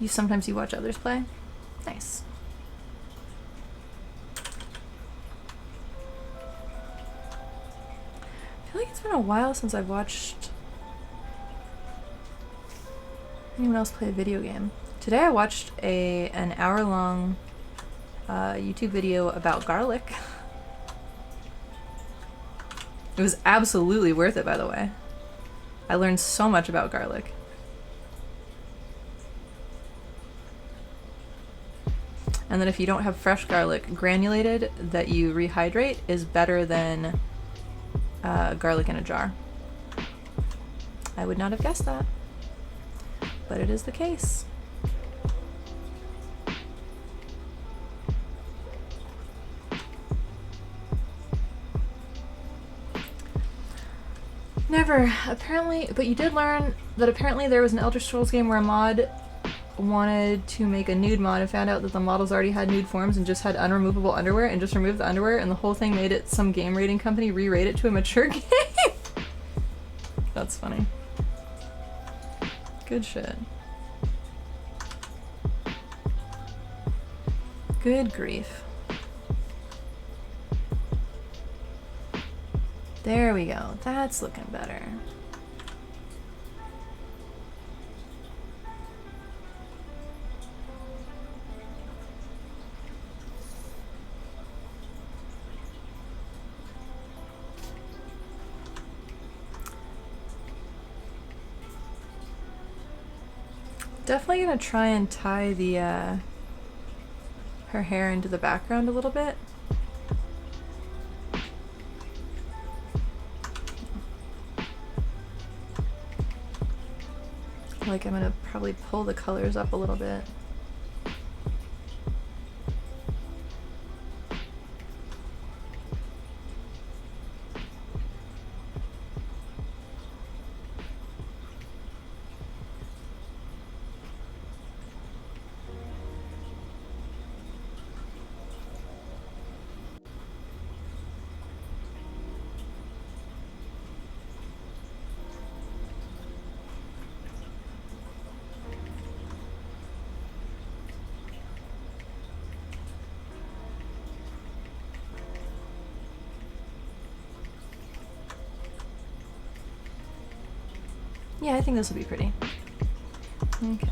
Speaker 1: Sometimes you watch others play? Nice. I feel like it's been a while since I've watched anyone else play a video game. Today I watched an hour-long YouTube video about garlic. It was absolutely worth it, by the way. I learned so much about garlic. And that if you don't have fresh garlic granulated that you rehydrate is better than garlic in a jar. I would not have guessed that, but it is the case. Never, apparently, but you did learn that apparently there was an Elder Scrolls game where a mod wanted to make a nude mod and found out that the models already had nude forms and just had unremovable underwear and just removed the underwear, and the whole thing made it some game rating company re-rate it to a mature game. That's funny. Good shit. Good grief. There we go. That's looking better. Definitely gonna try and tie the her hair into the background a little bit. Like I'm gonna probably pull the colors up a little bit. Yeah, I think this will be pretty. Okay.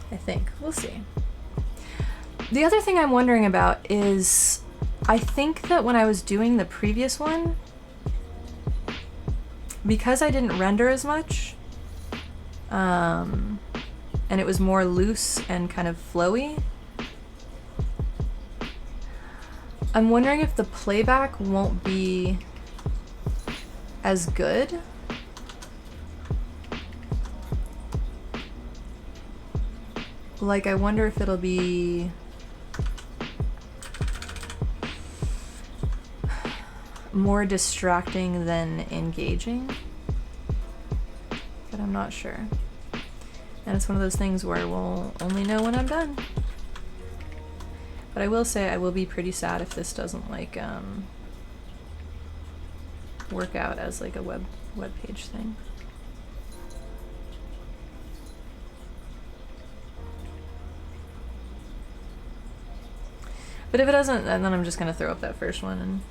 Speaker 1: I think. We'll see. The other thing I'm wondering about is, I think that when I was doing the previous one, because I didn't render as much, and it was more loose and kind of flowy, I'm wondering if the playback won't be as good. Like, I wonder if it'll be more distracting than engaging, but I'm not sure. And it's one of those things where we'll only know when I'm done. But I will say I will be pretty sad if this doesn't like work out as like a web page thing. But if it doesn't, then I'm just gonna throw up that first one and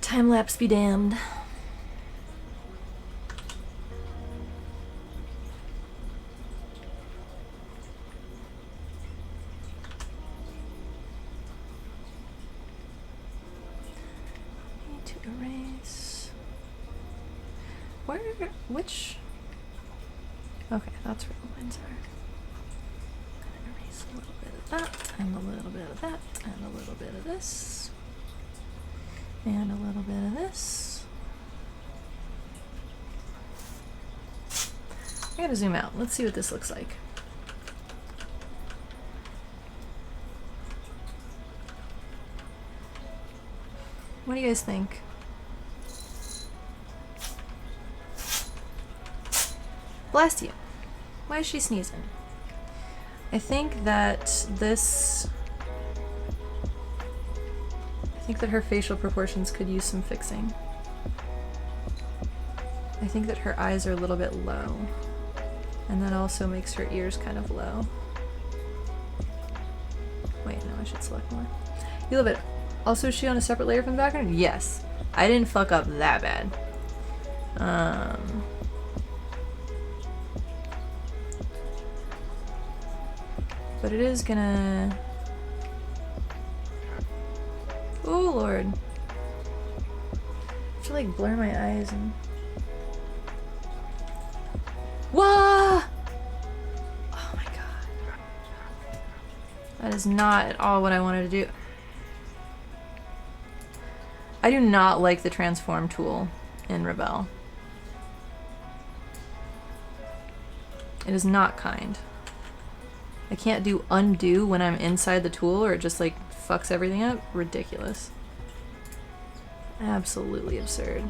Speaker 1: time lapse be damned. erase. Which? Okay, that's where the lines are. Gonna erase a little bit of that, and a little bit of that, and a little bit of this, and a little bit of this. I gotta zoom out. Let's see what this looks like. What do you guys think? Blast you. Why is she sneezing? I think that this... I think that her facial proportions could use some fixing. I think that her eyes are a little bit low. And that also makes her ears kind of low. Wait, no, I should select more. You love it. Also, is she on a separate layer from the background? Yes. I didn't fuck up that bad. But it is gonna... Oh, Lord. I have to, like, blur my eyes and... Whoa! Oh my god. That is not at all what I wanted to do. I do not like the transform tool in Rebel. It is not kind. I can't do undo when I'm inside the tool or it just like fucks everything up. Ridiculous. Absolutely absurd.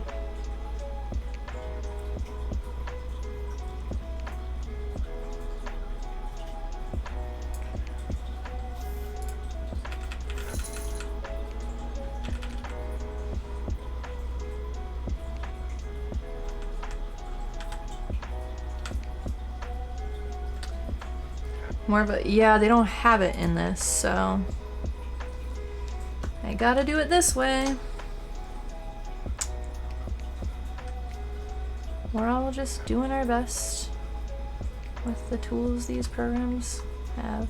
Speaker 1: More of a, yeah, they don't have it in this, so I gotta do it this way. We're all just doing our best with the tools these programs have.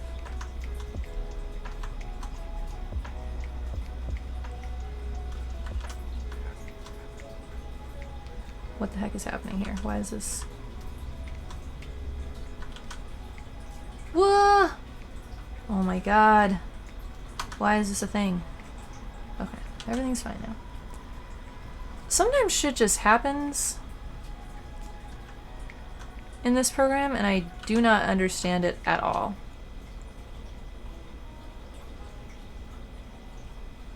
Speaker 1: What the heck is happening here? Why is this? Whoa! Oh my god. Why is this a thing? Okay, everything's fine now. Sometimes shit just happens in this program and I do not understand it at all.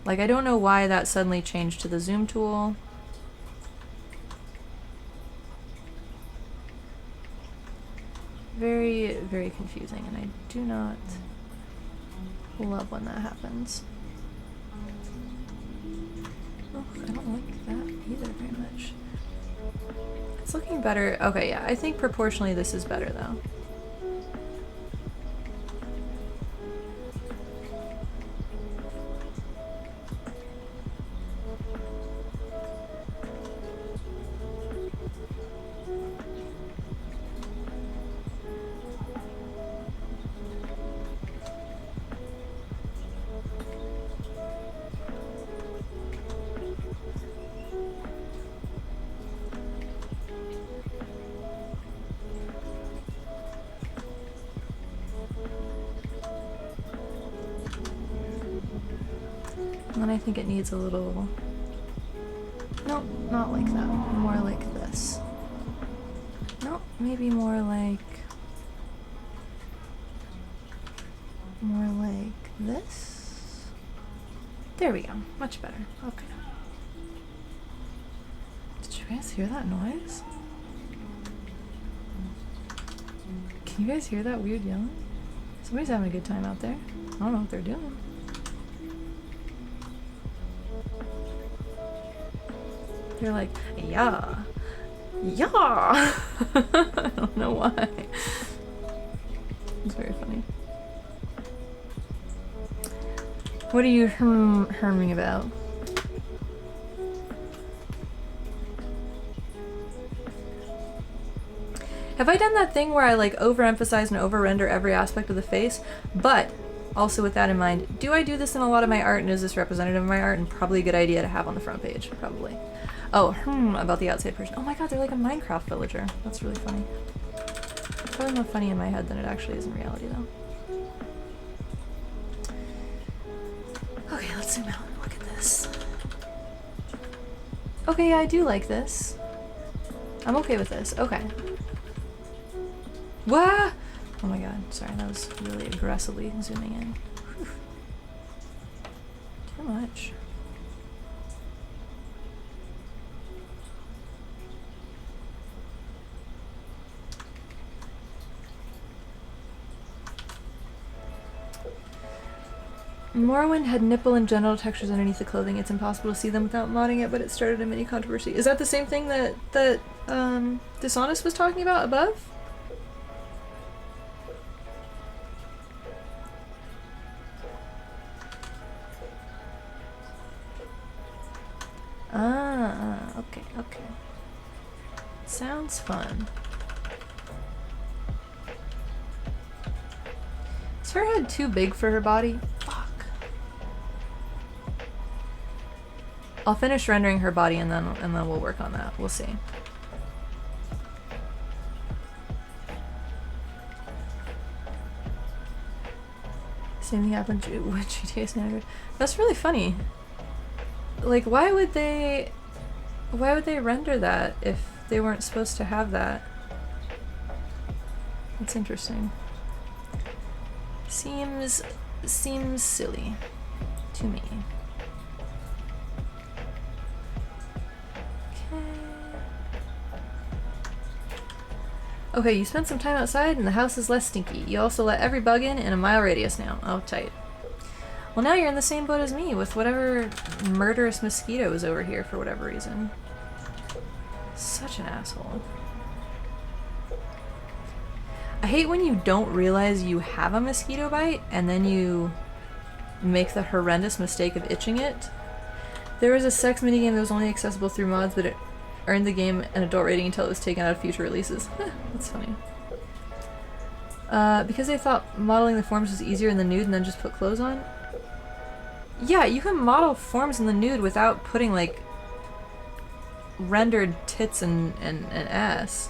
Speaker 1: Like, I don't know why that suddenly changed to the zoom tool. Very, very confusing, and I do not love when that happens. Oh, I don't like that either very much. It's looking better. Okay, yeah, I think proportionally this is better though. And then I think it needs a little... Nope, not like that. More like this. Nope, maybe more like... More like this? There we go. Much better. Okay. Did you guys hear that noise? Can you guys hear that weird yelling? Somebody's having a good time out there. I don't know what they're doing. They're like, yeah, yeah. I don't know why. It's very funny. What are you herming about? Have I done that thing where I like overemphasize and over-render every aspect of the face? But Also, with that in mind, do I do this in a lot of my art, and is this representative of my art? And probably a good idea to have on the front page, probably. Oh, about the outside person. Oh my god, they're like a Minecraft villager. That's really funny. It's probably more funny in my head than it actually is in reality, though. Okay, let's zoom out and look at this. Okay, yeah, I do like this. I'm okay with this. Okay. Wah! Oh my god, sorry, that was really aggressively zooming in. Whew. Too much. Morrowind had nipple and genital textures underneath the clothing. It's impossible to see them without modding it, but it started a mini controversy. Is that the same thing that Dishonest was talking about above? Okay, okay. Sounds fun. Is her head too big for her body? Fuck. I'll finish rendering her body and then we'll work on that. We'll see. Same thing happened with GTA's manager. That's really funny. Like, why would they render that if they weren't supposed to have that? That's interesting. Seems silly to me. Okay, you spent some time outside and the house is less stinky. You also let every bug in a mile radius now. Oh, tight. Well, now you're in the same boat as me with whatever murderous mosquito is over here for whatever reason. Such an asshole. I hate when you don't realize you have a mosquito bite and then you make the horrendous mistake of itching it. There was a sex minigame that was only accessible through mods, but it earned the game an adult rating until it was taken out of future releases. That's funny. Because they thought modeling the forms was easier in the nude and then just put clothes on? Yeah, you can model forms in the nude without putting, like, rendered tits and ass.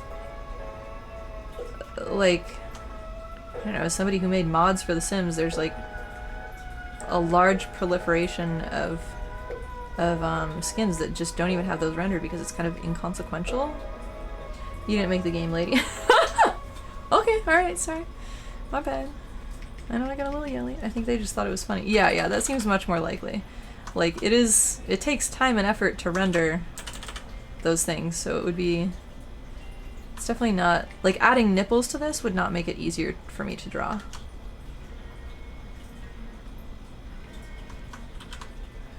Speaker 1: Like, I don't know, as somebody who made mods for The Sims, there's, like, a large proliferation of skins that just don't even have those rendered because it's kind of inconsequential. You didn't make the game, lady. Okay, alright, sorry. My bad. I know I got a little yelly. I think they just thought it was funny. Yeah, that seems much more likely. Like, it takes time and effort to render those things, so it would be... It's definitely not... Like, adding nipples to this would not make it easier for me to draw.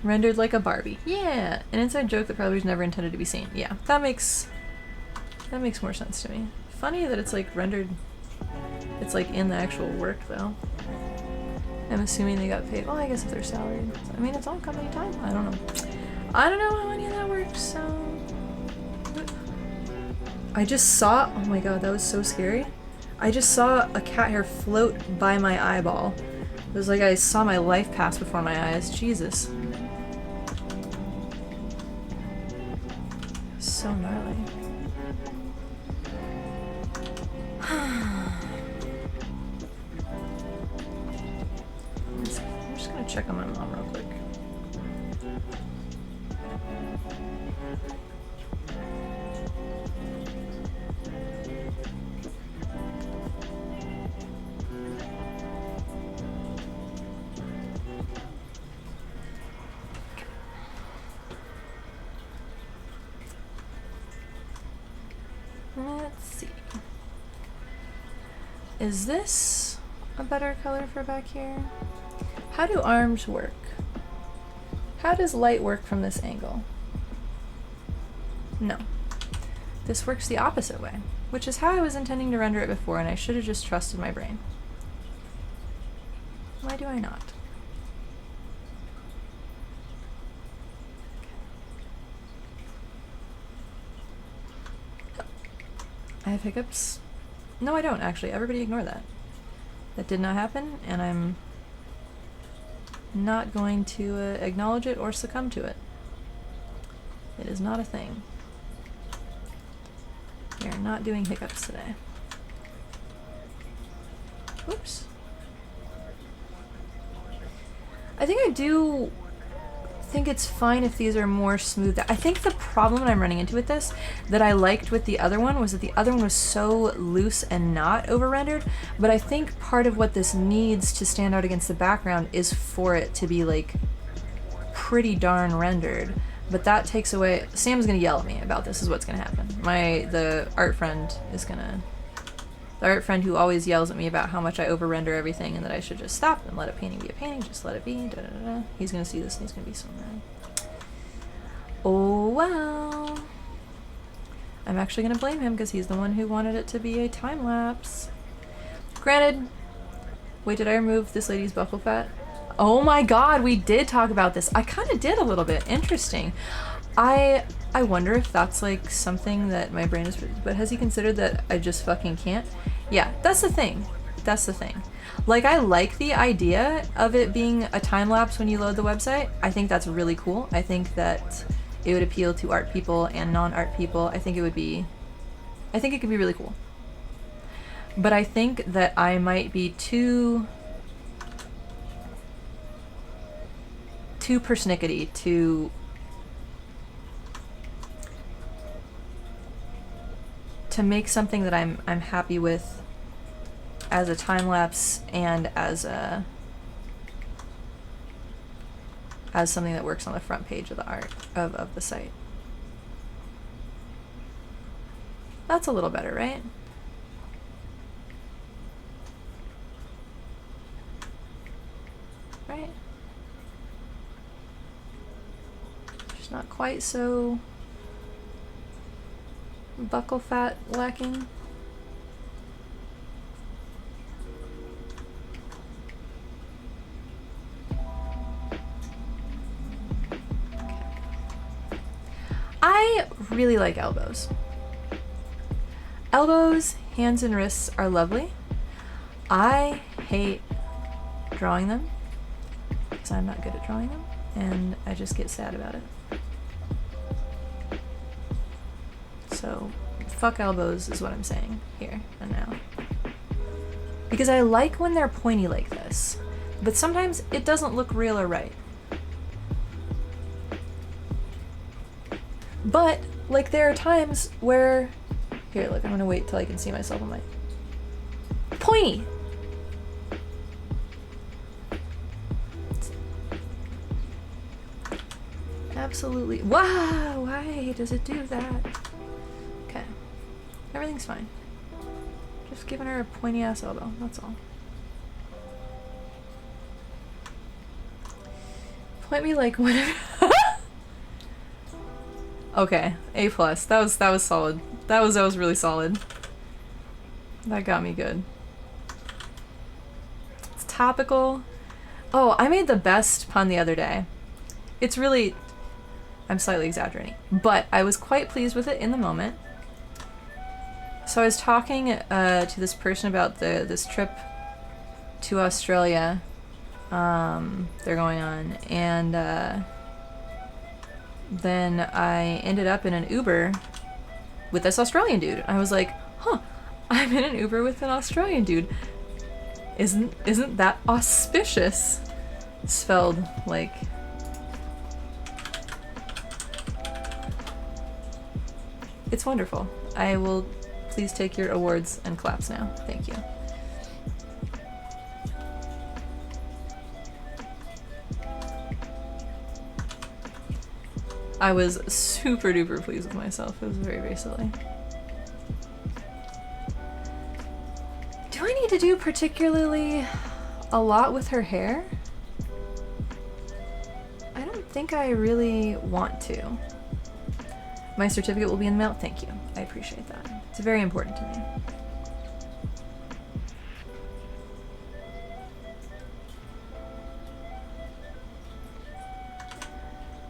Speaker 1: Rendered like a Barbie. Yeah! An inside joke that probably was never intended to be seen. Yeah, that makes more sense to me. Funny that it's, like, rendered... It's, like, in the actual work, though. I'm assuming they got paid. Well, I guess if they're salaried. I mean, it's all company time. I don't know. I don't know how any of that works, so... I just saw... Oh my god, that was so scary. I just saw a cat hair float by my eyeball. It was like I saw my life pass before my eyes. Jesus. So gnarly. I'm just gonna check on my mom real quick. Let's see. Is this a better color for back here? How do arms work? How does light work from this angle? No. This works the opposite way, which is how I was intending to render it before, and I should have just trusted my brain. Why do I not? I have hiccups. No, I don't, actually. Everybody ignore that. That did not happen, and I'm not going to acknowledge it or succumb to it. It is not a thing. We are not doing hiccups today. Oops. I think I do think it's fine if these are more smooth. I think the problem that I'm running into with this that I liked with the other one was that the other one was so loose and not over-rendered, but I think part of what this needs to stand out against the background is for it to be like pretty darn rendered. But that takes away... Sam's gonna yell at me about this is what's gonna happen. The art friend is gonna... The art friend who always yells at me about how much I over-render everything and that I should just stop and let a painting be a painting, just let it be, da da da da. He's gonna see this and he's gonna be so mad. Oh well. I'm actually gonna blame him because he's the one who wanted it to be a time-lapse. Granted... Wait, did I remove this lady's buckle fat? Oh my god, we did talk about this. I kind of did a little bit. Interesting. I wonder if that's like something that my brain is... But has he considered that I just fucking can't? Yeah, that's the thing. That's the thing. Like, I like the idea of it being a time-lapse when you load the website. I think that's really cool. I think that it would appeal to art people and non-art people. I think it could be really cool. But I think that I might be too persnickety to make something that I'm happy with as a time lapse and as something that works on the front page of the art of the site. That's a little better, right? Right? Just not quite so buckle fat lacking. Okay. I really like elbows. Elbows, hands, and wrists are lovely. I hate drawing them because I'm not good at drawing them and I just get sad about it. So, fuck elbows is what I'm saying here and now. Because I like when they're pointy like this, but sometimes it doesn't look real or right. But, like, there are times where... Here, look, I'm gonna wait till I can see myself on my... Pointy! Absolutely. Wow! Why does it do that? Okay. Everything's fine. Just giving her a pointy ass elbow, that's all. Point me like whatever. Okay, A+. That was solid. That was really solid. That got me good. It's topical. Oh, I made the best pun the other day. It's really... I'm slightly exaggerating, but I was quite pleased with it in the moment. So I was talking to this person about this trip to Australia they're going on, and then I ended up in an Uber with this Australian dude. I was like, huh, I'm in an Uber with an Australian dude. Isn't that auspicious? Spelled like... It's wonderful. I will please take your awards and claps now. Thank you. I was super duper pleased with myself. It was very, very silly. Do I need to do particularly a lot with her hair? I don't think I really want to. My certificate will be in the mail. Thank you. I appreciate that. It's very important to me.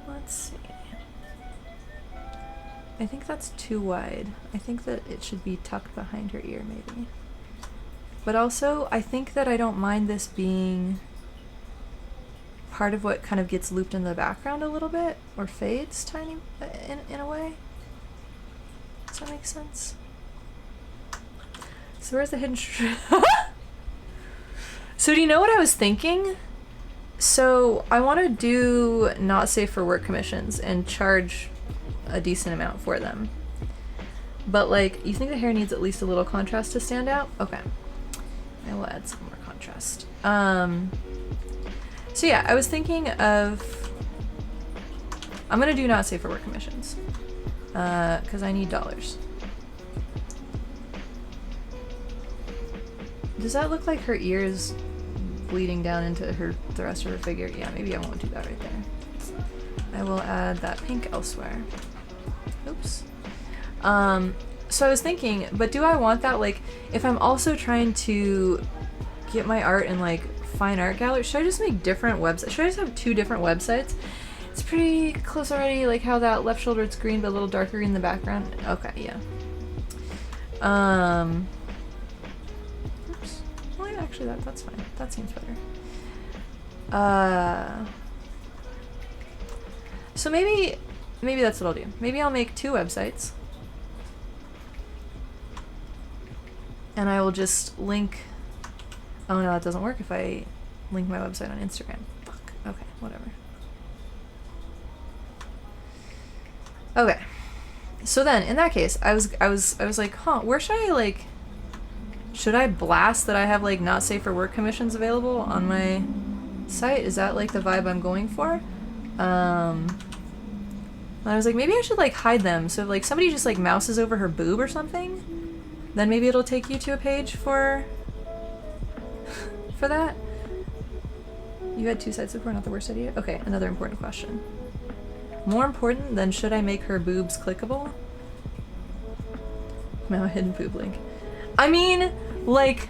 Speaker 1: Let's see. I think that's too wide. I think that it should be tucked behind her ear, maybe. But also, I think that I don't mind this being part of what kind of gets looped in the background a little bit, or fades tiny in a way. Does that make sense? So where's the hidden So do you know what I was thinking? So I want to do not safe for work commissions and charge a decent amount for them. But like, you think the hair needs at least a little contrast to stand out? Okay. I will add some more contrast. So yeah, I was thinking of, I'm gonna do not safe for work commissions. Cause I need dollars. Does that look like her ear is bleeding down into the rest of her figure? Yeah, maybe I won't do that right there. I will add that pink elsewhere. Oops. So I was thinking, but do I want that, like, if I'm also trying to get my art in like fine art gallery, should I just make different websites? Should I just have 2 different websites? It's pretty close already, like how that left shoulder it's green but a little darker green in the background. Okay, yeah. Oops. Well, yeah, actually that's fine. That seems better. So maybe that's what I'll do. Maybe I'll make 2 websites. And I will just link. Oh no, that doesn't work if I link my website on Instagram. Fuck. Okay, whatever. Okay. So then, in that case, I was like, huh, where should I like? Should I blast that I have like not safe for work commissions available on my site? Is that like the vibe I'm going for? And I was like, maybe I should like hide them. So if like somebody just like mouses over her boob or something, then maybe it'll take you to a page for that. You had 2 sites before, not the worst idea? Okay, another important question. More important than should I make her boobs clickable? Now a hidden boob link. I mean, like,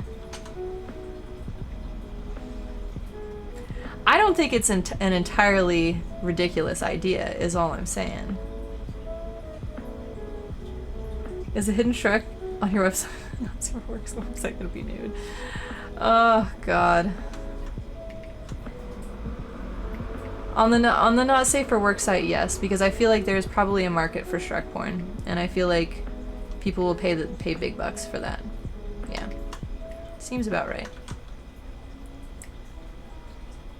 Speaker 1: I don't think it's an entirely ridiculous idea, is all I'm saying. Is a hidden Shrek on your website? That's your website gonna be nude. Oh god. On the not safe for work site, yes, because I feel like there's probably a market for Shrek porn, and I feel like people will pay big bucks for that. Yeah, seems about right.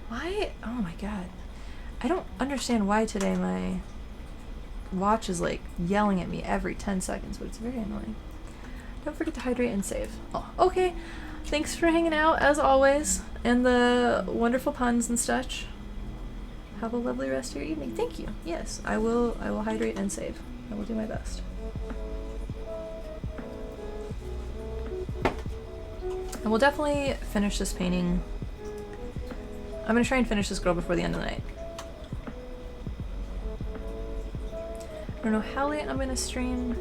Speaker 1: Why? Oh my god, I don't understand why today my watch is like yelling at me every 10 seconds, but it's very annoying. Don't forget to hydrate and save. Oh, okay. Thanks for hanging out as always, and the wonderful puns and such. Have a lovely rest of your evening. Thank you. Yes, I will hydrate and save. I will do my best. And we'll definitely finish this painting. I'm gonna try and finish this girl before the end of the night. I don't know how late I'm gonna stream,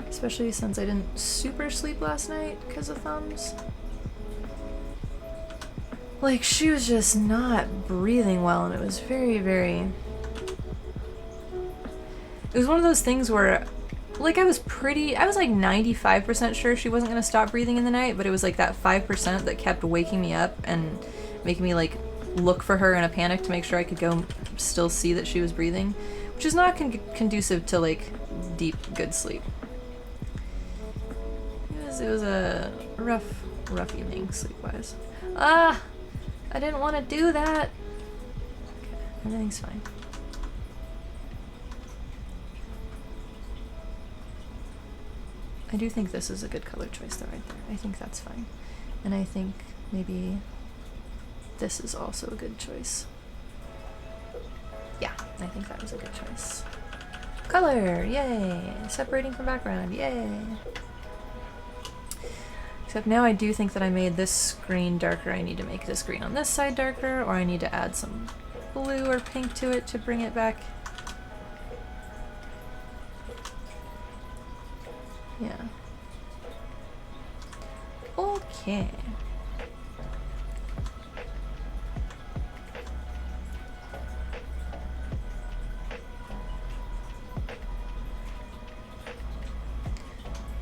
Speaker 1: especially since I didn't super sleep last night because of thumbs. Like, she was just not breathing well, and it was very, very... It was one of those things where, like, I was like 95% sure she wasn't gonna stop breathing in the night, but it was like that 5% that kept waking me up and making me, like, look for her in a panic to make sure I could go still see that she was breathing, which is not conducive to, like, deep, good sleep. It was a rough evening, sleep-wise. Ah! I didn't want to do that. Okay, everything's fine. I do think this is a good color choice though, right there. I think that's fine. And I think maybe this is also a good choice. Yeah, I think that was a good choice. Color, yay! Separating from background, yay! Except now I do think that I made this screen darker. I need to make this green on this side darker, or I need to add some blue or pink to it to bring it back. Yeah. Okay.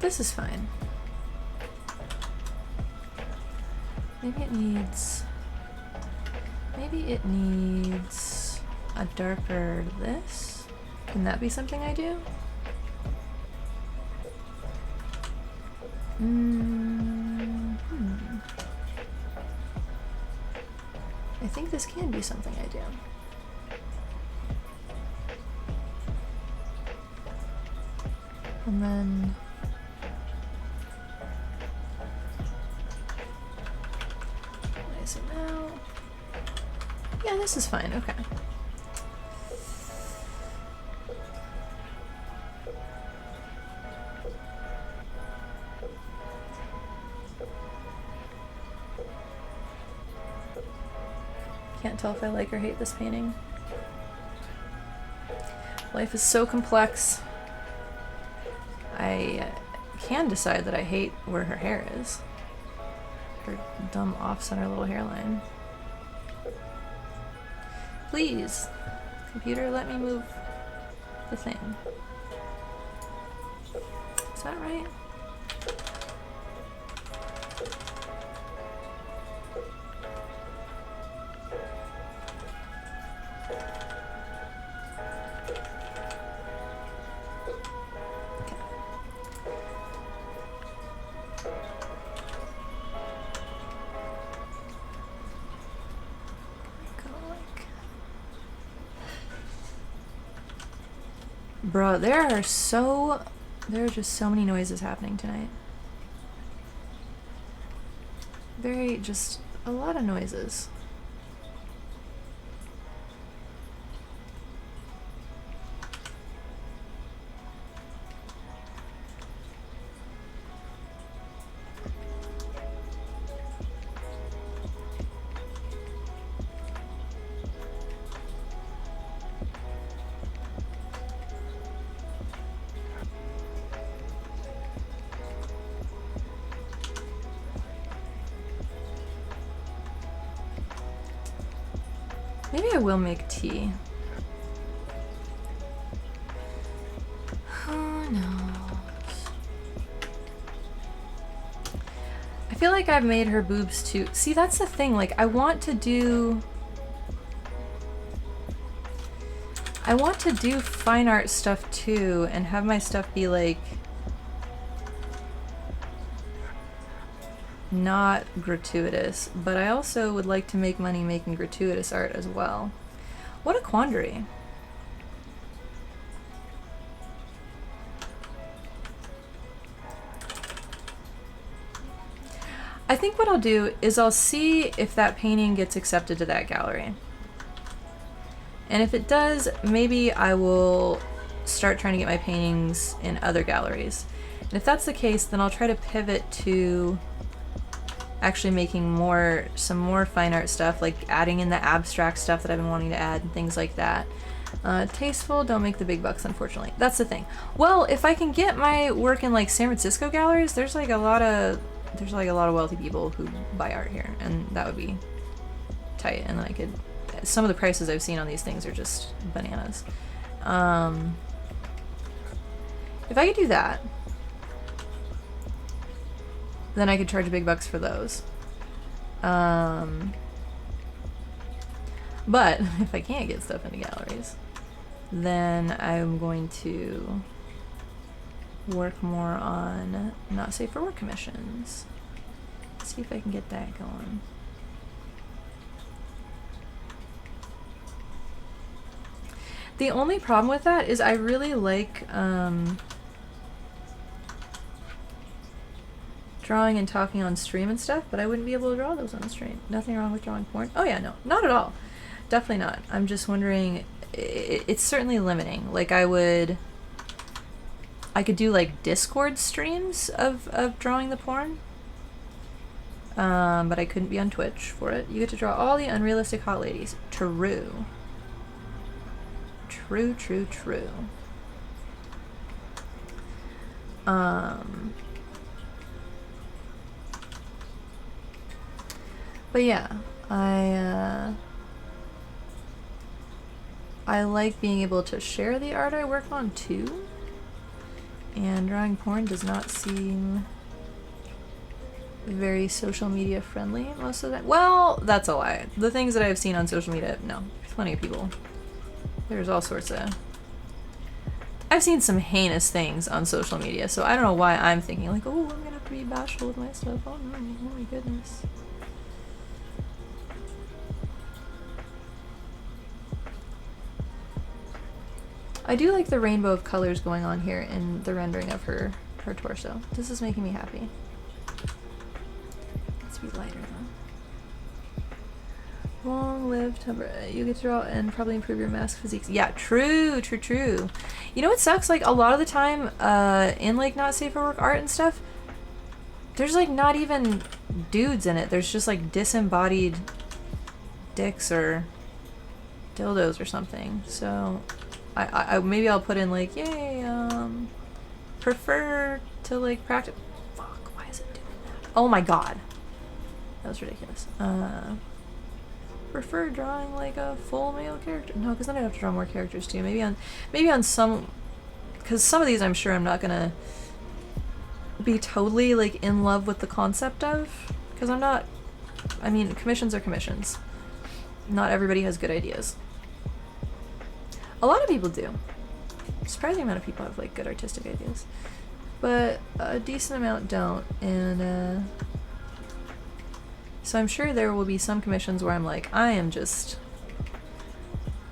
Speaker 1: This is fine. Maybe it needs... Maybe it needs a darker this. Can that be something I do? I think this can be something I do. And then nice it now. Yeah, this is fine. Okay. Can't tell if I like or hate this painting. Life is so complex. I can decide that I hate where her hair is. Her dumb off-center little hairline. Please, computer, let me move the thing. Is that right? Bro, there are just so many noises happening tonight. Just a lot of noises. Maybe I will make tea. Who knows? I feel like I've made her boobs too. See, that's the thing. Like, I want to do fine art stuff too, and have my stuff be like not gratuitous, but I also would like to make money making gratuitous art as well. What a quandary. I think what I'll do is I'll see if that painting gets accepted to that gallery. And if it does, maybe I will start trying to get my paintings in other galleries. And if that's the case, then I'll try to pivot to actually making some more fine art stuff, like adding in the abstract stuff that I've been wanting to add and things like that. Tasteful, don't make the big bucks, unfortunately. That's the thing. Well, if I can get my work in like San Francisco galleries, there's like a lot of wealthy people who buy art here, and that would be tight. And then I could, some of the prices I've seen on these things are just bananas. If I could do that, then I could charge big bucks for those. But if I can't get stuff into galleries, then I'm going to work more on not safe for work commissions. See if I can get that going. The only problem with that is I really like drawing and talking on stream and stuff, but I wouldn't be able to draw those on stream. Nothing wrong with drawing porn. Oh yeah, no, not at all. Definitely not. I'm just wondering, it's certainly limiting. Like I could do like Discord streams of drawing the porn, but I couldn't be on Twitch for it. You get to draw all the unrealistic hot ladies. True. True, true, true. But yeah, I like being able to share the art I work on too, and drawing porn does not seem very social media friendly most of the time. Well, that's a lie. The things that I've seen on social media, no. Plenty of people. There's all sorts of... I've seen some heinous things on social media, so I don't know why I'm thinking like, oh, I'm gonna be bashful with my stuff. Oh no, oh my goodness. I do like the rainbow of colors going on here in the rendering of her torso. This is making me happy. Let's be lighter though. Long lived, you get to draw and probably improve your mask physiques. Yeah, true. You know what sucks? Like a lot of the time, in like not safe for work art and stuff, there's like not even dudes in it. There's just like disembodied dicks or dildos or something. So I maybe I'll put in like, yay, prefer to like practice. Fuck, why is it doing that? Oh my god. That was ridiculous. Prefer drawing like a full male character. No, because then I have to draw more characters too. Maybe on some, because some of these I'm sure I'm not gonna be totally like in love with the concept of, because I'm not. I mean, commissions are commissions. Not everybody has good ideas. A lot of people do. Surprising amount of people have like good artistic ideas, but a decent amount don't. And so I'm sure there will be some commissions where I'm like, I am just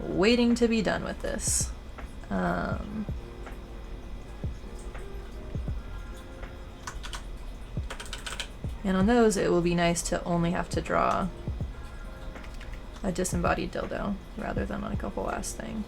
Speaker 1: waiting to be done with this. And on those, it will be nice to only have to draw a disembodied dildo rather than like a whole ass thing.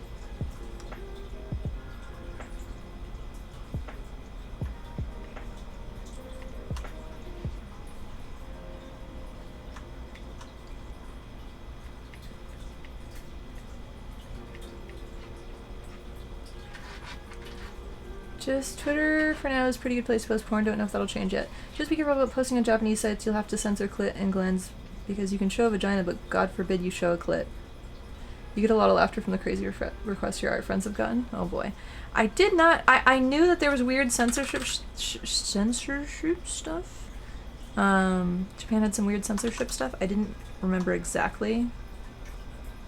Speaker 1: Just Twitter for now is a pretty good place to post porn. Don't know if that'll change yet. Just be careful about posting on Japanese sites. You'll have to censor clit and glans because you can show a vagina, but God forbid you show a clit. You get a lot of laughter from the crazy requests your art friends have gotten. Oh boy. I did not... I knew that there was weird censorship stuff. Japan had some weird censorship stuff. I didn't remember exactly.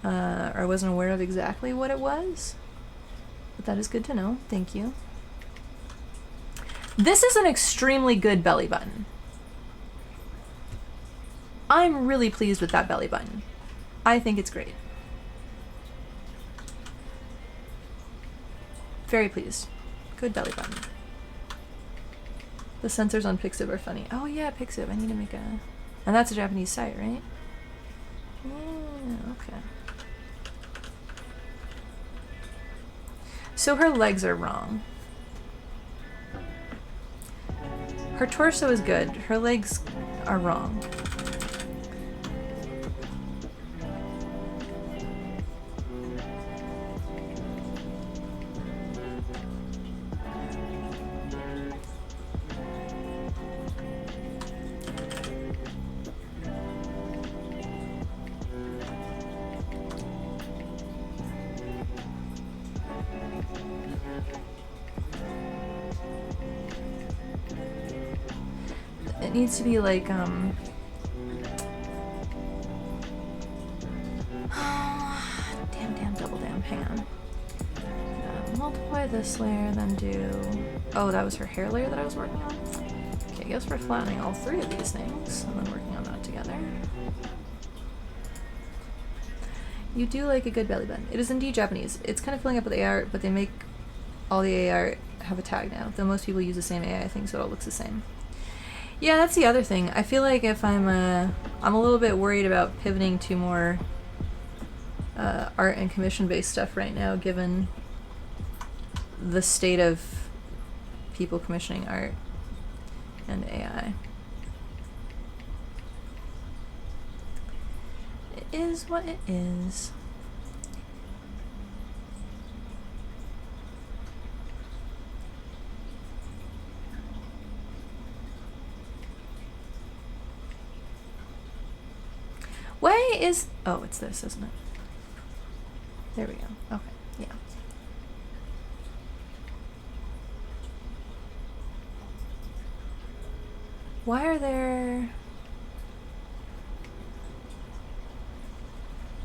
Speaker 1: Or I wasn't aware of exactly what it was. But that is good to know. Thank you. This is an extremely good belly button. I'm really pleased with that belly button. I think it's great. Very pleased. Good belly button. The censors on Pixiv are funny. Oh yeah, Pixiv. I need to make a... And that's a Japanese site, right? Yeah, okay. So her legs are wrong. Her torso is good. Her legs are wrong. It needs to be like, damn, double damn, hang on. Multiply this layer, then do... Oh, that was her hair layer that I was working on? Okay, I guess we're flattening all three of these things, and then working on that together. You do like a good belly button. It is indeed Japanese. It's kind of filling up with AI art, but they make all the AI art have a tag now, though most people use the same AI thing, so it all looks the same. Yeah, that's the other thing. I feel like if I'm a little bit worried about pivoting to more art and commission-based stuff right now, given the state of people commissioning art and AI. It is what it is. Way is... Oh, it's this, isn't it? There we go. Okay, yeah. Why are there...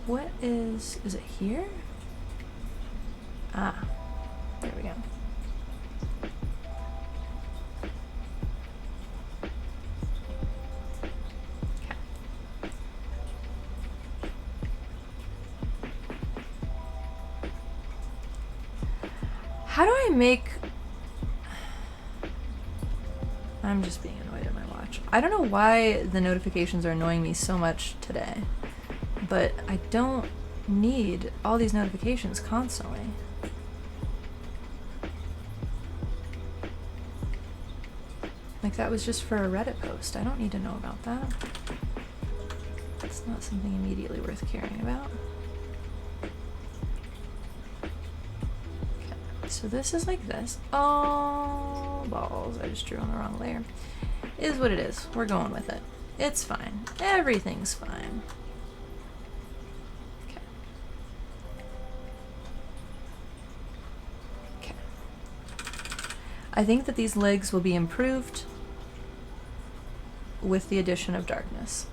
Speaker 1: What is it here? Ah, there we go. Okay. How do I make... I'm just being annoyed at my watch. I don't know why the notifications are annoying me so much today, but I don't need all these notifications constantly. Like, that was just for a Reddit post. I don't need to know about that. It's not something immediately worth caring about. Okay, so this is like this. Oh, balls. I just drew on the wrong layer. Is what it is. We're going with it. It's fine. Everything's fine. Okay. Okay. I think that these legs will be improved with the addition of darkness.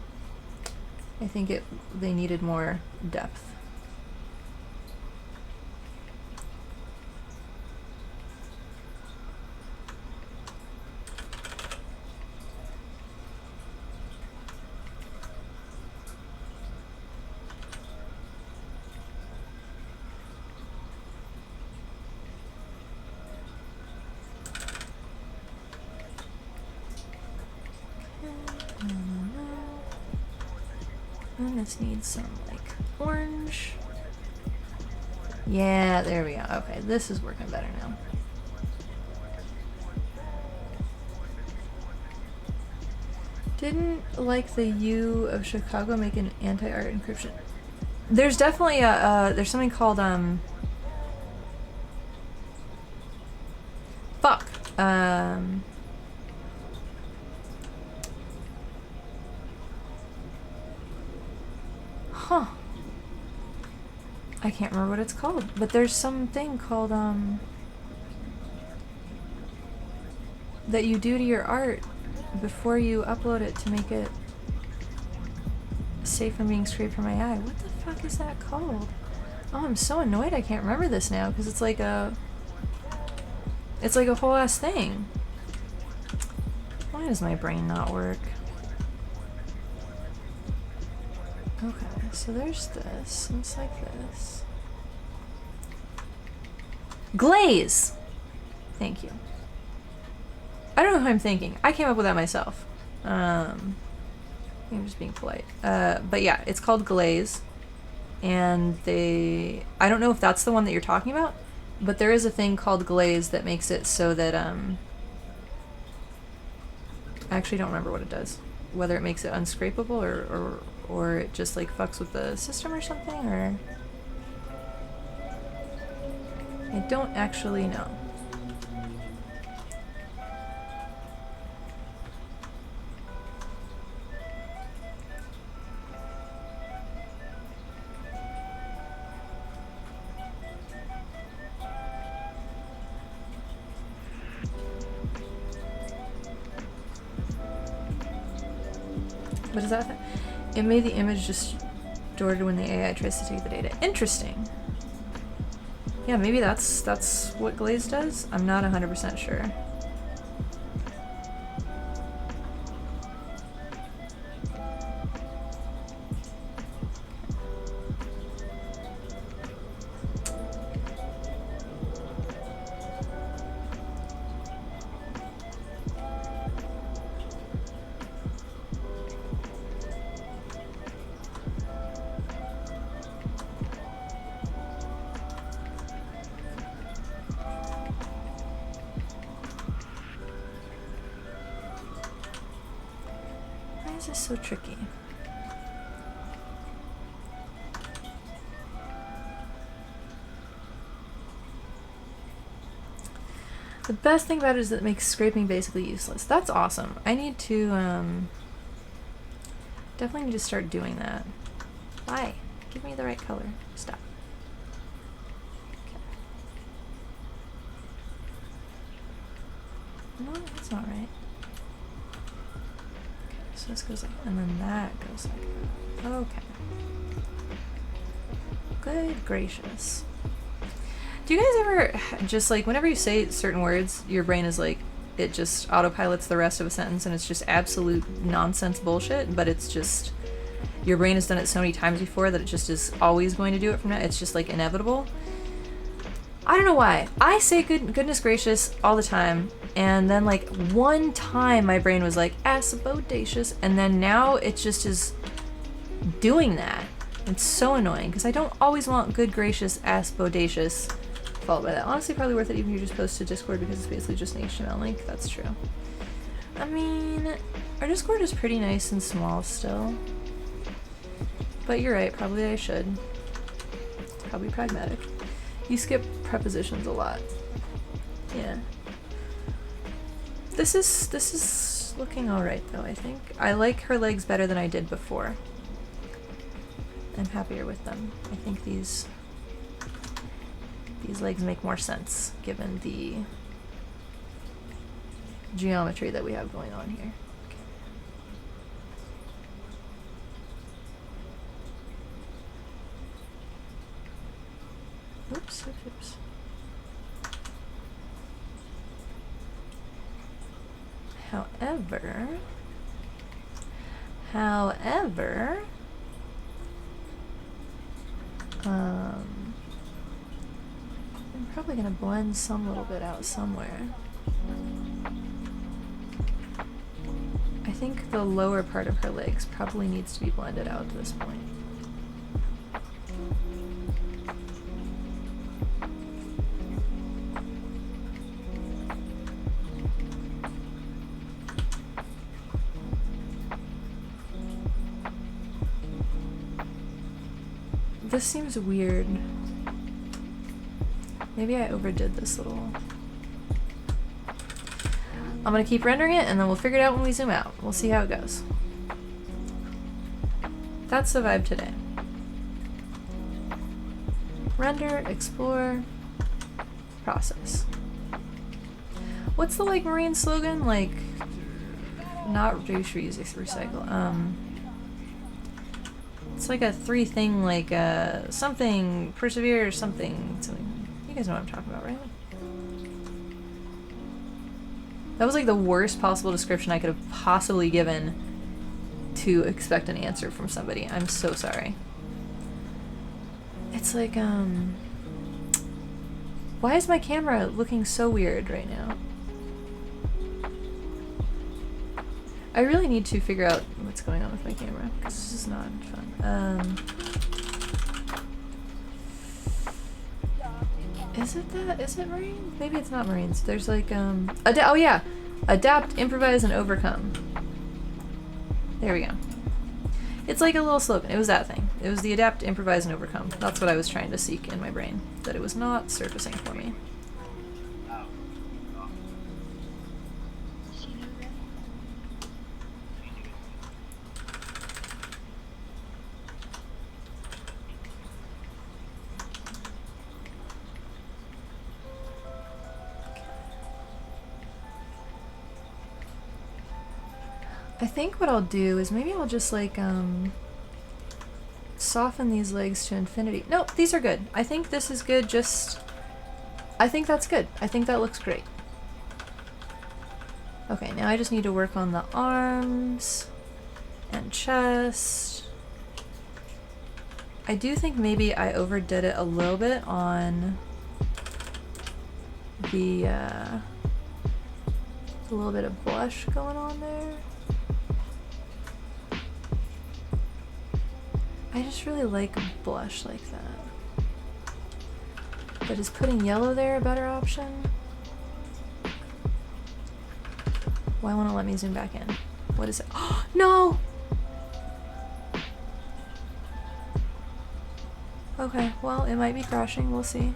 Speaker 1: I think they needed more depth. And this needs some, like, orange. Yeah, there we go. Okay, this is working better now. Didn't, like, the U of Chicago make an anti-art encryption? There's definitely there's something called, fuck. Huh. I can't remember what it's called, but there's something called, that you do to your art before you upload it to make it safe from being scraped from AI. What the fuck is that called? Oh, I'm so annoyed I can't remember this now, because it's like a whole ass thing. Why does my brain not work? Okay, so there's this. It's like this. Glaze! Thank you. I don't know who I'm thinking. I came up with that myself. I'm just being polite. But yeah, it's called Glaze. And I don't know if that's the one that you're talking about, but there is a thing called Glaze that makes it so that, I actually don't remember what it does. Whether it makes it unscrapable or it just like fucks with the system or something, or... I don't actually know. What is that? It made the image distorted when the AI tries to take the data. Interesting. Yeah, maybe that's what Glaze does? I'm not 100% sure. Why is this so tricky? The best thing about it is that it makes scraping basically useless. That's awesome. I need to, definitely need to start doing that. Why? Give me the right color. Stop. Okay. No, that's not right. So this goes like, and then that goes like that. Okay. Good gracious. Do you guys ever just like, whenever you say certain words, your brain is like, it just autopilots the rest of a sentence and it's just absolute nonsense bullshit, but it's just, your brain has done it so many times before that it just is always going to do it from now. It's just like inevitable. I don't know why. I say goodness gracious all the time, and then like one time my brain was like ass bodacious, and then now it just is doing that. It's so annoying because I don't always want good gracious ass bodacious followed by that. Honestly, probably worth it even if you just post to Discord because it's basically just an HTML link. That's true. I mean, our Discord is pretty nice and small still. But you're right, probably I should. It's probably pragmatic. You skip prepositions a lot. Yeah. This is looking alright though, I think. I like her legs better than I did before. I'm happier with them. I think these legs make more sense given the geometry that we have going on here. Okay. Oops, oops, oops. However, I'm probably gonna blend some little bit out somewhere. I think the lower part of her legs probably needs to be blended out at this point. This seems weird. Maybe I overdid this little... I'm gonna keep rendering it and then we'll figure it out when we zoom out. We'll see how it goes. That's the vibe today. Render, explore, process. What's the like marine slogan? Like, not reduce, reuse, recycle. It's like a three thing, like something, persevere, something. You guys know what I'm talking about, right? That was like the worst possible description I could have possibly given to expect an answer from somebody. I'm so sorry. It's like, why is my camera looking so weird right now? I really need to figure out what's going on with my camera, because this is not fun. Is it that? Is it marine? Maybe it's not marines. There's like, oh yeah! Adapt, improvise, and overcome. There we go. It's like a little slogan. It was that thing. It was the adapt, improvise, and overcome. That's what I was trying to seek in my brain. That it was not surfacing for me. I think what I'll do is maybe I'll just like soften these legs to infinity. Nope, these are good. I think this is good. I think that's good. I think that looks great. Okay, now I just need to work on the arms and chest. I do think maybe I overdid it a little bit on the a little bit of blush going on there. I just really like a blush like that. But is putting yellow there a better option? Why won't it let me zoom back in? What is it? Oh, no! Okay, well, it might be crashing. We'll see.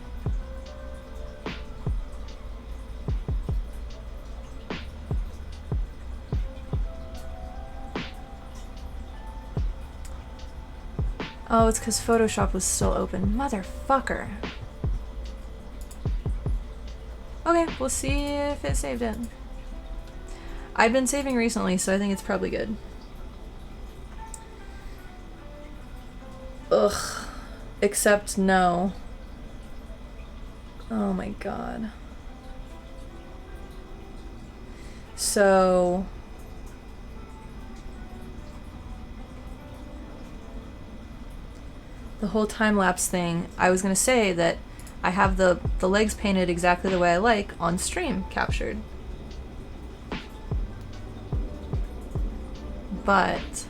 Speaker 1: Oh, it's because Photoshop was still open. Motherfucker. Okay, we'll see if it saved it. I've been saving recently, so I think it's probably good. Ugh. Except no. Oh my god. So... the whole time-lapse thing, I was gonna say that I have the legs painted exactly the way I like on stream captured. But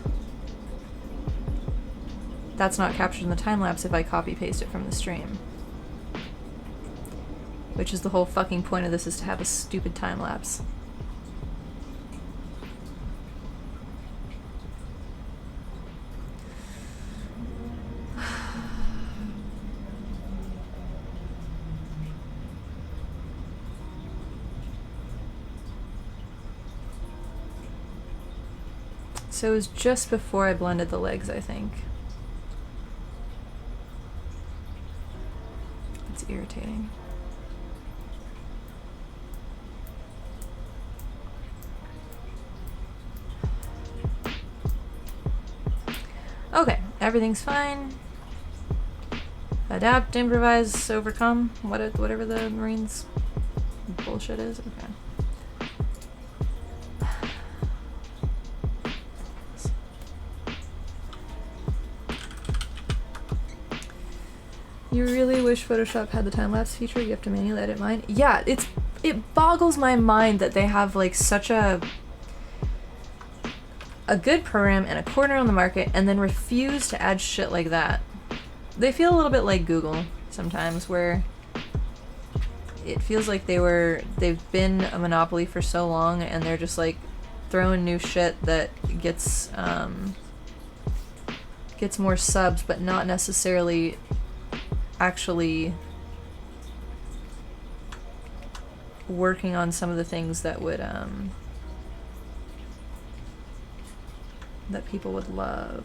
Speaker 1: that's not captured in the time-lapse if I copy-paste it from the stream. Which is the whole fucking point of this, is to have a stupid time-lapse. So it was just before I blended the legs, I think. It's irritating. Okay, everything's fine. Adapt, improvise, overcome, whatever the Marines bullshit is. Okay. You really wish Photoshop had the time-lapse feature? You have to manually edit mine? Yeah, it boggles my mind that they have like such a good program and a corner on the market and then refuse to add shit like that. They feel a little bit like Google sometimes, where it feels like they've been a monopoly for so long and they're just like throwing new shit that gets more subs, but not necessarily actually working on some of the things that would that people would love.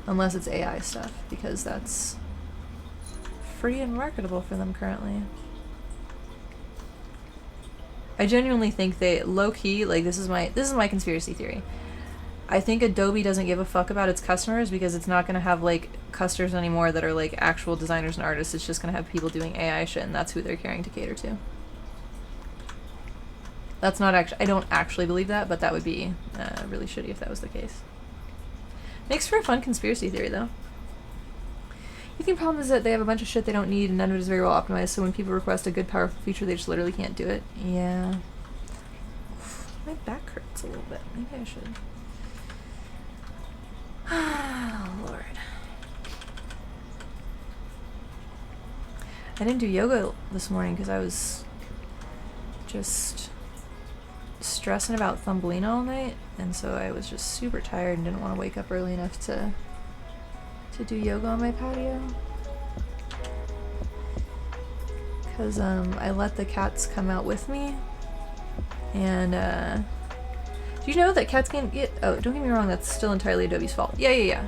Speaker 1: Unless it's AI stuff, because that's free and marketable for them currently. I genuinely think they low-key, like, this is my conspiracy theory. I think Adobe doesn't give a fuck about its customers because it's not going to have like customers anymore that are like actual designers and artists. It's just going to have people doing AI shit, and that's who they're caring to cater to. That's not actually, I don't actually believe that, but that would be really shitty if that was the case. Makes for a fun conspiracy theory though. You think the problem is that they have a bunch of shit they don't need and none of it is very well optimized, so when people request a good powerful feature they just literally can't do it? Yeah. My back hurts a little bit. Maybe I should. Oh, Lord. I didn't do yoga this morning because I was just stressing about Thumbelina all night, and so I was just super tired and didn't want to wake up early enough to do yoga on my patio. Because I let the cats come out with me, and do you know that cats can't get... Oh, don't get me wrong, that's still entirely Adobe's fault. Yeah.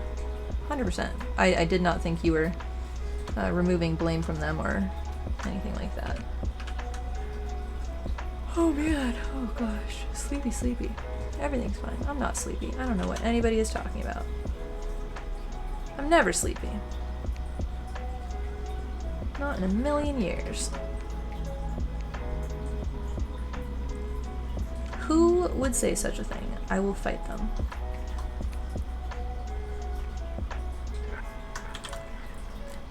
Speaker 1: 100%. I did not think you were removing blame from them or anything like that. Oh man, oh gosh. Sleepy. Everything's fine. I'm not sleepy. I don't know what anybody is talking about. I'm never sleepy. Not in a million years. Who would say such a thing? I will fight them.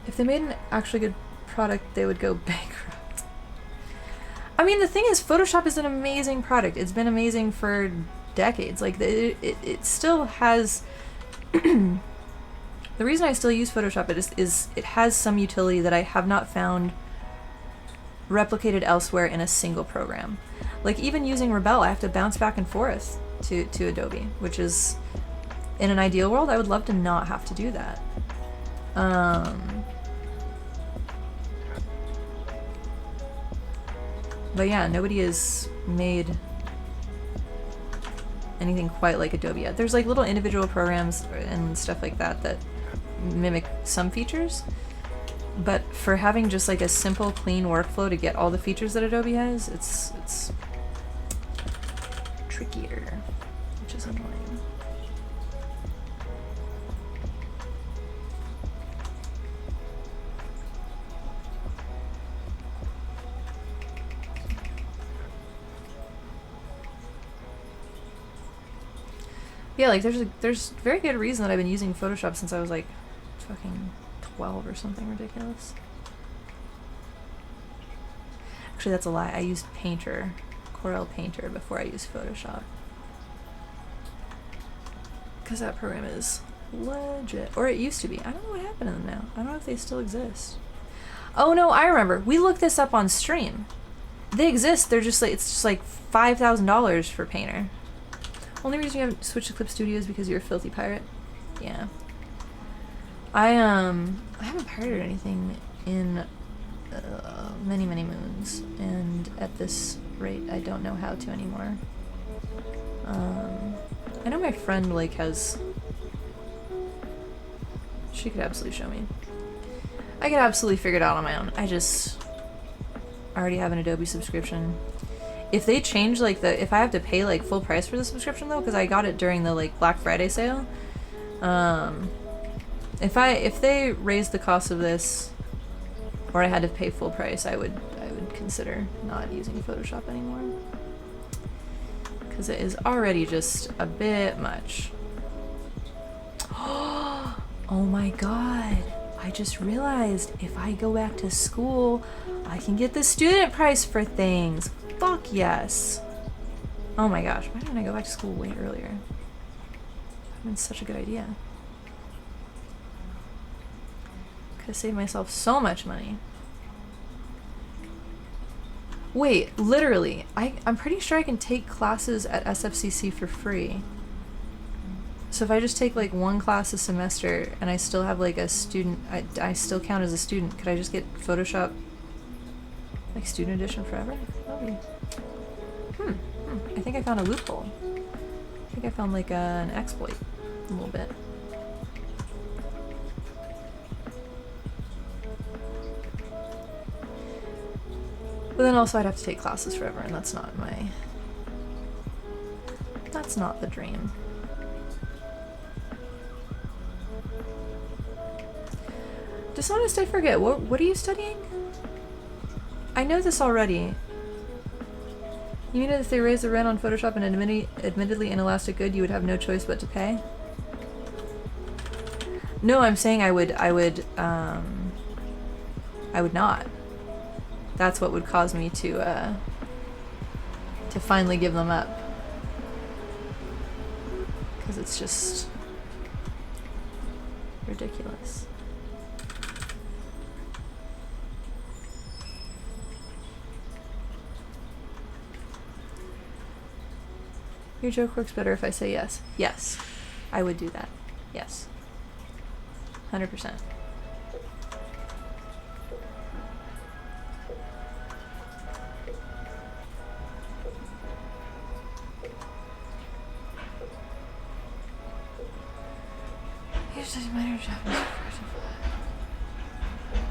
Speaker 1: If they made an actually good product, they would go bankrupt. I mean, the thing is, Photoshop is an amazing product. It's been amazing for decades. Like, it still has... The reason I still use Photoshop is it has some utility that I have not found replicated elsewhere in a single program. Like, even using Rebel, I have to bounce back and forth to Adobe, which is, in an ideal world, I would love to not have to do that. But yeah, nobody has made anything quite like Adobe yet. There's like little individual programs and stuff like that that mimic some features, but for having just like a simple, clean workflow to get all the features that Adobe has, it's trickier, which is annoying. Yeah, like there's very good reason that I've been using Photoshop since I was like fucking 12 or something ridiculous. Actually, that's a lie. I used Painter, Corel Painter, before I used Photoshop. Because that program is legit. Or it used to be. I don't know what happened to them now. I don't know if they still exist. Oh no, I remember. We looked this up on stream. They exist. They're just like, it's just like $5,000 for Painter. Only reason you haven't switched to Clip Studio is because you're a filthy pirate. Yeah. I haven't pirated anything in many moons, and at this rate I don't know how to anymore. I know my friend like has, she could absolutely show me. I could absolutely figure it out on my own. I already have an Adobe subscription. If they change like if I have to pay like full price for the subscription though, because I got it during the like Black Friday sale, if they raise the cost of this, or I had to pay full price, I would consider not using Photoshop anymore, because it is already just a bit much. Oh my god, I just realized if I go back to school, I can get the student price for things. Fuck yes. Oh my gosh, why didn't I go back to school way earlier? That would been such a good idea. Could have saved myself so much money. Wait, literally, I'm pretty sure I can take classes at SFCC for free. So if I just take like one class a semester and I still have like a student, I still count as a student, could I just get Photoshop like student edition forever? That'd be... I think I found a loophole. I think I found like an exploit a little bit. But then also I'd have to take classes forever, and that's not the dream. Dishonest, I forget. What are you studying? I know this already. You mean that if they raise the rent on Photoshop and admittedly inelastic good, you would have no choice but to pay? No, I'm saying I would not. That's what would cause me to finally give them up. Because it's just ridiculous. Your joke works better if I say yes. Yes, I would do that. Yes. 100%. You studied minor in Japanese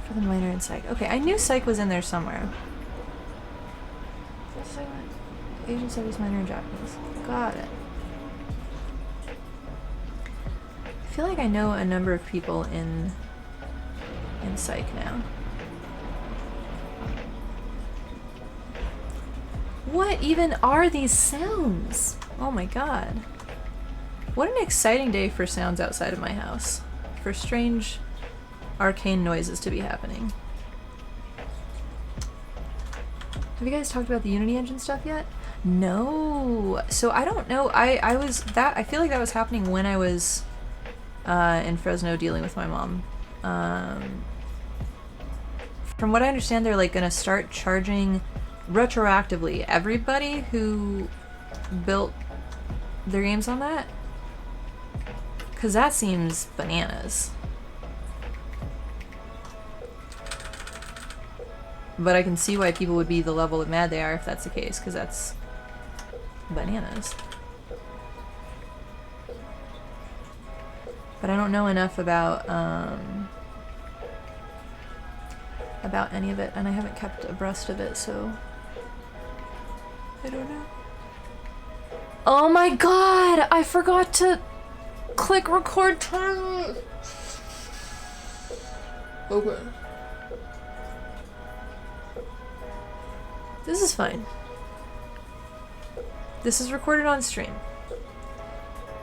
Speaker 1: for the minor in psych. Okay, I knew psych was in there somewhere. Asian studies minor in Japanese. Got it. I feel like I know a number of people in psych now. What even are these sounds? Oh my god. What an exciting day for sounds outside of my house. For strange, arcane noises to be happening. Have you guys talked about the Unity engine stuff yet? No. So I don't know. I feel like that was happening when I was in Fresno dealing with my mom. From what I understand, they're like gonna start charging retroactively everybody who built their games on that. 'Cause that seems bananas. But I can see why people would be the level of mad they are if that's the case, because that's bananas. But I don't know enough about any of it, and I haven't kept abreast of it, so I don't know. Oh my god! I forgot to click record time! Okay. This is fine. This is recorded on stream.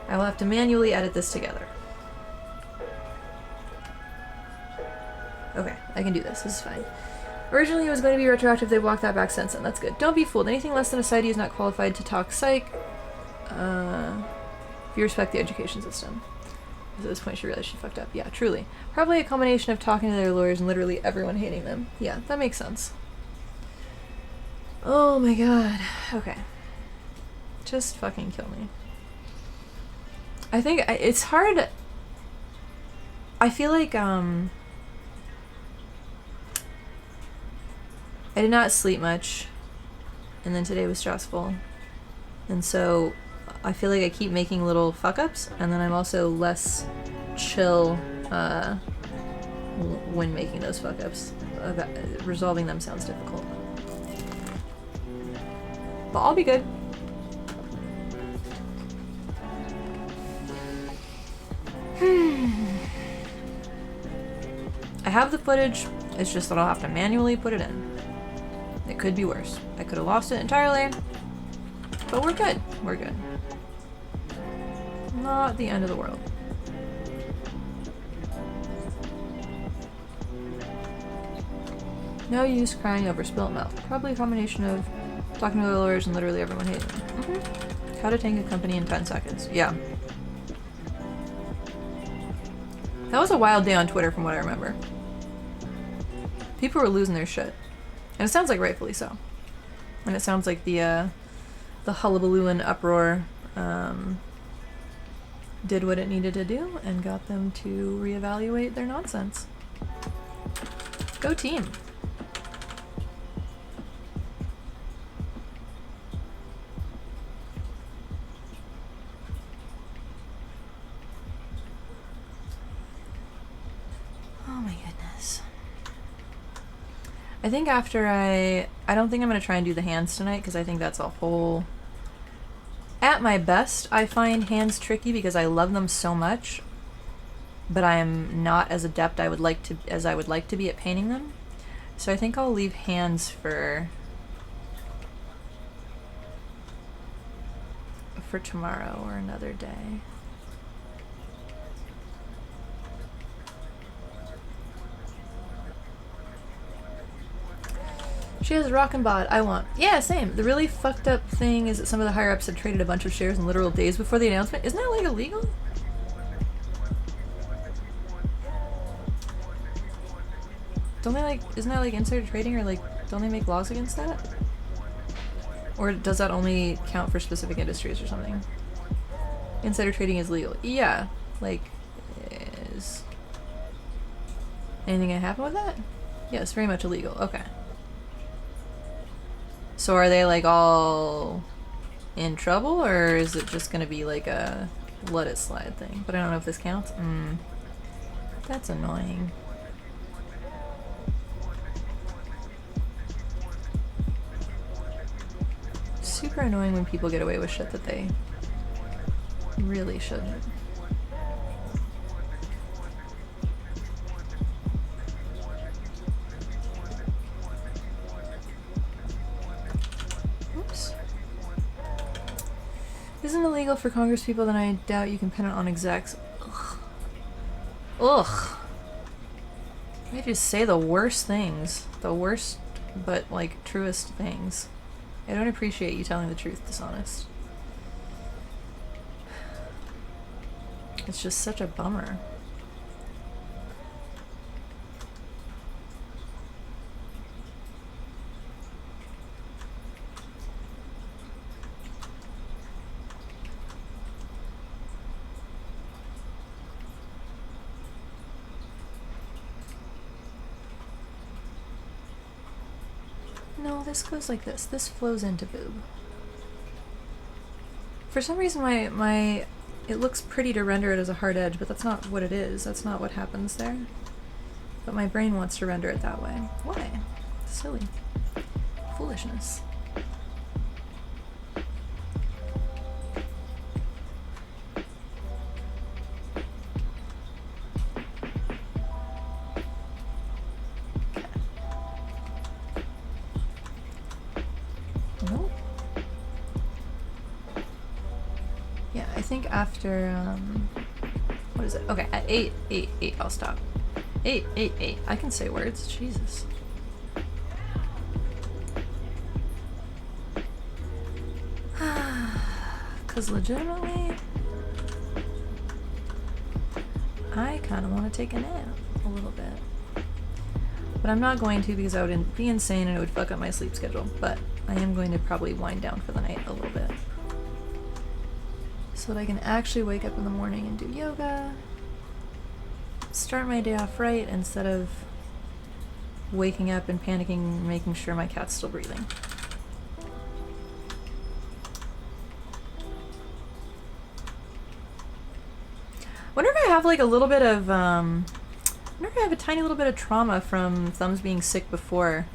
Speaker 1: I will have to manually edit this together. Okay, I can do this. This is fine. Originally, it was going to be retroactive. They walked that back since then. That's good. Don't be fooled. Anything less than a PsyD is not qualified to talk psych. If you respect the education system. At this point, she realized she fucked up. Yeah, truly. Probably a combination of talking to their lawyers and literally everyone hating them. Yeah, that makes sense. Oh my god. Okay. Just fucking kill me. I think it's hard. I feel like, I did not sleep much, and then today was stressful, and so I feel like I keep making little fuck-ups, and then I'm also less chill when making those fuck-ups. Resolving them sounds difficult. But I'll be good. I have the footage, it's just that I'll have to manually put it in. It could be worse. I could have lost it entirely, but we're good. We're good. Not the end of the world. No use crying over spilt milk. Probably a combination of talking to the lawyers and literally everyone hating them. How to tank a company in 10 seconds. Yeah. That was a wild day on Twitter from what I remember. People were losing their shit. And it sounds like rightfully so. And it sounds like the hullabaloo and uproar did what it needed to do and got them to reevaluate their nonsense. Go team! Oh my goodness. I think after I don't think I'm going to try and do the hands tonight because I think that's a whole... At my best, I find hands tricky because I love them so much, but I am not as adept as I would like to be at painting them. So I think I'll leave hands for tomorrow or another day. She has rockin' bot. I want. Yeah, same. The really fucked up thing is that some of the higher ups had traded a bunch of shares in literal days before the announcement. Isn't that like illegal? Don't they like, isn't that like insider trading, or like, don't they make laws against that? Or does that only count for specific industries or something? Insider trading is legal. Yeah. Like, is anything gonna happen with that? Yes, very much illegal. Okay. So are they like all in trouble, or is it just gonna be like a let it slide thing? But I don't know if this counts. That's annoying. Super annoying when people get away with shit that they really shouldn't. Isn't it illegal for Congress people? Then I doubt you can pin it on execs. Ugh. Ugh. I just say the worst things. The worst, but like truest things. I don't appreciate you telling the truth, dishonest. It's just such a bummer. No, this goes like this. This flows into boob. For some reason it looks pretty to render it as a hard edge, but that's not what it is. That's not what happens there. But my brain wants to render it that way. Why? Silly. Foolishness. after, what is it? Okay, at 8, 8, 8, I'll stop. 8, 8, 8. I can say words. Jesus. Because legitimately, I kind of want to take a nap a little bit. But I'm not going to because I would be insane and it would fuck up my sleep schedule. But I am going to probably wind down for the night a little bit. So that I can actually wake up in the morning and do yoga. Start my day off right instead of waking up and panicking and making sure my cat's still breathing. Wonder if I have like a little bit of, wonder if I have a tiny little bit of trauma from Thumbs being sick before,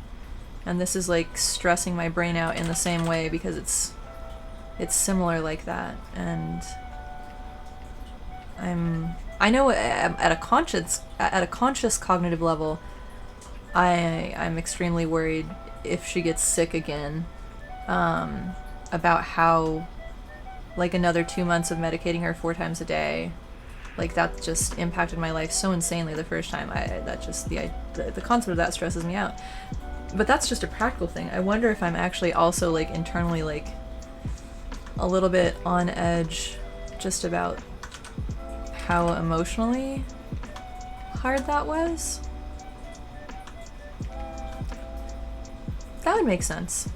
Speaker 1: and this is like stressing my brain out in the same way because it's similar like that, and I know at a conscious cognitive level, I'm extremely worried if she gets sick again, about how like another 2 months of medicating her 4 times a day. Like that just impacted my life so insanely the first time. The concept of that stresses me out. But that's just a practical thing. I wonder if I'm actually also like internally like a little bit on edge just about how emotionally hard that was. That would make sense.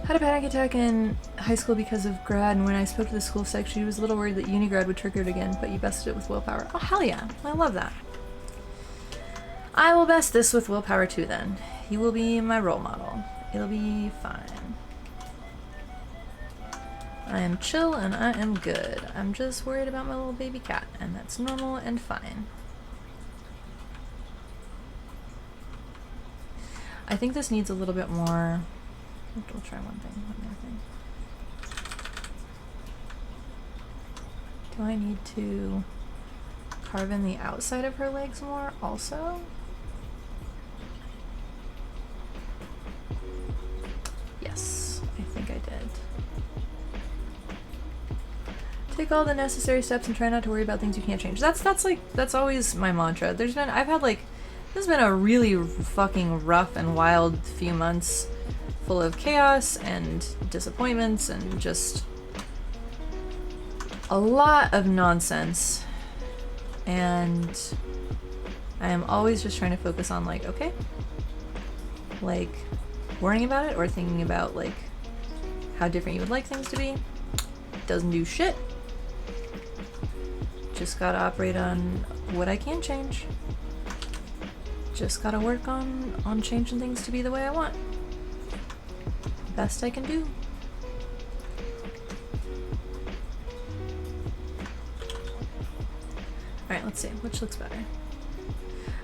Speaker 1: Had a panic attack in high school because of grad, and when I spoke to the school psych, she was a little worried that uni grad would trigger it again, but you bested it with willpower. Oh, hell yeah. I love that. I will best this with willpower too, then. You will be my role model. It'll be fine. I am chill and I am good. I'm just worried about my little baby cat, and that's normal and fine. I think this needs a little bit more... We'll try one more thing. Do I need to carve in the outside of her legs more also? Yes, I think I did. Take all the necessary steps and try not to worry about things you can't change. That's always my mantra. This has been a really fucking rough and wild few months, full of chaos and disappointments and just a lot of nonsense. And I am always just trying to focus on like, okay, like worrying about it or thinking about like how different you would like things to be. Doesn't do shit. Just gotta operate on what I can change. Just gotta work on changing things to be the way I want. Best I can do. Alright, let's see. Which looks better?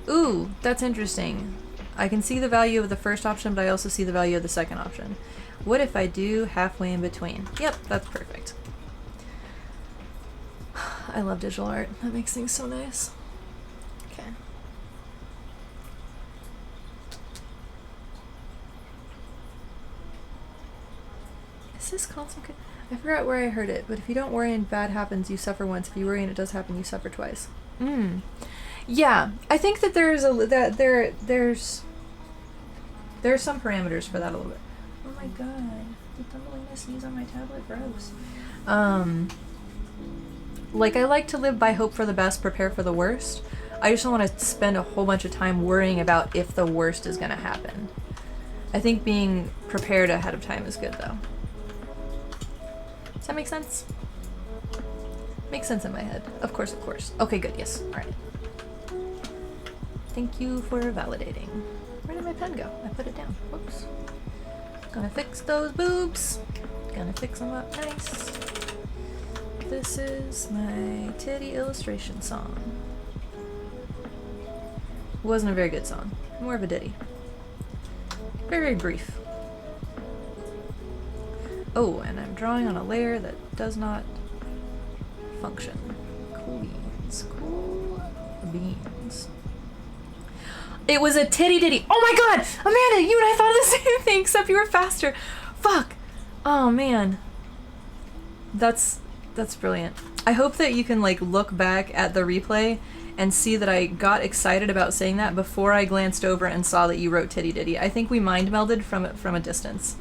Speaker 1: Ooh, that's interesting. I can see the value of the first option, but I also see the value of the second option. What if I do halfway in between? Yep, that's perfect. I love digital art. That makes things so nice. Okay. Is this constant? I forgot where I heard it, but if you don't worry and bad happens, you suffer once. If you worry and it does happen, you suffer twice. Yeah, I think that there's some parameters for that a little bit. Oh my god, the Thumbelina sneeze on my tablet, gross. Like, I like to live by hope for the best, prepare for the worst. I just don't want to spend a whole bunch of time worrying about if the worst is gonna happen. I think being prepared ahead of time is good, though. Does that make sense? Makes sense in my head. Of course, of course. Okay, good, yes. Alright. Thank you for validating. Where did my pen go? I put it down. Whoops. Gonna fix those boobs. Gonna fix them up nice. This is my titty illustration song. It wasn't a very good song. More of a ditty. Very, very brief. Oh, and I'm drawing on a layer that does not function. beans. It was a titty ditty. Oh my god! Amanda, you and I thought of the same thing, except you were faster. Fuck! Oh man. That's brilliant. I hope that you can like look back at the replay and see that I got excited about saying that before I glanced over and saw that you wrote titty ditty. I think we mind melded from a distance.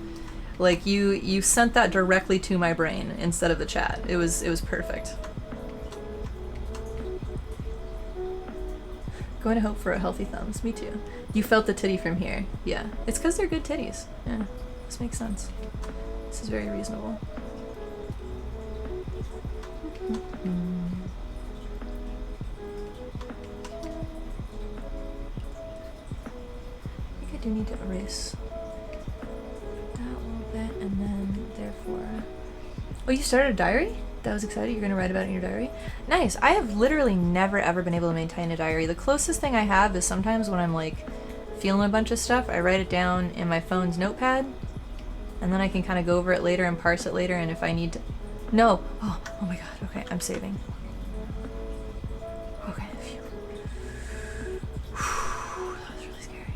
Speaker 1: Like you sent that directly to my brain instead of the chat. It was perfect. Going to hope for a healthy thumbs. Me too. You felt the titty from here. Yeah. It's because they're good titties. Yeah. This makes sense. This is very reasonable. I think I do need to erase that a little bit and then therefore... Oh, you started a diary? That was exciting. You're going to write about it in your diary? Nice. I have literally never ever been able to maintain a diary. The closest thing I have is sometimes when I'm like feeling a bunch of stuff, I write it down in my phone's notepad and then I can kind of go over it later and parse it later, and if I need to... No! Oh my god. Okay, I'm saving. Okay. Phew. That was really scary.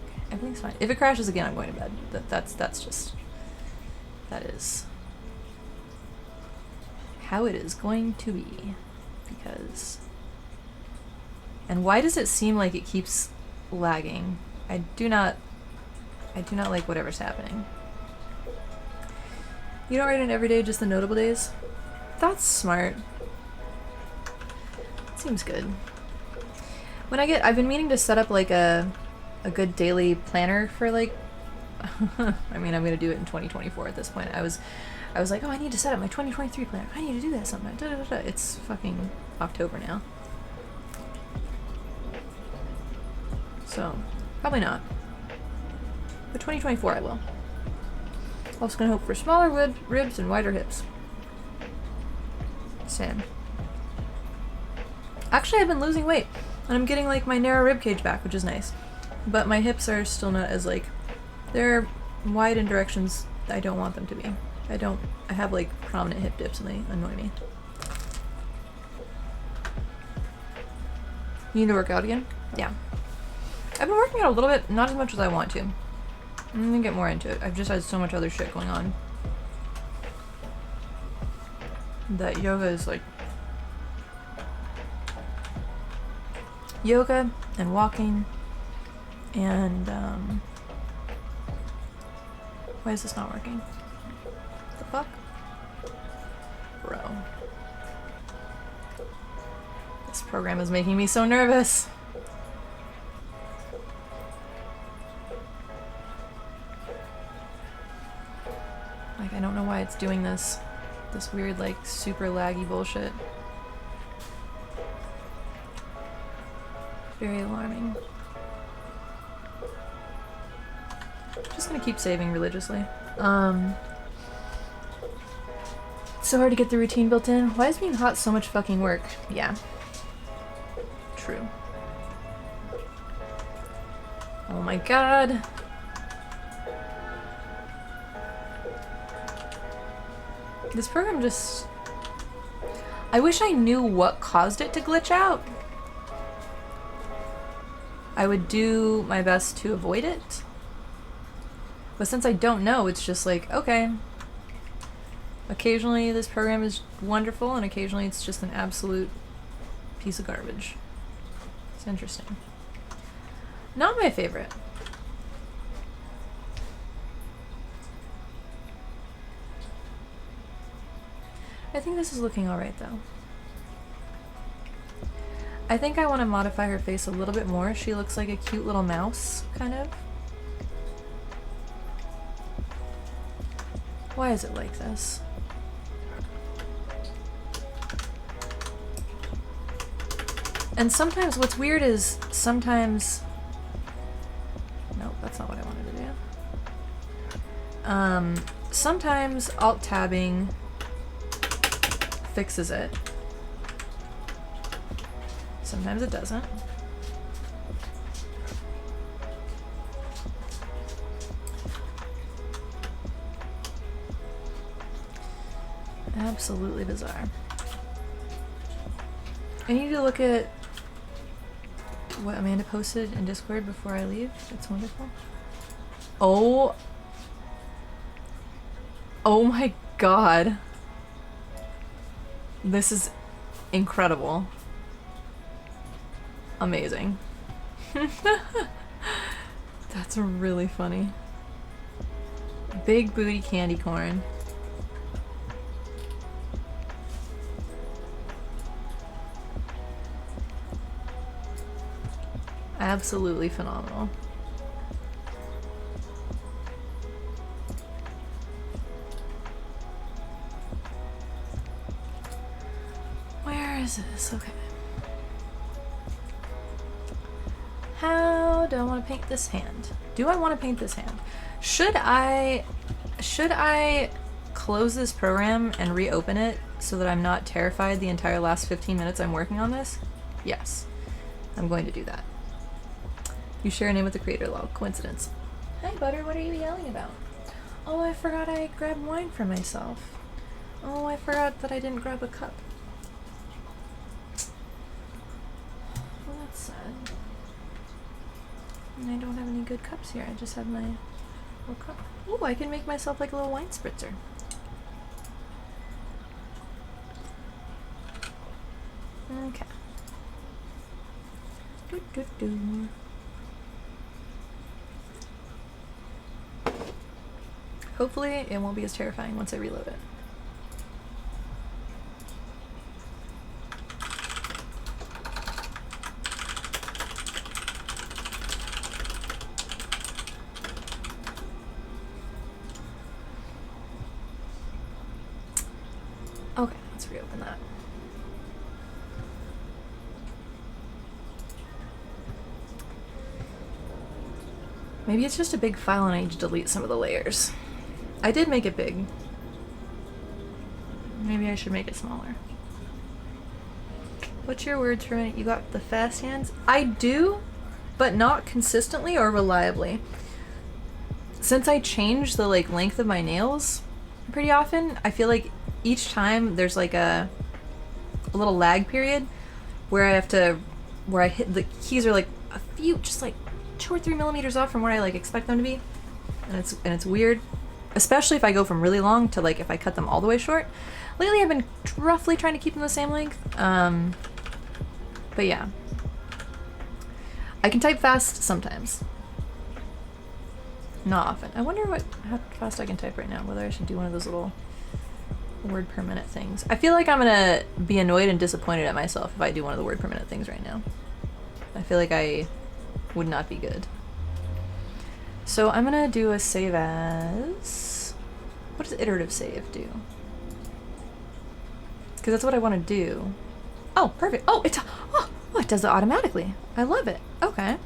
Speaker 1: Okay, everything's fine. If it crashes again, I'm going to bed. That's just... That is... how it is going to be, because... And why does it seem like it keeps lagging? I do not like whatever's happening. You don't write in every day, just the notable days? That's smart. Seems good. When I've been meaning to set up like a good daily planner for like, I mean, I'm gonna do it in 2024 at this point. I was like, oh, I need to set up my 2023 planner. I need to do that sometime. Da, da, da, da. It's fucking October now. So, probably not. But 2024 I will. Also gonna hope for smaller ribs and wider hips. Same. Actually, I've been losing weight. And I'm getting like my narrow rib cage back, which is nice. But my hips are still not as like... They're wide in directions I don't want them to be. I have like prominent hip dips and they annoy me. You need to work out again? Yeah. I've been working out a little bit, not as much as I want to. I'm gonna get more into it. I've just had so much other shit going on. That yoga is like... Yoga and walking and why is this not working? The fuck? Bro. This program is making me so nervous. Like, I don't know why it's doing this. This weird, like, super laggy bullshit. Very alarming. Just gonna keep saving religiously. It's so hard to get the routine built in. Why is being hot so much fucking work? Yeah. True. Oh my god. This program just... I wish I knew what caused it to glitch out. I would do my best to avoid it. But since I don't know, it's just like, okay. Occasionally this program is wonderful and occasionally it's just an absolute piece of garbage. It's interesting. Not my favorite. I think this is looking alright though. I think I want to modify her face a little bit more. She looks like a cute little mouse, kind of. Why is it like this? And sometimes what's weird is sometimes... Nope, that's not what I wanted to do. Sometimes alt-tabbing fixes it. Sometimes it doesn't. Absolutely bizarre. I need to look at what Amanda posted in Discord before I leave. It's wonderful. Oh. Oh my god. This is incredible. Amazing. That's really funny. Big booty candy corn. Absolutely phenomenal. Where is this? Okay. How do I want to paint this hand? Do I want to paint this hand? Should I close this program and reopen it so that I'm not terrified the entire last 15 minutes I'm working on this? Yes. I'm going to do that. You share a name with the creator, lol. Coincidence. Hi, Butter. What are you yelling about? Oh, I forgot I grabbed wine for myself. Oh, I forgot that I didn't grab a cup. Well, that's sad. And I don't have any good cups here. I just have my little cup. Oh, I can make myself like a little wine spritzer. Okay. Do, do, do. Hopefully it won't be as terrifying once I reload it. Okay, let's reopen that. Maybe it's just a big file and I need to delete some of the layers. I did make it big. Maybe I should make it smaller. What's your words for it? You got the fast hands? I do, but not consistently or reliably. Since I change the like length of my nails pretty often, I feel like each time there's like a little lag period where I hit the keys are like a few, just like 2 or 3 millimeters off from where I like expect them to be, and it's weird, especially if I go from really long to like if I cut them all the way short. Lately I've been roughly trying to keep them the same length, but yeah, I can type fast sometimes, not often. I wonder how fast I can type right now, whether I should do one of those little word per minute things. I feel like I'm gonna be annoyed and disappointed at myself if I do one of the word per minute things right now. I feel like I would not be good. So I'm gonna do a save as. What does iterative save do? Because that's what I want to do. Oh, perfect. Oh, it does it automatically. I love it. Okay.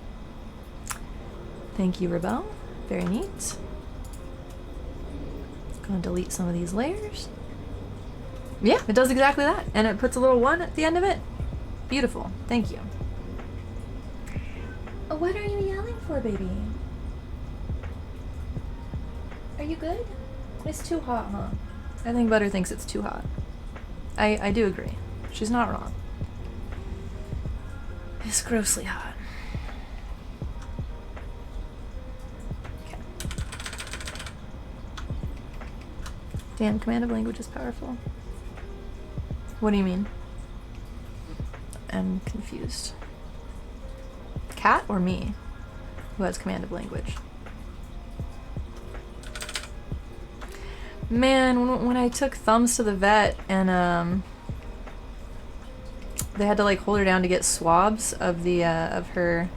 Speaker 1: Thank you, Rebel. Very neat. Gonna delete some of these layers. Yeah, it does exactly that. And it puts a little 1 at the end of it. Beautiful. Thank you. Oh, what are you yelling for, baby? Are you good? It's too hot, huh? I think Butter thinks it's too hot. I do agree. She's not wrong. It's grossly hot. Okay. Damn, command of language is powerful. What do you mean? I'm confused. Cat or me? Who has command of language? Man, when I took Thumbs to the vet and they had to like hold her down to get swabs of the of her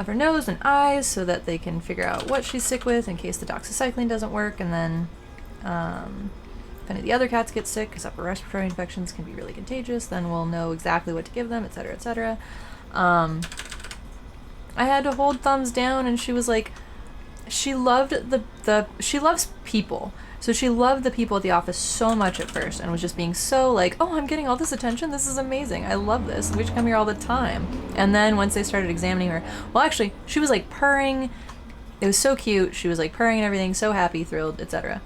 Speaker 1: nose and eyes so that they can figure out what she's sick with in case the doxycycline doesn't work, and then if any of the other cats get sick, because upper respiratory infections can be really contagious, then we'll know exactly what to give them, etc., etc. I had to hold Thumbs down, and she was like, she loved she loves people. So she loved the people at the office so much at first and was just being so like, oh, I'm getting all this attention. This is amazing. I love this. We should come here all the time. And then once they started examining her, well, actually, she was like purring. It was so cute. She was like purring and everything, so happy, thrilled, etc.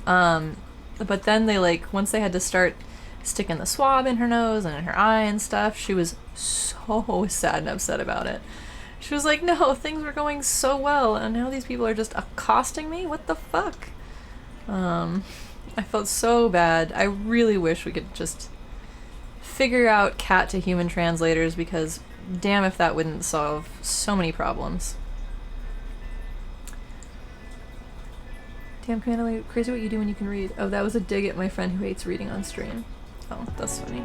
Speaker 1: But then they like, once they had to start sticking the swab in her nose and in her eye and stuff. She was so sad and upset about it. She was like, no, things were going so well, and now these people are just accosting me? What the fuck? I felt so bad. I really wish we could just figure out cat to human translators, because damn if that wouldn't solve so many problems. Damn, Commander, crazy what you do when you can read. Oh, that was a dig at my friend who hates reading on stream. Oh, that's funny.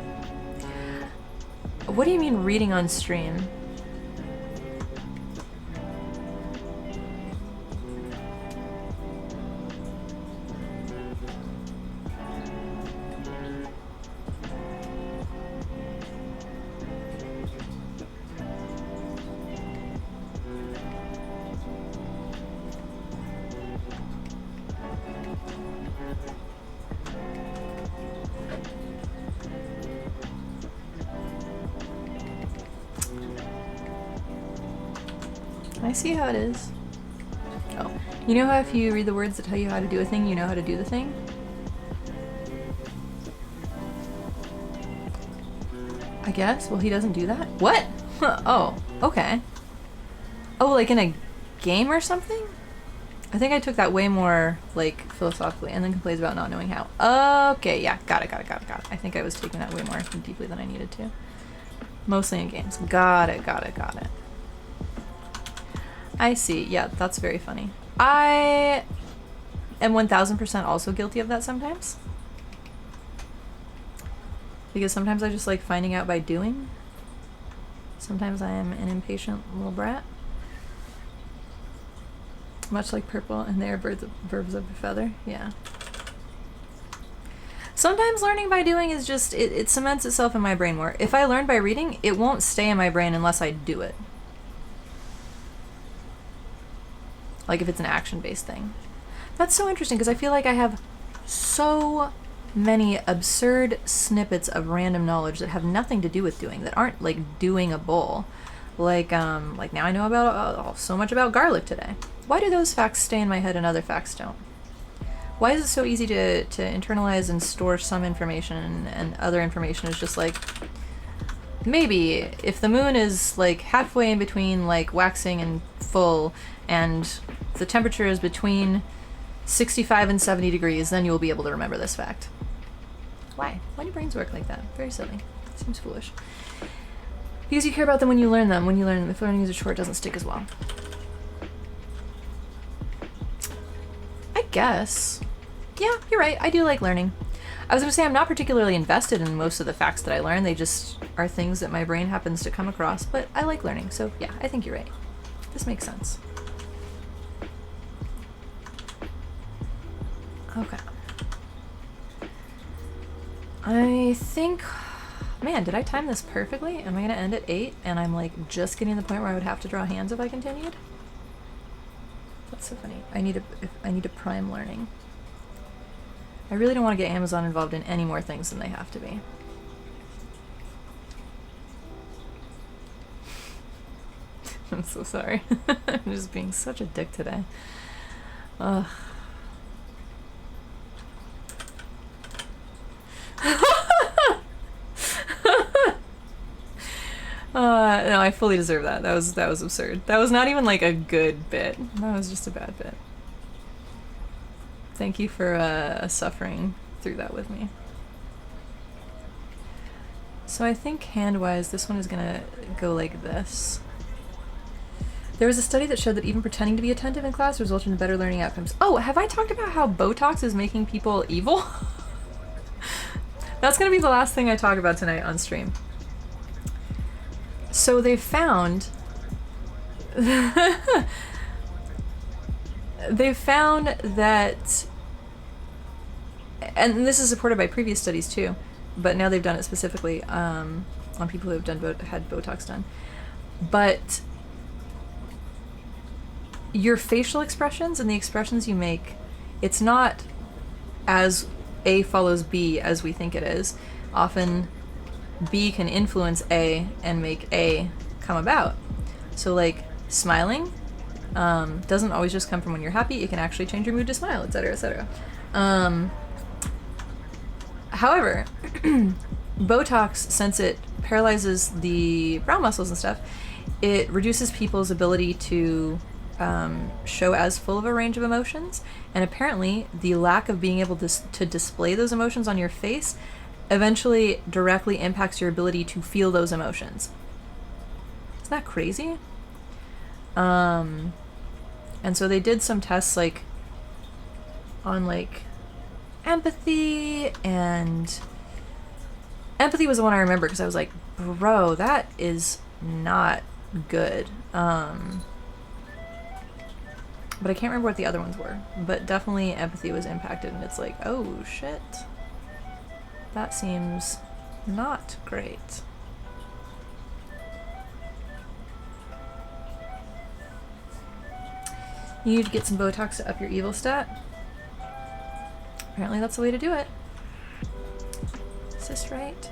Speaker 1: What do you mean reading on stream? I see how it is. Oh, you know how if you read the words that tell you how to do a thing, you know how to do the thing? I guess? Well, he doesn't do that? What? Oh, okay. Oh, like in a game or something? I think I took that way more, like, philosophically, and then complains about not knowing how. Okay, yeah, got it. I think I was taking that way more deeply than I needed to. Mostly in games. Got it. I see. Yeah, that's very funny. I am 1000% also guilty of that sometimes. Because sometimes I just like finding out by doing. Sometimes I am an impatient little brat. Much like purple, and they are verbs of a feather. Yeah. Sometimes learning by doing is just, it cements itself in my brain more. If I learn by reading, it won't stay in my brain unless I do it. Like if it's an action-based thing. That's so interesting, because I feel like I have so many absurd snippets of random knowledge that have nothing to do with doing, that aren't like doing a bowl. Like now I know about so much about garlic today. Why do those facts stay in my head and other facts don't? Why is it so easy to internalize and store some information and other information is just like, maybe if the moon is like halfway in between like waxing and full and the temperature is between 65 and 70 degrees, then you'll be able to remember this fact. Why? Why do brains work like that? Very silly. Seems foolish. Because you care about them when you learn them. When you learn them, if learning is a chore, it doesn't stick as well. I guess. Yeah, you're right. I do like learning. I was going to say I'm not particularly invested in most of the facts that I learn. They just are things that my brain happens to come across. But I like learning, so yeah, I think you're right. This makes sense. Okay. I think... Man, did I time this perfectly? Am I going to end at 8 and I'm like just getting to the point where I would have to draw hands if I continued? That's so funny. I need to prime learning. I really don't want to get Amazon involved in any more things than they have to be. I'm so sorry. I'm just being such a dick today. Ugh. No, I fully deserve that. That was absurd. That was not even like a good bit. That was just a bad bit. Thank you for suffering through that with me. So I think hand-wise, this one is gonna go like this. There was a study that showed that even pretending to be attentive in class resulted in better learning outcomes. Oh, have I talked about how Botox is making people evil? That's gonna be the last thing I talk about tonight on stream. So they found that and this is supported by previous studies too, but now they've done it specifically on people who have had Botox done. But your facial expressions and the expressions you make, it's not as A follows B as we think it is. Often B can influence A and make A come about. So like smiling doesn't always just come from when you're happy. It can actually change your mood to smile, etc., etc. However, Botox, since it paralyzes the brow muscles and stuff, it reduces people's ability to show as full of a range of emotions, and apparently the lack of being able to display those emotions on your face eventually directly impacts your ability to feel those emotions. Isn't that crazy? And so they did some tests like on like empathy, and empathy was the one I remember because I was like, bro, that is not good. But I can't remember what the other ones were, but definitely empathy was impacted, and it's like, oh shit, that seems not great. You need to get some Botox to up your evil stat. Apparently that's the way to do it. Is this right?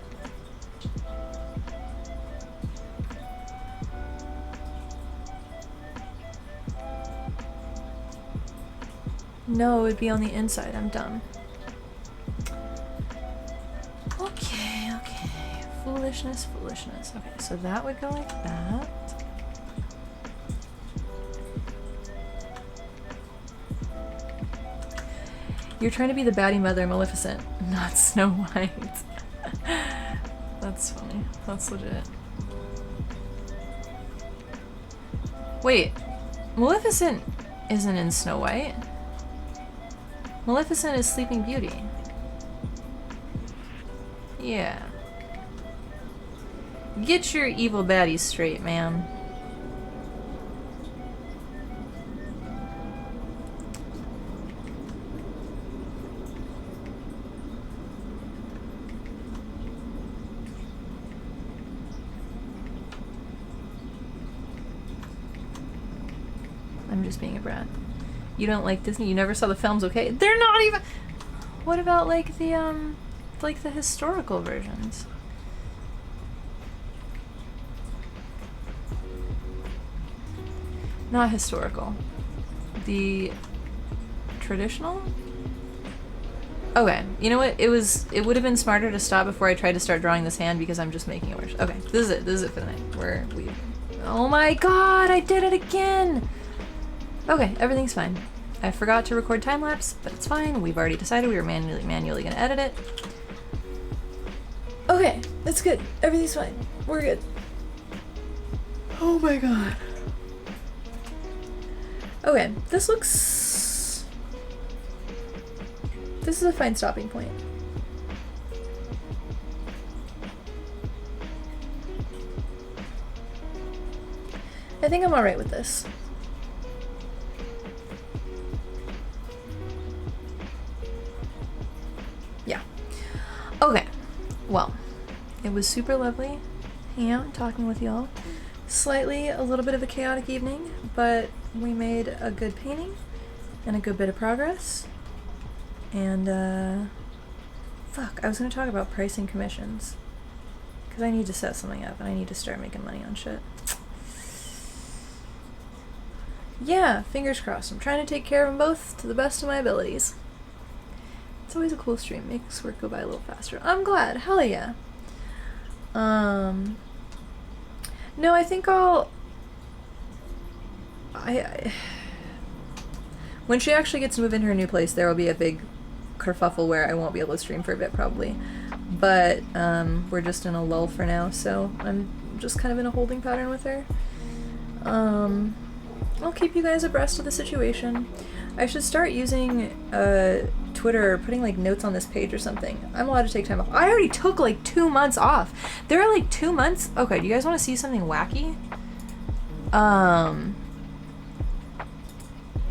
Speaker 1: No, it would be on the inside. I'm dumb. Okay, okay. Foolishness, foolishness. Okay, so that would go like that. You're trying to be the baddie mother, Maleficent, not Snow White. That's funny. That's legit. Wait, Maleficent isn't in Snow White. Maleficent is Sleeping Beauty. Yeah. Get your evil baddies straight, ma'am. I'm just being a brat. You don't like Disney? You never saw the films? Okay, they're not even. What about like the historical versions? Not historical. The traditional? Okay, you know what? It would have been smarter to stop before I tried to start drawing this hand because I'm just making it worse. Okay, this is it. This is it for the night. Oh my god, I did it again! Okay, everything's fine. I forgot to record time-lapse, but it's fine. We've already decided we were manually gonna edit it. Okay, that's good. Everything's fine. We're good. Oh my god. Okay, this is a fine stopping point. I think I'm alright with this. Yeah. Okay. Well, it was super lovely hanging out and talking with y'all. Slightly a little bit of a chaotic evening, but we made a good painting and a good bit of progress. And fuck, I was gonna talk about pricing commissions because I need to set something up and I need to start making money on shit. Yeah, fingers crossed. I'm trying to take care of them both to the best of my abilities. It's always a cool stream. Makes work go by a little faster. I'm glad. Hell yeah. No, I think when she actually gets to move into her new place, there will be a big kerfuffle where I won't be able to stream for a bit probably. But we're just in a lull for now, so I'm just kind of in a holding pattern with her. I'll keep you guys abreast of the situation. I should start using Twitter, putting like notes on this page or something. I'm allowed to take time off. I already took like 2 months off. There are like 2 months. Okay, do you guys want to see something wacky?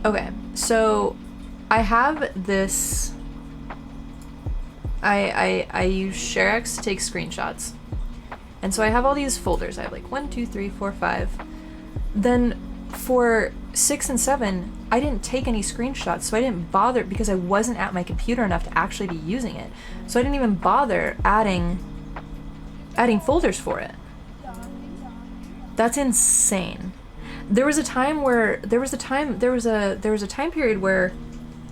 Speaker 1: Okay, so I have this. I use ShareX to take screenshots, and so I have all these folders. I have like 1, 2, 3, 4, 5. Then for 6 and 7, I didn't take any screenshots, so I didn't bother because I wasn't at my computer enough to actually be using it. So I didn't even bother adding folders for it. That's insane. There was a time period where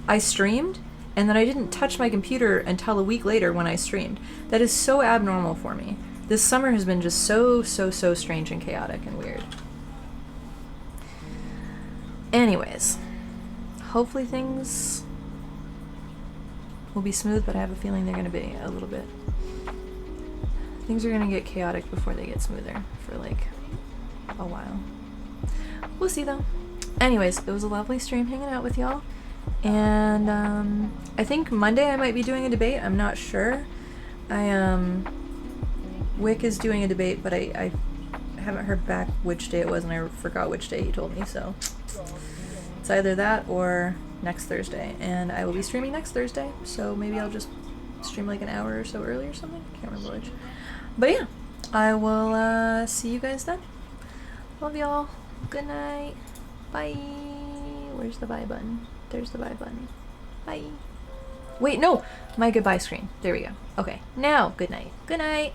Speaker 1: I streamed and then I didn't touch my computer until a week later when I streamed. That is so abnormal for me. This summer has been just so strange and chaotic and weird. Anyways, hopefully things will be smooth, but I have a feeling they're going to be a little bit. Things are going to get chaotic before they get smoother for like a while. We'll see though. Anyways, it was a lovely stream hanging out with y'all. And I think Monday I might be doing a debate. I'm not sure. Wick is doing a debate, but I haven't heard back which day it was, and I forgot which day he told me, so it's either that or next Thursday. And I will be streaming next Thursday, so maybe I'll just stream like an hour or so early or something. Can't remember which. But yeah, I will see you guys then. Love y'all. Good night. Bye. Where's the bye button? There's the bye button. Bye. Wait, no! My goodbye screen. There we go. Okay, now, good night. Good night.